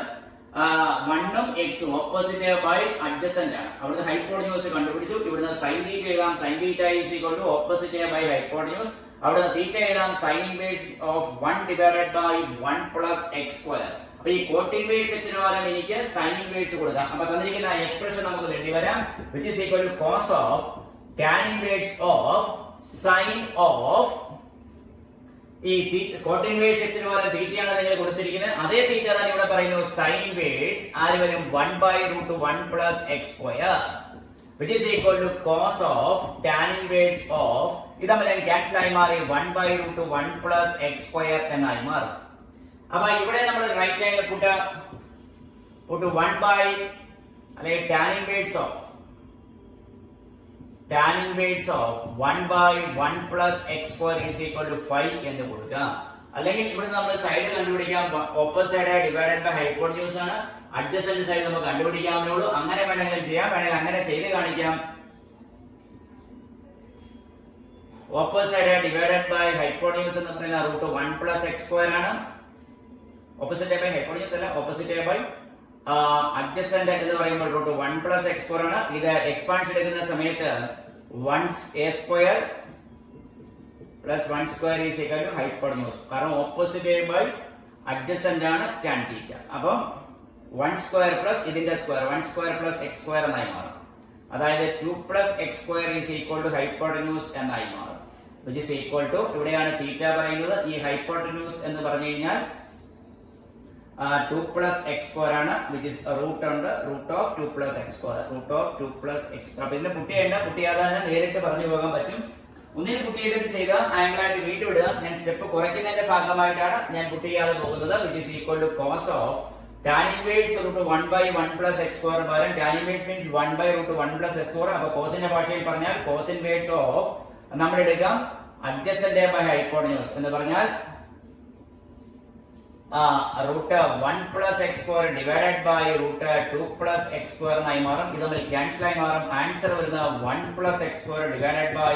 1ഉം എക്സും ഓപ്പോസിറ്റ് ബൈ അഡ്ജസന്റ് ആണ്. അവിടുന്ന് ഹൈപ്പോട്ടന്യൂസ് കണ്ടുപിടിച്ചു. ഇവിടുന്ന് സൈൻ തീറ്റ എഴുതാം. Sine theta is equal to opposite by hypotenuse. അവിടുന്ന് തീറ്റ എഴുതാം. Sine inverse of 1 divided by 1 plus x square. അപ്പൊ ഈ കോട്ട് ഇൻവേഴ്സ് എക്സിന് പകരം എനിക്ക് സൈൻ ഇൻവേഴ്സ് കൊടുക്കാം. അപ്പൊ തന്നിരിക്കുന്ന എക്സ്പ്രഷൻ നമുക്ക് വേണ്ടി വരാം, which is equal to cos of tan inverse of sin of ഈ കോട്ട് ഇൻവേഴ്സ് എക്സിന് പകരം തീറ്റയാണ് നിങ്ങൾ കൊടുത്തിരിക്കുന്നത്. അതേ തീറ്റ തന്നെ ഇവിടെ പറയുന്നു സൈൻ ഇൻവേഴ്സ് ആര് വരും 1/√1 plus x square, which is equal to cos of tan inverse of ഇത് നമ്മൾ ക്യാൻസൽ ആയി മാറി 1/√1 പ്ലസ് എക്സ് സ്ക്വയർ എന്നായി മാറും. അപ്പൊ ഇവിടെ നമ്മൾ റൈറ്റ് ആംഗിൾ പുട്ട് 1 ബൈ അല്ലെങ്കിൽ tan inverse of 1/1 plus x square is equal to 5 എന്ന് കൊടുക്കാം. അല്ലെങ്കിൽ ഇവിടെ നമ്മൾ സൈഡ് കണ്ടുപിടിക്കാം. Opposite side divided by hypotenuse ആണ്. അഡ്ജസന്റ് സൈഡ് നമുക്ക് കണ്ടുപിടിക്കാവുന്നേ ഉള്ളൂ. അങ്ങനെ വേണമെങ്കിൽ ചെയ്യാം, വേണമെങ്കിൽ അങ്ങനെ ചെയ്ത് കാണിക്കാം. Opposite side divided by hypotenuse എന്ന് പറയുന്ന റൂട്ട് 1 പ്ലസ് എക്സ് സ്ക്വയർ ആണ്. ഓപ്പോസിറ്റ് ബൈ ഹൈപ്പോട്ടന്യൂസ് അല്ല, ഓപ്പോസിറ്റ് ബൈ അഡ്ജസന്റ് എന്ന് പറയുമ്പോൾ റൂട്ട് 1 പ്ലസ് എക്സ് സ്ക്വയർ ആണ്. ഇത് എക്സ്പാൻഷൻ എടുക്കുന്ന സമയത്ത് 1a square plus 1 square is equal to hypotenuse. കാരണം ഓപ്പോസിറ്റ് ബൈ അഡ്ജസന്റ് ആണ് ടാൻ തീറ്റ. അപ്പം 1 സ്ക്വയർ പ്ലസ് ഇതിന്റെ square 1 square plus x square എന്നായി മാറും. അതായത് 2 plus x square is equal to hypotenuse എന്നായി മാറും. which is equal to ഇവിടെയാണ് തീറ്റ പറയുന്നത്. ഈ ഹൈപ്പോട്ടന്യൂസ് എന്ന് പറഞ്ഞു കഴിഞ്ഞാൽ 2 plus x square ആണ്, which is root ഉണ്ട്, root of 2 plus x square, root of 2 plus x. അപ്പോൾ ഇതിനെ പുട്ട് ചെയ്യേണ്ട, പുട്ട് ചെയ്യാതെ തന്നെ നേരിട്ട് പറഞ്ഞു പോകാൻ പറ്റും. ഒന്നിനെ പുട്ട് ചെയ്തിട്ട് ചെയ്താൽ ആംഗിളായിട്ട് വീണ്ടും ഇടുക. ഞാൻ സ്റ്റെപ്പ് കുറയ്ക്കുന്നതിന്റെ ഭാഗമായിട്ടാണ് ഞാൻ പുട്ട് ചെയ്യാതെ പോകുന്നത്. which is equal to cos of tan inverse root 1/1 plus x square പകരം tan inverse means 1/√1 plus x square. അപ്പോൾ കോസിന്റെ ഭാഷയിൽ പറഞ്ഞാൽ cos inverse of നമ്മൾ എടുക്കാം adjacent by hypotenuse എന്ന് പറഞ്ഞാൽ root 1 plus x square divided by root 2 plus x square എന്നായി മാറും. ഇത് തമ്മിൽ ക്യാൻസൽ ആയി മാറും. ആൻസർ വരുന്നത് 1 plus x square divided by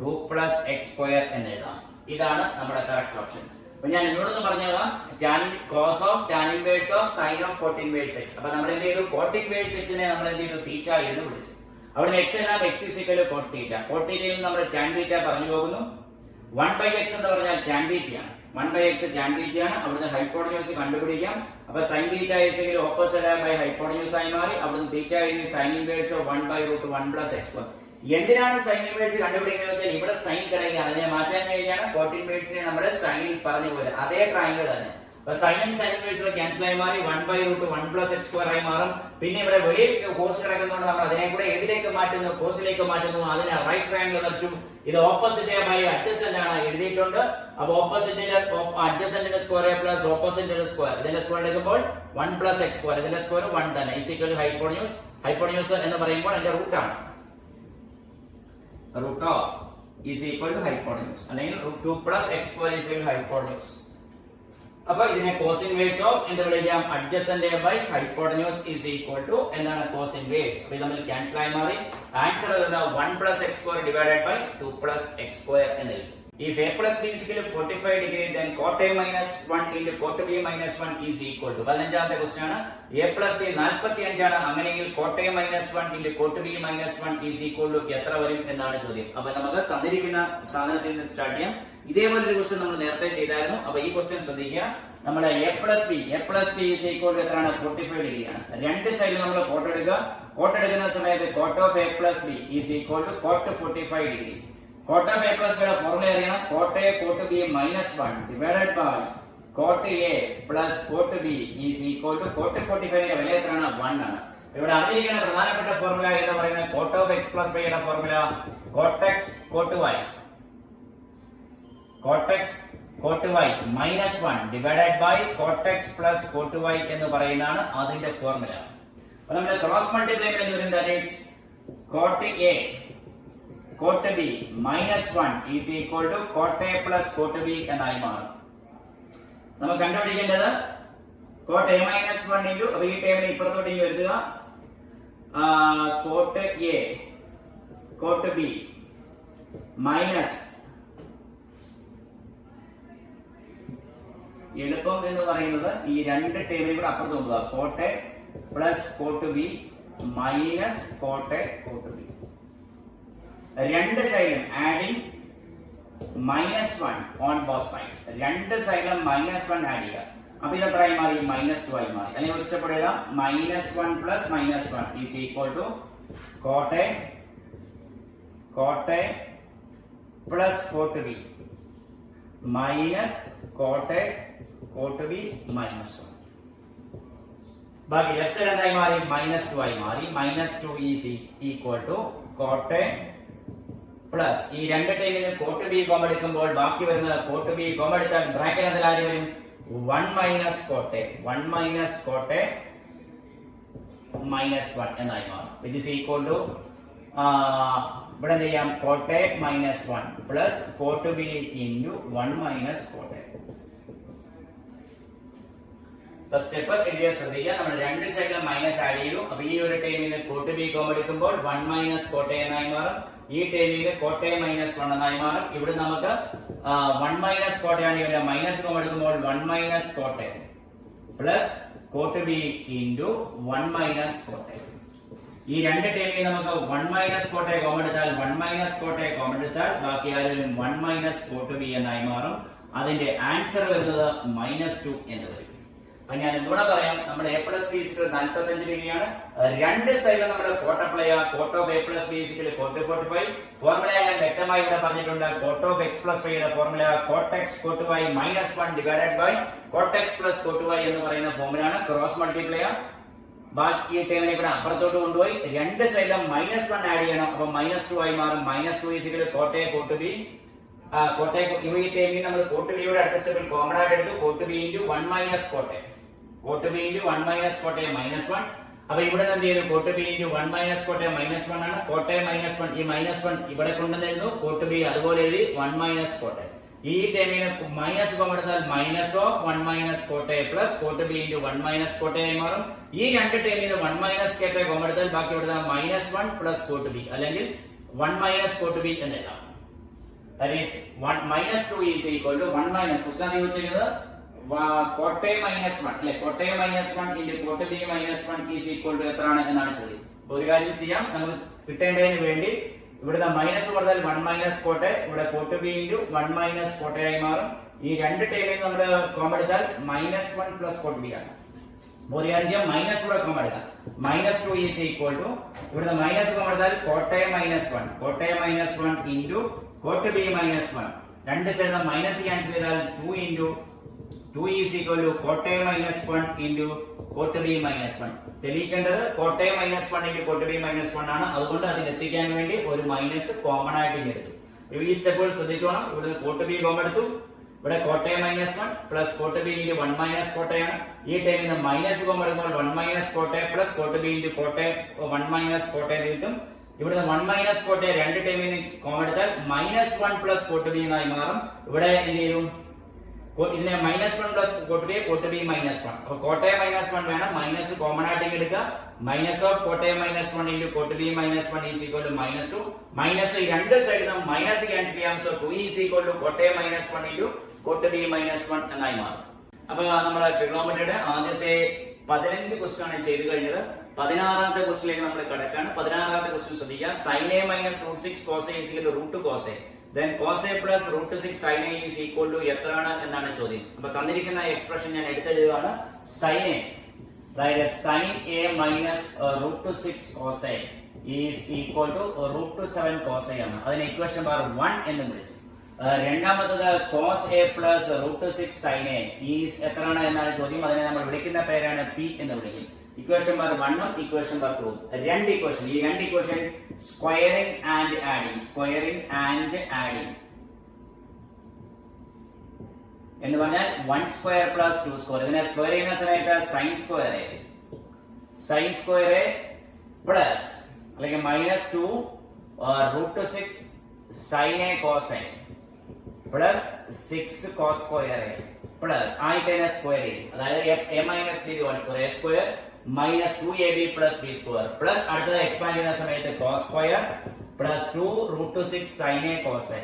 2 plus x square എന്ന് എഴുതാം. ഇതാണ് നമ്മുടെ കറക്റ്റ് ഓപ്ഷൻ. അപ്പൊ ഞാൻ എന്നോടൊന്ന് പറഞ്ഞതാണ് tan cos of tan inverse of sin of cot inverse x. അപ്പൊ നമ്മൾ എന്ത് ചെയ്തു, cot inverse x നെ നമ്മൾ എന്ത് ചെയ്തു, തീറ്റ എന്ന് വിളിച്ചു. അവിടെ x എല്ലാം x is equal to cot theta. cot theta യിൽ നമ്മൾ tan theta പറഞ്ഞു പോകുന്നു. 1/x എന്ന് പറഞ്ഞാൽ tan theta ആണ്. 1/x tan theta ആണ്. അവിടുന്ന് ഹൈപ്പോട്ടന്യൂസ് കണ്ടുപിടിക്കാം. അപ്പൊ sin theta is equal to opposite by hypotenuse ആയി മാറി. അവിടുന്ന് theta is sin inverse of 1/√1 plus x square. എന്തിനാണ് sin inverse കണ്ടുപിടിക്കുന്നത് വെച്ചാൽ ഇവിടെ sin കിടക്കുകയാണ്, അതിനെ മാറ്റാൻ വേണ്ടിയാണ് cot inverse നെ നമ്മൾ sin പറഞ്ഞു പോലെ അതേ ട്രയാങ്കിൾ തന്നെ. അപ്പൊ sin ഉം sin inverse ക്യാൻസൽ ആയി മാറി 1/√1 plus x square ആയി മാറും. പിന്നെ ഇവിടെ വലിയ കോസ് കിടക്കുന്നതുകൊണ്ട് നമ്മൾ അതിനെ കൂടെ ഏതിലേക്ക് മാറ്റുന്നു, കോസിലേക്ക് മാറ്റുന്നു. അതിനെ റൈറ്റ് ട്രയാങ്കിൾ വരച്ചു. ഇത് ഓപ്പോസിറ്റ് ബൈ അഡ്ജസന്റ് ആണ് എഴുതിയിട്ടുണ്ട്. അപ്പൊ ഓപ്പോസിറ്റിന്റെ അഡ്ജസന്റിന്റെ സ്ക്വയർ പ്ലസ് ഓപ്പോസിറ്റിന്റെ സ്ക്വയർ, ഇതിന്റെ സ്ക്വയർ എടുക്കുമ്പോൾ 1 plus x square, ഇതിന്റെ സ്ക്വയർ 1 തന്നെ is equal to hypotenuse. Hypotenuse എന്ന് പറയുമ്പോൾ അതിന്റെ റൂട്ട് ആണ്, root of is equal to hypotenuse അല്ലെങ്കിൽ 2 plus x square is equal to hypotenuse. അപ്പോൾ ഇതിനെ cos inverse of എന്ന് വിളിക്കാം adjacent by hypotenuse is equal to എന്താണ് cos inverse. അപ്പോൾ ഇത് തമ്മിൽ ക്യാൻസൽ ആയി മാറി. ആൻസർ വരുന്നത് 1 plus x square divided by 2 plus x square എന്ന് എഴുതും. if a plus b is equal to 45 degree, then cot a minus 1 into cot b minus 1 is equal to 15ാമത്തെ question ആണ്. a plus b 45 ആണ്. അങ്ങനെയെങ്കിൽ cot a minus 1 into cot b minus 1 is equal to എത്ര വരും എന്നാണ് ചോദ്യം. അപ്പൊ നമുക്ക് തന്നിരിക്കുന്ന സാധനത്തിൽ നിന്ന് സ്റ്റാർട്ട് ചെയ്യാം. ഇതേപോലെ ഒരു ക്വസ്റ്റ്യൻ നമ്മൾ നേരത്തെ ചെയ്തായിരുന്നു. അപ്പൊ ഈ ക്വസ്റ്റ്യൻ ശ്രദ്ധിക്കുക. നമ്മുടെ a plus b is equal to എത്രയാണ്? 45 ഡിഗ്രി ആണ്. രണ്ട് സൈഡിൽ നമ്മൾ കോട്ട് എടുക്കുക. കോട്ട് എടുക്കുന്ന സമയത്ത് cot of a plus b is equal to cot 45 degree. Cot of a plus b യുടെ ഫോർമുല അറിയണം. cot a cot b minus 1 divided by cot a plus cot b is equal to cot 45 ന്റെ വില എത്രയാണ്? 1 ആണ്. ഇവിടെ അറിഞ്ഞിരിക്കുന്ന പ്രധാനപ്പെട്ട formula എന്ന് പറയുന്നത് cot of x plus y യുടെ formula cot x cot y minus 1 divided by cot x plus cot y എന്ന് പറയുന്നതാണ് അതിന്റെ ഫോർമുല. അപ്പോൾ നമ്മൾ ക്രോസ് മൾട്ടിപ്ലൈ എന്ന് പറയുന്നത് that is cot a cot b minus 1 is equal to cot a plus cot b എന്നായി മാറും. നമ്മൾ കണ്ടുപിടിക്കേണ്ടത് cot a minus 1 into ഈ ടേമിനെ ഇപ്പുറത്തോട്ട് എഴുതുക. cot a cot b minus എളുപ്പം എന്ന് പറയുന്നത് ഈ രണ്ട് ടേമിനെ കൂടെ അപ്പുറത്ത് നോക്കുക. cot a plus cot b minus cot a cot b. രണ്ട് സൈഡും ആഡിങ് -1 ഓൺ ബോത്ത് സൈഡ്സ്. രണ്ട് സൈഡിലും -1 ആഡ് ചെയ്യുക. അപ്പൊ ഇത് എത്രയായി മാറി? -2 ആയി മാറി. അല്ലെങ്കിൽ ഉച്ചപ്പെടുക -1 plus -1 is equal to cot a plus cot b minus cot a cot b minus 1. ബാക്കി ലെഫ്റ്റ് സൈഡ് എന്തായി മാറി? -2 ആയി മാറി. -2 is equal to cot a plus ഈ രണ്ട് ടൈമിൽ കോട്ട് ബി കോമ എടുക്കുമ്പോൾ ബാക്കി വരുന്നത് കോട്ട് ബി കോമ എടുത്താൽ ബ്രാക്കറ്റിൽ ആര് വരും? 1 മൈനസ് കോട്ടെ 1 മൈനസ് കോട്ടെ മൈനസ് 1 എന്നായി മാറും. വിച്ച് ഇസ് ഈക്വൽ ടു ഇവിടെ എന്ത് ചെയ്യാം? Cot A minus 1 plus cot B into 1 minus cot A. Step എഴുതിയാൽ ശ്രദ്ധിക്കുക. നമ്മൾ രണ്ട് സൈഡിലും മൈനസ് ആഡ് ചെയ്തു. അപ്പൊ ഈ ഒരു ടൈമിൽ കോട്ട് ബി കോമ എടുക്കുമ്പോൾ 1 മൈനസ് കോട്ടെ എന്നായി മാറും. ഈ ടേമിൽ കോട്ടെ മൈനസ് 1 എന്നായി മാറും. ഇവിടെ നമുക്ക് 1 മൈനസ് കോട്ടയാണ് ഇവിടെ മൈനസ് കോമ എടുക്കുമ്പോൾ 1 minus cot A plus cot B into 1 minus cot A. ഈ രണ്ട് ടേമിൽ നമുക്ക് 1 മൈനസ് കോട്ടെ കോമ എടുത്താൽ 1 മൈനസ് കോട്ടെ കോമ എടുത്താൽ ബാക്കി ആരും 1 മൈനസ് കോട്ട് ബി എന്നായി മാറും. അതിന്റെ ആൻസർ വരുന്നത് -2 എന്ന് വരും. അപ്പൊ ഞാൻ ഇവിടെ പറയാം, നമ്മുടെ a plus b 45 ഡിഗ്രിയാണ്. രണ്ട് സൈഡിലും നമ്മൾ കോട്ട് അപ്ലൈ ചെയ്യുക. cot of a plus b cot 45. Formula ഞാൻ വ്യക്തമായി ഇവിടെ പറഞ്ഞിട്ടുണ്ട്. cot of x plus y യുടെ formula cot x cot y minus 1 divided by cot x plus cot y എന്ന് പറയുന്ന ഫോർമുലയാണ്. ക്രോസ് മൾട്ടിപ്ലൈ ബാക്കി ടേമിനെ കൂടെ അപ്പുറത്തോട്ട് കൊണ്ടുപോയി രണ്ട് സൈഡിലും -1 ആഡ് ചെയ്യണം. അപ്പൊ -2 ആയി മാറും. -2 cot a cot b കോട്ടെ ഈ ടേമിൽ നമ്മൾ കോട്ട് ബിയുടെ അടുത്ത സ്റ്റെപ്പിൽ കോമൺ ആയിട്ട് എടുത്തു. Cot B into 1 minus cot A cot B into 1 minus cot A -1. അപ്പൊ ഇവിടെ എന്ത് ചെയ്തു? Coat B into 1 minus cot A -1 ആണ്. കോട്ടെ -1 ഈ -1 ഇവിടെ കൊണ്ടുവന്നിരുന്നു. കോട്ട് ബി അതുപോലെ എഴുതി 1 മൈനസ് കോട്ടെ. ഈ ടേമിന് മൈനസ് കോമൺ എടുത്താൽ minus of 1 minus cot A plus cot B into 1 minus cot A ആയി മാറും. ഈ രണ്ട് ടേമിന് 1 മൈനസ് കോട്ടെ കോമൺ എടുത്താൽ ബാക്കി ഇവിടെ -1 പ്ലസ് കോട്ട് ബി അല്ലെങ്കിൽ 1 മൈനസ് കോട്ട് ബി എന്നെല്ലാം. That is 1 minus 2 is equal to 1 minus cot minus 1 അല്ലെ cot minus 1 into cot b minus 1 is equal to എത്രയാണ് എന്നാണ് ചോദ്യം. ഒരു കാര്യം ചെയ്യാം, നമുക്ക് കിട്ടേണ്ടതിന് വേണ്ടി ഇവിടുത്തെ മൈനസ് കൊടുത്താൽ 1 മൈനസ് കോട്ടെ ഇവിടെ cot b into 1 minus cot A ആയി മാറും. ഈ രണ്ട് ടേമിൽ നമ്മൾ കോമൺ എടുത്താൽ -1 പ്ലസ് cot b ആണ്. ഒരു കാര്യം ചെയ്യാം, മൈനസ് കൂടെ കോമൺ എടുക്കാം. -2 is equal to ഇവിടുത്തെ മൈനസ് കോമൺ എടുത്താൽ cot minus 1 into cot b minus 1. രണ്ട് സൈഡിലും മൈനസ് ക്യാൻസൽ ചെയ്താൽ 2 into 2 is equal to cot minus 1 into cot b minus 1. തെളിയിക്കേണ്ടത് cot minus 1 into cot b minus 1 ആണ്. അതുകൊണ്ട് അതിൽ എത്തിക്കാൻ വേണ്ടി ഒരു മൈനസ് കോമൺ ആയിട്ട് എടുത്തു. ഈ സ്റ്റെപ്പുകൾ ശ്രദ്ധിച്ചോണം. ഇവിടെ cot b കോമൺ എടുത്തു. ഇവിടെ cot minus 1 plus cot b into 1 minus cot ആണ്. ഈ ടൈമിൽ നിന്ന് മൈനസ് കോമൺ എടുക്കുമ്പോൾ 1 minus cot plus cot b into cot 1 minus cot കിട്ടും. ഇവിടുന്ന് 1 മൈനസ് കോട്ടെ രണ്ട് ടൈമിൽ കോമൺ എടുത്താൽ -1 പ്ലസ് കോട്ട് ബി എന്നായി മാറും. ഇവിടെ എന്ത് ചെയ്യും? ഇതിനെ -1 പ്ലസ് കോട്ട് ബി -1. അപ്പൊ കോട്ട് എ -1 വേണം, മൈനസ് കോമൺ ആയിട്ട് എടുക്കുക. Minus of cot A -1 into cot B -1 is equal to -2. Minus ഈ രണ്ട് സൈഡിൽ നിന്ന് മൈനസ് ക്യാൻസൽ ചെയ്യാം. So 2 is equal to cot A -1 into cot B -1 എന്നായി മാറും. അപ്പൊ നമ്മുടെ ട്രിഗണോമെട്രിയുടെ ആദ്യത്തെ 15 ക്വസ്റ്റ്യൻ ആണ് ചെയ്തു കഴിഞ്ഞത്. 16ാമത്തെ ക്വസ്റ്റ്യനിലേക്ക് നമ്മൾ കടക്കാണ്. 16ാമത്തെ ക്വസ്റ്റ്യൻ ശ്രദ്ധിക്കുക. sin a minus √6 cos a is equal to √2 cos a. Then cos a plus √6 sin a is equal to എത്രയാണ് എന്നാണ് ചോദ്യം. അപ്പൊ തന്നിരിക്കുന്ന എക്സ്പ്രഷൻ ഞാൻ എടുത്തെഴുതുകയാണ്. sin a, അതായത് sin a minus √6 cos a is equal to √7 cos a ആണ്. അതിനെ equation number 1 എന്ന് വിളിച്ചു. രണ്ടാമത്തത് cos a plus √6 sin a is എത്രയാണ് എന്നാണ് ചോദ്യം. അതിനെ നമ്മൾ വിളിക്കുന്ന പേരാണ് p എന്ന് വിളിക്കും. ഇക്വേഷൻ നമ്പർ 1 ഉം ഇക്വേഷൻ നമ്പർ 2 ഉം രണ്ട് ഇക്വേഷൻ സ്ക്വയറിംഗ് ആൻഡ് ആഡിംഗ് എന്ന് പറഞ്ഞാൽ 1 സ്ക്വയർ പ്ലസ് 2 സ്ക്വയർ. ഇതിനെ സ്ക്വയർ ചെയ്യുന്ന സമയത്ത് sin സ്ക്വയർ a പ്ലസ് അല്ലെങ്കിൽ -2 √6 sin a cos a plus 6 cos square a plus ആയിക്കഴിഞ്ഞ സ്ക്വയർ ചെയ്യും. അതായത് a minus b whole square a square minus 2ab plus b square plus അടുത്തത് expand ചെയ്യുന്ന സമയത്ത് cos square plus 2 √6 sin a cos a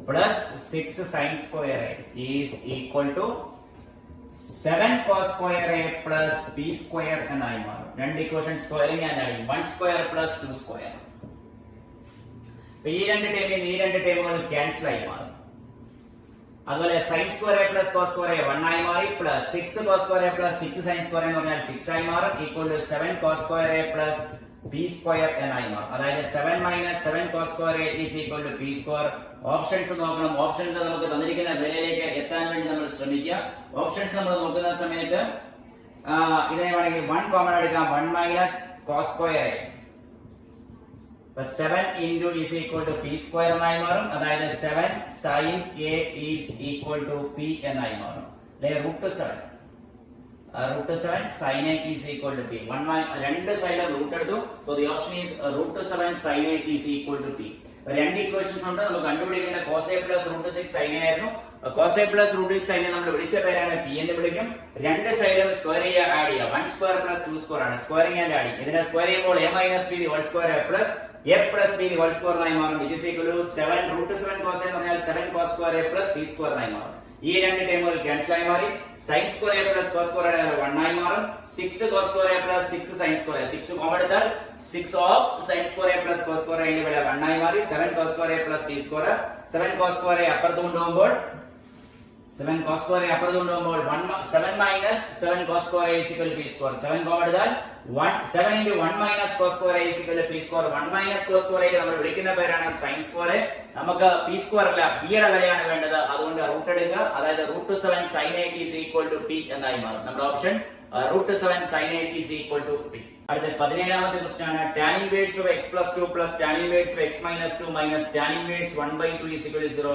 plus 6 sin square a is equal to 7 cos square a plus b square എന്നായി മാറും. രണ്ട് equation squaring and adding 1 square plus 2 square. ഈ രണ്ട് ടേമുകൾ cancel ആയി മാറും. അതുപോലെ sin square a plus cos square a 1 ആയി മാറി plus 6 cos square a plus 6 sin square എന്ന് പറഞ്ഞാൽ 6 ആയി മാറും equal to 7 cos square a plus p square എന്നായി മാറും. അതായത് 7 minus 7 cos square a is equal to p square. Options നോക്കണം. ഓപ്ഷൻസ് നമുക്ക് തന്നിരിക്കുന്ന വിലയിലേക്ക് എത്താൻ വേണ്ടി നമ്മൾ ശ്രമിക്കുക. ഓപ്ഷൻസ് നമ്മൾ നോക്കുന്ന സമയത്ത് ഇതിനെ വേണമെങ്കിൽ 1 കോമൺ എടുക്കാം. 1 minus cos square a 7 into is equal to p square എന്നായി മാറും. അതായത് 7 sin a is equal to p എന്നായി മാറും. √7 sin a is equal to p. രണ്ട് സൈഡിലും റൂട്ട് എടുത്തു. So the option is √7 sin a is equal to p. രണ്ട് equations ഉണ്ട്. നമുക്ക് കണ്ടുപിടിക്കേണ്ട cos a plus √6 sin a ആയിരുന്നു. cos a plus √6 sin a നമ്മൾ വിളിച്ച പേരാണ് p എന്ന് വിളിക്കും. രണ്ട് സൈഡും സ്ക്വയർ ചെയ്യുക, ആഡ് ചെയ്യുക. 1 സ്ക്വയർ പ്ലസ് 2 സ്ക്വയർ ആണ് സ്ക്വയറിംഗ് ആൻഡ് ആഡിംഗ്. ഇതിനെ സ്ക്വയർ ചെയ്യുമ്പോൾ a minus b whole square plus a plus b whole square ആയി മാറും. which is equal to 7 √7 cos a എന്ന് പറഞ്ഞാൽ 7 cos square a plus b square ആയി മാറും. ഈ രണ്ട് ടേമുകൾ ക്യാൻസൽ ആയി മാറി. sin square a plus cos square a 1 ആയി മാറും. 6 cos square a plus 6 sin square a 6 common എടുത്താൽ 6 of sin square a plus cos square a ന്റെ വില 1 ആയി മാറി. 7 cos square a plus b square 7 cos square a അപ്പുറത്ത് കൊണ്ടുപോകുമ്പോൾ 7 cos square a അപ്പുറത്ത് കൊണ്ടുപോകുമ്പോൾ 7 minus 7 cos square a is equal to p square. 7 common എടുത്താൽ 7 into 1 minus cos square a is equal to p square. 1 minus cos square a നമ്മൾ വിളിക്കുന്ന പേരാണ് sin square a. നമുക്ക് p square അല്ല p യുടെ വിലയാണ് വേണ്ടത്. അതുകൊണ്ട് റൂട്ട് എടുക്കുക. അതായത് √7 sin a is equal to p എന്നായി മാറും. നമ്മുടെ option √7 sin a is equal to p. അടുത്ത 17ാമത്തെ ക്വസ്റ്റ്യൻ ആണ് tan inverse of x plus 2 plus tan inverse of x minus 2 minus tan inverse 1/2 is equal to 0.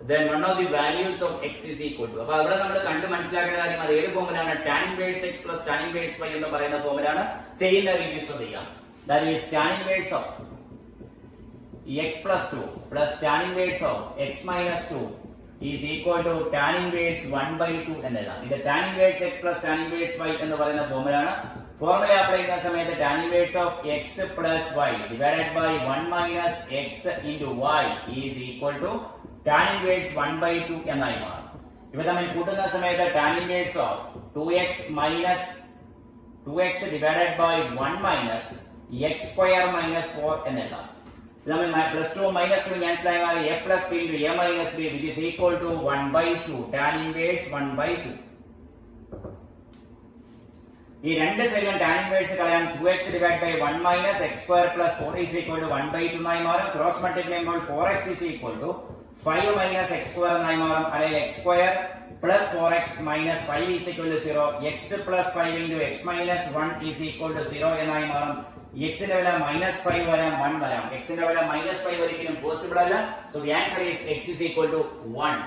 Then one of the values of x is equal to. അപ്പോൾ അവിടെ നമ്മൾ കണ്ടു മനസ്സിലാക്കേണ്ട കാര്യം അത് ഏത് ഫോമിലാണ് tan inverse x plus tan inverse y എന്ന് പറയുന്ന ഫോമിലാണ്. ചെയ്യുന്ന രീതി ശ്രദ്ധിക്കാം. That is tan inverse of x plus 2 plus tan inverse of x minus 2 is equal to tan inverse 1/2 എന്നതാണ്. ഇത് tan inverse x plus tan inverse y എന്ന് പറയുന്ന ഫോമിലാണ്. ഫോർമുല അപ്ലൈ ചെയ്യുന്ന സമയത്ത് tan inverse of x plus y divided by 1 minus x into y is equal to tan inverse 1/2 എന്നായി മാറും. ഇവ തമ്മിൽ കൂട്ടുന്ന സമയത്ത് tan inverse of 2x minus 2x divided by 1 minus x square minus 4 എന്നെഴുതാം. ഇത് തമ്മിൽ +2 -2 ക്യാൻസൽ ആയി മാറി. a plus b into a minus b which is equal to 1/2 tan inverse 1/2. ഈ രണ്ട് സൈഡിലും tan inverse കളയാൻ 2x divided by 1 minus x square plus 4 is equal to 1/2 എന്നായി മാറും. ക്രോസ് മൾട്ടിപ്ലൈ ചെയ്യുമ്പോൾ 4x is equal to 5 minus x square എന്നായി മാറും. അല്ലെങ്കിൽ x square plus 4x minus 5 is equal to 0. x plus 5 into x minus 1 is equal to 0 എന്നായി മാറും. x ന്റെ വില -5 വരാം 1 വരാം. x ന്റെ വില -5 ഒരിക്കലും പോസിബിൾ അല്ല. So the answer is x is equal to 1.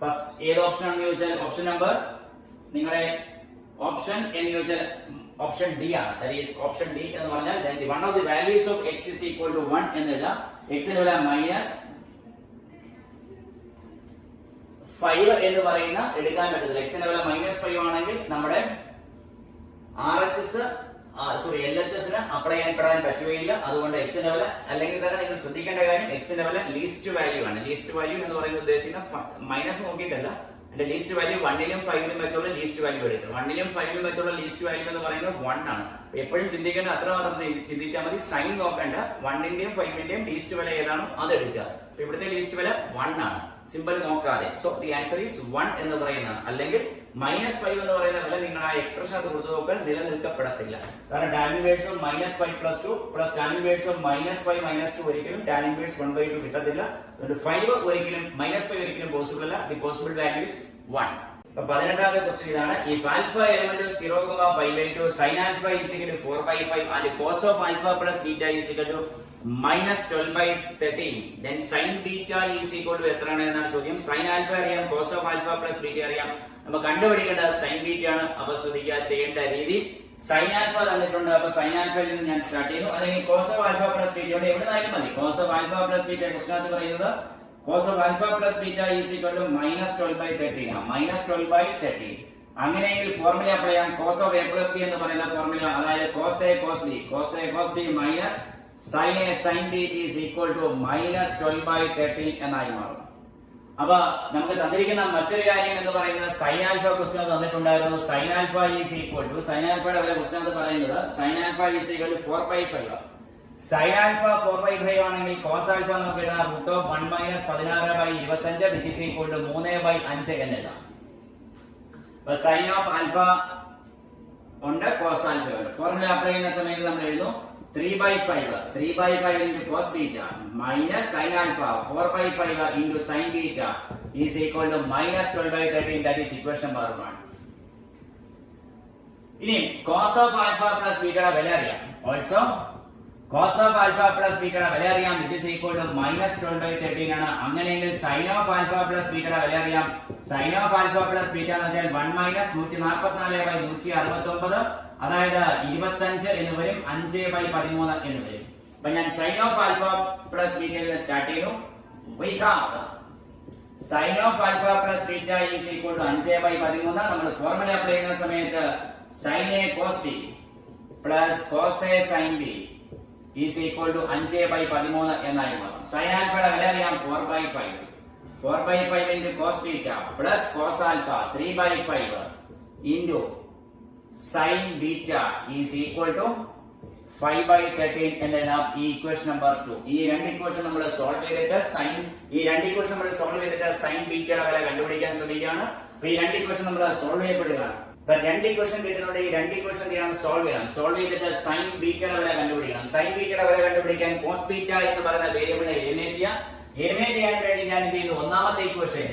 First ഏത് ഓപ്ഷൻ ആണെന്ന് ചോദിച്ചാൽ ഓപ്ഷൻ നമ്പർ നിങ്ങളുടെ ഓപ്ഷൻ എന്ന് ചോദിച്ചാൽ ഓപ്ഷൻ ഡി ആണ്. ദാറ്റ് ഈസ് ഓപ്ഷൻ ഡി എന്ന് പറഞ്ഞാൽ then the one of the values of x is equal to 1 എന്ന് എഴുതാം. x ന്റെ വില -5 5 എന്ന് പറയുന്ന എടുക്കാൻ പറ്റത്തില്ല. എക്സിന്റെ വില -5 ആണെങ്കിൽ നമ്മുടെ LHS അപ്ലൈ ചെയ്യാൻ പറ്റുകയില്ല. അതുകൊണ്ട് എക്സിന്റെ വില, അല്ലെങ്കിൽ തന്നെ നിങ്ങൾ ശ്രദ്ധിക്കേണ്ട കാര്യം, എക്സിന്റെ വില ലീസ്റ്റ് വാല്യൂ ആണ്. ലീസ്റ്റ് വാല്യൂ എന്ന് പറയുന്നത് ഉദ്ദേശിക്കുന്ന മൈനസ് നോക്കിയിട്ടല്ല, അതിന്റെ ലീസ്റ്റ് വാല്യൂ 1ലും 5ലും വെച്ചുള്ള ലീസ്റ്റ് വാല്യൂ എടുക്കുക. 1ലും 5ലും വെച്ചുള്ള ലീസ്റ്റ് വാല്യൂ എന്ന് പറയുന്നത് 1 ആണ്. എപ്പോഴും ചിന്തിക്കേണ്ട അത്രമാത്രം ചിന്തിച്ചാൽ മതി. സൈൻ നോക്കേണ്ട. 1ന്റെയും 5ന്റെയും ലീസ്റ്റ് വില ഏതാണോ അത് എടുക്കുക. ഇവിടുത്തെ ലീസ്റ്റ് വില 1 ആണ്, സിമ്പിൾ നോക്കാതെ. സോ ദി ആൻസർ ഈസ് 1 എന്ന് പറയുന്നതാണ്. അല്ലെങ്കിൽ -5 എന്ന് പറയുന്ന വില നിങ്ങൾ ആ എക്സ്പ്രഷൻ അത് കൊടുത്തു നോക്കാൻ നിലനിൽക്കപ്പെടത്തില്ല. കാരണം tan inverse of -5 + 2 plus tan inverse of -5 - 2 ഒരിക്കലും tan ഇൻവേഴ്സ് 1/2 കിട്ടത്തില്ല. അതുകൊണ്ട് 5 ഒരിക്കലും -5 ഒരിക്കലും പോസിബിൾ അല്ല. The possible value is 1. അപ്പോൾ 18ാമത്തെ ക്വസ്റ്റ്യൻ ഇതാണ്. If alpha element of 0,π/2 sin alpha is equal to 4/5 and cos of alpha plus beta is equal to -12/13, then sin beta is equal to എത്രയാണ് എന്നാണ് ചോദ്യം. sin alpha അറിയാം, cos of alpha plus beta അറിയാം. നമ്മൾ കണ്ടുപിടിക്കേണ്ടത് sin beta ആണ്. അപ്പോൾ ശ്രദ്ധിക്കുക ചെയ്യേണ്ട രീതി. sin alpha തന്നിട്ടുണ്ട്. അപ്പോൾ sin alpha യിൽ നിന്ന് ഞാൻ സ്റ്റാർട്ട് ചെയ്യുന്നു. അല്ലെങ്കിൽ cos of alpha plus beta യോടെ എവിടെ നിന്നാലും മതി. cos of alpha plus beta question പറയുന്നത് cos of alpha plus beta is equal to -12/13 ആണ്. -12/13. അങ്ങനെയെങ്കിൽ ഫോർമുല അപ്ലൈ ചെയ്യാം. cos of a plus b എന്ന് പറയുന്ന ഫോർമുല, അതായത് cos a cos b minus sin a sin b is equal to -12/13 എന്നായി മാറും. അപ്പൊ നമുക്ക് തന്നിരിക്കുന്ന മറ്റൊരു കാര്യം എന്ന് പറയുന്നത് sin alpha ക്വസ്റ്റ്യൻ തന്നിട്ടുണ്ടായിരുന്നു. sin alpha is equal to, sin alphയുടെ വില ക്വസ്റ്റ്യൻ പറയുന്നത് sin alpha is equal to 4/5. sin alpha 4/5 ആണെങ്കിൽ cos alpha നമുക്ക് എഴുതാം √1 - 16/25 which is equal to 3/5 എന്ന് എഴുതാം. അപ്പൊ sin of alpha ഉണ്ട്, cos alpha ഉണ്ട്. ഫോർമുല അപ്ലൈ ചെയ്യുന്ന സമയത്ത് നമ്മൾ എഴുതുന്നു 3/5 into cos beta minus sin alpha 4/5 into sin beta is equal to -12/13. That is equation number 1. ഇനി cos of alpha plus beta യുടെ വില അറിയാം. Also cos of alpha plus beta യുടെ വില അറിയാം, which is equal to -12/13 ആണ്. അങ്ങനെയെങ്കിൽ sin of alpha plus beta യുടെ വില അറിയാം. sin of alpha plus beta എന്ന് പറഞ്ഞാൽ 1 - 144/169, അതായത് 25 എന്ന് വരും, 5/13 എന്ന് വരും. അപ്പൊ ഞാൻ sin of alpha plus beta യിൽ സ്റ്റാർട്ട് ചെയ്യുന്നു. We have sin of alpha plus beta is equal to 5/13. നമ്മൾ ഫോർമുല അപ്ലൈ ചെയ്യുന്ന സമയത്ത് sin a cos b plus cos a sin b is equal to 5/13 എന്നായി മാറും. sin alpha യുടെ വില അറിയാം 4/5 into cos beta plus cos alpha 3/5 into sin beta is equal to 5/13 എന്നെഴുതാം. ഈ ഇക്വേഷൻ നമ്പർ 2. ഈ രണ്ട് ഇക്വേഷൻ നമ്മൾ സോൾവ് ചെയ്തിട്ട് sin ബീറ്റയുടെ വില കണ്ടുപിടിക്കാൻ ശ്രമിക്കുകയാണ്. അപ്പോൾ ഈ രണ്ട് ഇക്വേഷൻ നമ്മൾ സോൾവ് ചെയ്യപ്പെടുകയാണ്. അപ്പോൾ രണ്ട് ഇക്വേഷൻ കിട്ടുന്നുണ്ട്. ഈ രണ്ട് ഇക്വേഷൻ ചെയ്യണം, സോൾവ് ചെയ്തിട്ട് sin ബീറ്റയുടെ വില കണ്ടുപിടിക്കണം. sin ബീറ്റയുടെ വില കണ്ടുപിടിക്കാൻ cos ബീറ്റ എന്ന് പറയുന്ന വേരിയബിളിനെ എലിമിനേറ്റ് ചെയ്യാൻ വേണ്ടി ഞാൻ എന്ത് ചെയ്യുന്നു, ഒന്നാമത്തെ ഇക്വേഷൻ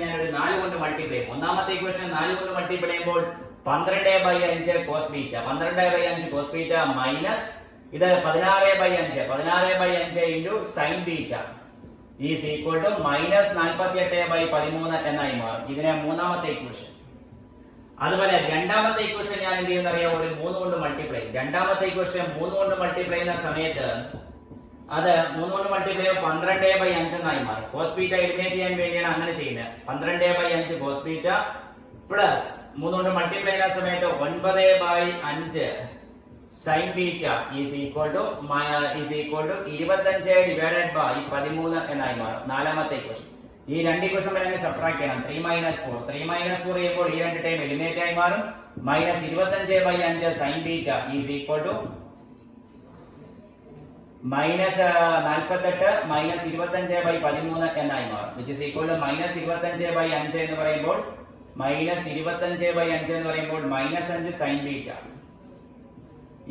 ഞാൻ ഒരു 4 കൊണ്ട് മൾട്ടിപ്ലൈ ചെയ്യും. ഒന്നാമത്തെ ഇക്വേഷൻ 4 കൊണ്ട് മൾട്ടിപ്ലൈ ചെയ്യുമ്പോൾ 12/5 cos beta, 12/5 cos beta minus ഇത് 16/5 into sin beta is equal to -48/13 എന്നായി മാറും. ഇതിനെ മൂന്നാമത്തെ ഇക്വേഷൻ. അതുപോലെ രണ്ടാമത്തെ ഇക്വേഷൻ ഞാൻ എന്ത് ചെയ്യുന്ന അറിയാം, ഒരു 3 കൊണ്ട് മൾട്ടിപ്ലൈ. രണ്ടാമത്തെ ഇക്വേഷൻ 3 കൊണ്ട് മൾട്ടിപ്ലൈ ചെയ്യുന്ന സമയത്ത് അത് 3 കൊണ്ട് മൾട്ടിപ്ലൈ 12/5 എന്നായി മാറും. cos ബീറ്റ എലിമിനേറ്റ് ചെയ്യാൻ വേണ്ടിയാണ് അങ്ങനെ ചെയ്യുന്നത്. 12/5 cos ബീറ്റ പ്ലസ് 3 കൊണ്ട് മൾട്ടിപ്ലൈ ചെയ്യുന്ന സമയത്ത് 9/5 sin beta is equal to 25 divided by 13 എന്നായി മാറും. നാലാമത്തെ ഇക്വേഷൻ. ഈ രണ്ട് ഇക്വേഷൻ നമ്മൾ സബ്ട്രാക്ട് ചെയ്യണം. 3 - 4 ചെയ്യുമ്പോൾ ഈ രണ്ട് ടൈം എലിമിനേറ്റ് ആയി മാറും. -25/5 sin beta is equal to -48 -25/13 എന്നായി മാറും. which is equal to -25/5 എന്ന് പറയുമ്പോൾ -25/5 എന്ന് പറയുമ്പോൾ -5 sin beta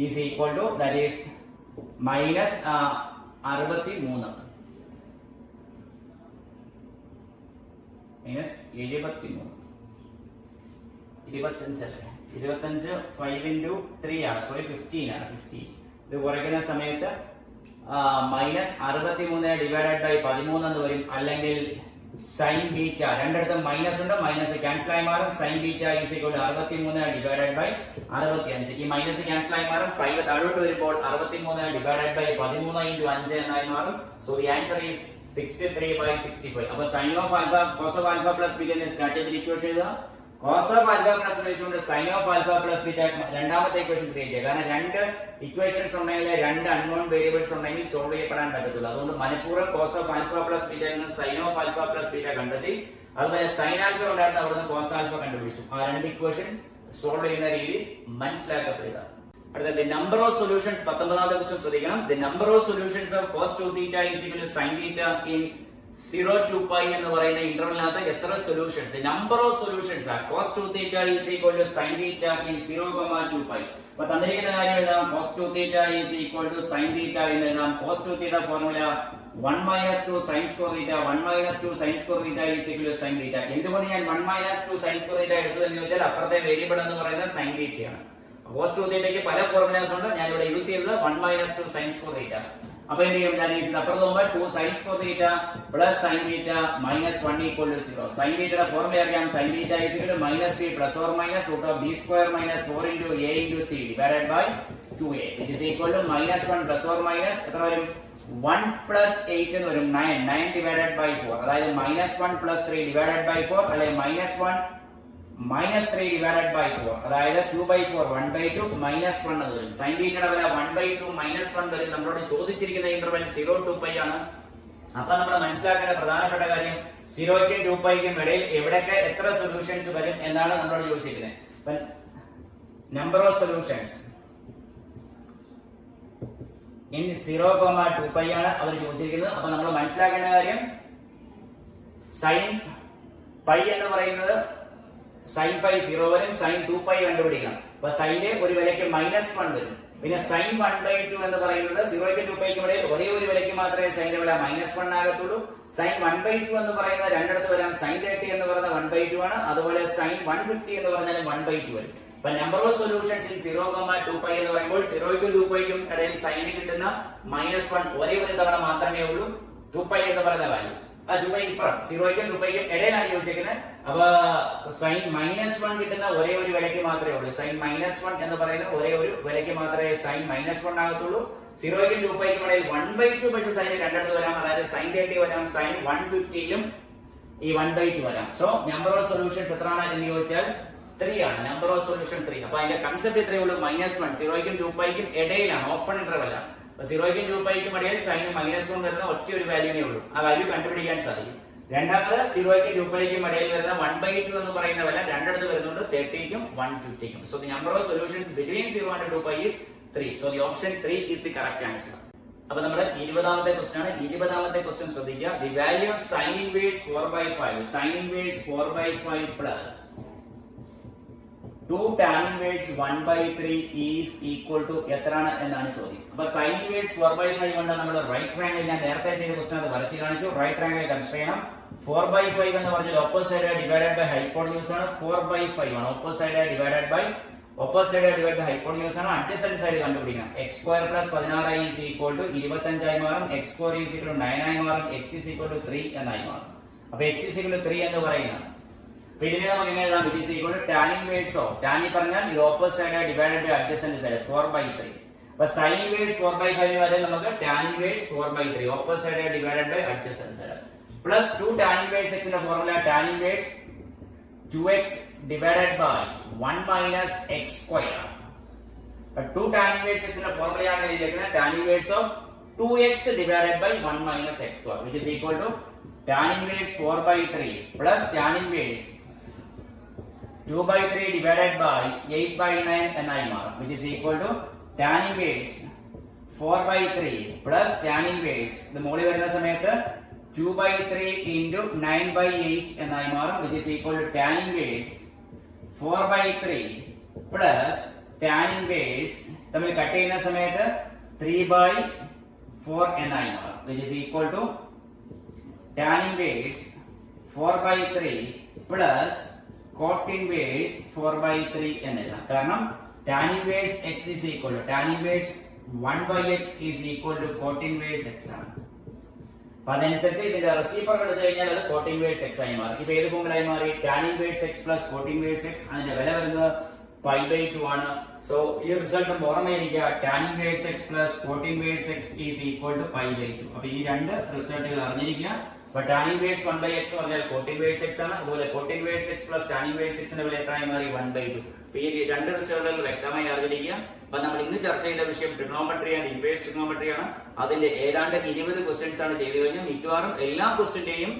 is equal to, that is -63 25 5 into 3 ആണ്. സോറി 15 ആണ്. 15 ഇത് കുറയ്ക്കുന്ന സമയത്ത് -63 ഡിവൈഡഡ് ബൈ 13 എന്ന് വരും. അല്ലെങ്കിൽ സൈൻ ബീറ്റ രണ്ടിടത്തും മൈനസ് ഉണ്ട്, മൈനസ് ക്യാൻസൽ ആയി മാറും. Sine beta is equal to 63 divided by 65. ഈ മൈനസ് ക്യാൻസൽ ആയി മാറും. 5 താഴോട്ട് വരുമ്പോൾ 63 ഡിവൈഡഡ് ബൈ 13 ഇൻടു 5 എന്നായി മാറും. So the answer is 63/65. അപ്പോൾ sine of alpha cos of alpha plus beta എന്ന് സ്റ്റാർട്ട് ചെയ്ത ഇക്വേഷൻ എഴുതുക. കോസ് ഓഫ് ആൽഫ പ്ലസ് വെച്ചുകൊണ്ട് sine of alpha plus beta രണ്ടാമത്തെ ഇക്വേഷൻ ക്രിയേറ്റ് ചെയ്യുക. കാരണം രണ്ട് ഇക്വേഷൻസ് ഉണ്ടെങ്കിൽ, രണ്ട് അൺനോൺ വേരിയബിൾസ് ഉണ്ടെങ്കിൽ സോൾവ് ചെയ്യപ്പെടാൻ പറ്റത്തുള്ളൂ. അതുകൊണ്ട് മനഃപൂർവ്വം cos of alpha plus beta നിന്ന് sine of alpha plus beta കണ്ടെത്തി, അതുപോലെ സൈൻ ആൽഫ ഉണ്ടായിരുന്ന അവിടുന്ന് കോസ് ആൽഫ കണ്ടുപിടിച്ചു. ആ രണ്ട് ഇക്വേഷൻ സോൾവ് ചെയ്യുന്ന രീതി മനസ്സിലാക്കപ്പെടുക. അടുത്ത ദി നമ്പർ ഓഫ് സൊല്യൂഷൻസ് 19ാമത്തെ ക്വസ്റ്റ്യൻ ശ്രദ്ധിക്കണം. The number of solutions of cos 2θ is equal to sin θ in 0 to pi എന്ന് പറയുന്ന ഇന്റർവെലിനകത്ത് എത്ര solution? The number of solutions are cos 2θ is equal to sin θ in 0, 2 pi. അപ്പോൾ തന്നിരിക്കുന്ന കാര്യം എഴുതാം. cos 2θ is equal to sin θ എന്ന് എഴുതാം. cos 2θ formula 1 - 2 sin square θ, 1 - 2 sin square θ is equal to sin θ. എന്തുകൊണ്ട് ഞാൻ 1 - 2 sin square θ എടുത്തു എന്ന് ചോദിച്ചാൽ അപ്പുറത്തെ വേരിയബിൾ എന്ന് പറയുന്നത് sin θ ആണ്. cos 2θയ്ക്ക് പല ഫോർമുലാസ് ഉണ്ട്. ഞാൻ ഇവിടെ യൂസ് ചെയ്തത് 1 - 2 sin square θ. അപ്പോൾ എന്ത് ചെയ്യും? ഞാൻ ഈസ് അപ്പുറത്ത് പോകുമ്പോൾ 2 sin square θ plus sin θ minus 1 equal to 0. sin θയുടെ ഫോർമുല അറിയാം. sin θ is equal to -b plus or minus root of b square minus 4 into a into c divided by 2a which is equal to -1 plus or minus എത്ര വരും? 1 plus 8 എന്ന് വരും 9 divided by 4. അതായത് -1 plus 3 divided by 4 അല്ലെങ്കിൽ -1 minus 3 divided by 4 അതായത് 2/4 1/2 minus 1 എന്ന് വരും. sin θയുടെ വില 1/2 minus 1 വരും. നമ്മളോട് ചോദിച്ചിരിക്കുന്ന ഇന്റർവെൽ 0 to pi ആണ്. അപ്പൊ നമ്മൾ മനസ്സിലാക്കേണ്ട പ്രധാനപ്പെട്ട കാര്യം 0ക്കും 2πക്കും ഇടയിൽ എവിടെയൊക്കെ എത്ര സൊല്യൂഷൻസ് വരും എന്നാണ് നമ്മളോട് ചോദിച്ചിരിക്കുന്നത്. നമ്പർ ഓഫ് സൊല്യൂഷൻസ് ഇൻ 0, 2π ആണ് അവർ ചോദിച്ചിരിക്കുന്നത്. അപ്പൊ നമ്മൾ മനസ്സിലാക്കേണ്ട കാര്യം sin π എന്ന് പറയുന്നത് sin π 0 വരും, sin 2π കണ്ടുപിടിക്കണം. അപ്പൊ സൈന്റെ ഒരു വിലയ്ക്ക് -1 വരും. പിന്നെ sin 1/2 എന്ന് പറയുന്നത് 0ക്കും 2πക്കും ഇടയിൽ ഒരേ ഒരു വിലയ്ക്ക് മാത്രമേ സൈന്റെ വില -1 ആകത്തുള്ളൂ. sin 1/2 എന്ന് പറയുന്നത് രണ്ടിടത്ത് വരാം. sin 30 എന്ന് പറയുന്നത് 1/2 ആണ്. അതുപോലെ sin 150 എന്ന് പറഞ്ഞാൽ 1/2 വരും. അപ്പൊ നമ്പർ ഓഫ് സൊല്യൂഷൻസ് ഇൻ 0, 2π എന്ന് പറയുമ്പോൾ 0ക്കും 2πക്കും ഇടയിൽ സൈന് കിട്ടുന്ന -1 ഒരേ ഒരു തവണ മാത്രമേ ഉള്ളൂ. 2π എന്ന് പറയുന്ന വാല്യൂ 2π ഇപ്പുറം 0ക്കും 2πക്കും ഇടയിലാണ് ചോദിച്ചിരിക്കുന്നത്. അപ്പൊ sin -1 കിട്ടുന്ന ഒരേ ഒരു വിലയ്ക്ക് മാത്രമേ ഉള്ളൂ. sin -1 എന്ന് പറയുന്ന ഒരേ ഒരു വിലയ്ക്ക് മാത്രമേ sin -1 ആകത്തുള്ളൂ. 0ക്കും 2πക്കും ഇടയിൽ 1/2 പക്ഷേ സൈൻ രണ്ടിടത്ത് വരാം. അതായത് sin 30 വരാം, sin 150യിലും ഈ 1/2 വരാം. സോ നമ്പർ ഓഫ് സൊല്യൂഷൻസ് എത്രയാണ് എന്ന് ചോദിച്ചാൽ 3 ആണ്. Number of solution 3. അപ്പൊ അതിന്റെ കൺസെപ്റ്റ് ഇത്രയേ ഉള്ളൂ. -1 0ക്കും 2πക്കും ഇടയിലാണ്, ഓപ്പൺ ഇന്റർവെൽ ആണ്. 0ക്കും 2πക്കും ഇടയിൽ സൈന് -1 വരുന്ന ഒറ്റ ഒരു വാല്യൂനേ ഉള്ളൂ. ആ വാല്യൂ കണ്ടുപിടിക്കാൻ സാധിക്കും. രണ്ടാമത് 0ക്കും 2πക്കും ഇടയിൽ വരുന്ന 1/2 എന്ന് പറയുന്ന വില രണ്ടിടത്ത് വരുന്നുണ്ട്, 30ക്കും 150ക്കും. So the number of solutions between 0 and 2π is 3. So the option 3 is the correct answer. അപ്പൊ നമ്മുടെ 20ാമത്തെ ക്വസ്റ്റ്യൻ ആണ്. 20ാമത്തെ ക്വസ്റ്റ്യൻ ശ്രദ്ധിക്കുക. The value of sin inverse 4/5 sin inverse 4/5 plus 2 tan inverse 1/3 is equal to എത്രയാണ് എന്നാണ് ചോദ്യം. അപ്പൊ sin inverse 4/5 കൊണ്ട് നമ്മൾ റൈറ്റ് ട്രയാങ്കിൾ ഞാൻ നേരത്തെ ചെയ്ത ക്വസ്റ്റ്യൻ അത് വരച്ച് കാണിച്ചു. റൈറ്റ് ട്രയാങ്കിൾ കൺസിഡർ ചെയ്യണം. 4/5 എന്ന് പറഞ്ഞാൽ opposite side divided by hypotenuse ആണ്. 4/5 ആണ് opposite side divided by hypotenuse ആണ്. അഡ്ജസന്റ് സൈഡ് കണ്ടുപിടിക്കണം. x² + 16 is equal to 25 ആയി മാറും. x4 is equal to 9 ആയി മാറും. x is equal to 3 എന്നായി മാറും. അപ്പൊ x is equal to 3 എന്ന് പറയുന്നത് ഇതിനെ നമുക്ക് എങ്ങനെ എഴുതാം? it is equal to tan inverse of tan പറഞ്ഞാൽ ഇത് opposite side divided by adjacent side 4/3. അപ്പൊ sin inverse 4/5 വരെ നമുക്ക് tan inverse 4/3 opposite side divided by adjacent side plus 2 tan inverse x ന്റെ formula tan inverse 2x divided by 1 minus x square. But 2 tan inverse x ന്റെ ഫോർമുലയാണ് എഴുതിയിരിക്കുന്നത് tan inverse of 2x divided by 1 minus x square which is equal to tan inverse 4/3 plus tan inverse 2/3 divided by 8/9 എന്നായി മാറും which is equal to tan inverse 4/3 plus tan inverse ഇത് മോളിൽ വരുന്ന സമയത്ത് 2/3 into 9/8 എന്നായി മാറും which is equal to tan inverse 4/3 plus tan inverse തമ്മിൽ cut ചെയ്യുന്ന സമയത്ത് 3/4 എന്നായി മാറും which is equal to tan inverse 4/3 plus cot inverse 4/3 എന്നെഴുതാം. കാരണം tan inverse x is equal to tan inverse 1/x is equal to cot inverse x ആണ്. അപ്പൊ അതനുസരിച്ച് ഇതിന്റെ റെസിപ്രോക്കൽ എടുത്തു കഴിഞ്ഞാൽ അത് cot inverse x ആയി മാറി. ഇപ്പൊ ഏത് ഫോമിലായി മാറി? tan inverse x plus cot inverse x. അതിന്റെ വില വരുന്നത് π/2 ആണ്. സോ ഈ result ഓർമ്മയിരിക്കുക, tan inverse x plus cot inverse x is equal to π/2. അപ്പൊ ഈ രണ്ട് റിസൾട്ടുകൾ അറിഞ്ഞിരിക്കുക. അപ്പൊ tan inverse 1/x പറഞ്ഞാൽ cot inverse x ആണ്. അതുപോലെ cot inverse x plus tan inverse x ന്റെ വില എത്രയായി മാറി? 1/2. അപ്പൊ ഈ രണ്ട് റിസൾട്ടുകൾ വ്യക്തമായി അറിഞ്ഞിരിക്കുക. അപ്പൊ നമ്മൾ ഇന്ന് ചർച്ച ചെയ്ത വിഷയം ട്രിഗണോമെട്രി ആൻഡ് ഇൻവേഴ്സ് ട്രിഗണോമെട്രി ആണ്. അതിന്റെ ഏതാണ്ട് 20 ക്വസ്റ്റ്യൻസ് ആണ് ചെയ്തു കഴിഞ്ഞാൽ മിക്കവാറും എല്ലാ ക്വസ്റ്റ്യന്റെയും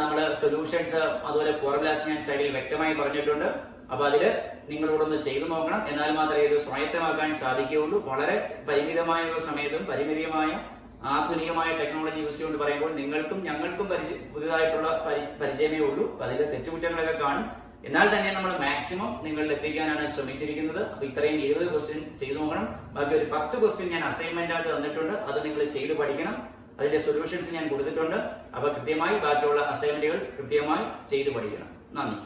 നമ്മുടെ സൊല്യൂഷൻസ് അതുപോലെ ഫോർമുലാസ് ഞാൻ സൈഡിൽ വ്യക്തമായി പറഞ്ഞിട്ടുണ്ട്. അപ്പൊ അതില് നിങ്ങളോടൊന്ന് ചെയ്തു നോക്കണം. എന്നാൽ മാത്രമേ ഇത് സ്വായത്തമാക്കാൻ സാധിക്കുകയുള്ളൂ. വളരെ പരിമിതമായുള്ള സമയത്തും പരിമിതമായ ആധുനികമായ ടെക്നോളജി യൂസ് ചെയ്തുകൊണ്ട് പറയുമ്പോൾ നിങ്ങൾക്കും ഞങ്ങൾക്കും പുതിയതായിട്ടുള്ള പരിചയമേ ഉള്ളൂ. അപ്പൊ അതിലെ തെറ്റുകുറ്റങ്ങളൊക്കെ കാണും. എന്നാൽ തന്നെ നമ്മൾ മാക്സിമം നിങ്ങളിൽ എത്തിക്കാനാണ് ശ്രമിച്ചിരിക്കുന്നത്. അപ്പൊ ഇത്രയും 20 ക്വസ്റ്റ്യൻ ചെയ്തു നോക്കണം. ബാക്കി ഒരു 10 ക്വസ്റ്റ്യൻ ഞാൻ അസൈൻമെന്റ് ആയിട്ട് തന്നിട്ടുണ്ട്. അത് നിങ്ങൾ ചെയ്ത് പഠിക്കണം. അതിന്റെ സൊല്യൂഷൻസ് ഞാൻ കൊടുത്തിട്ടുണ്ട്. അപ്പൊ കൃത്യമായി ബാക്കിയുള്ള അസൈൻമെന്റുകൾ കൃത്യമായി ചെയ്തു പഠിക്കണം. നന്ദി.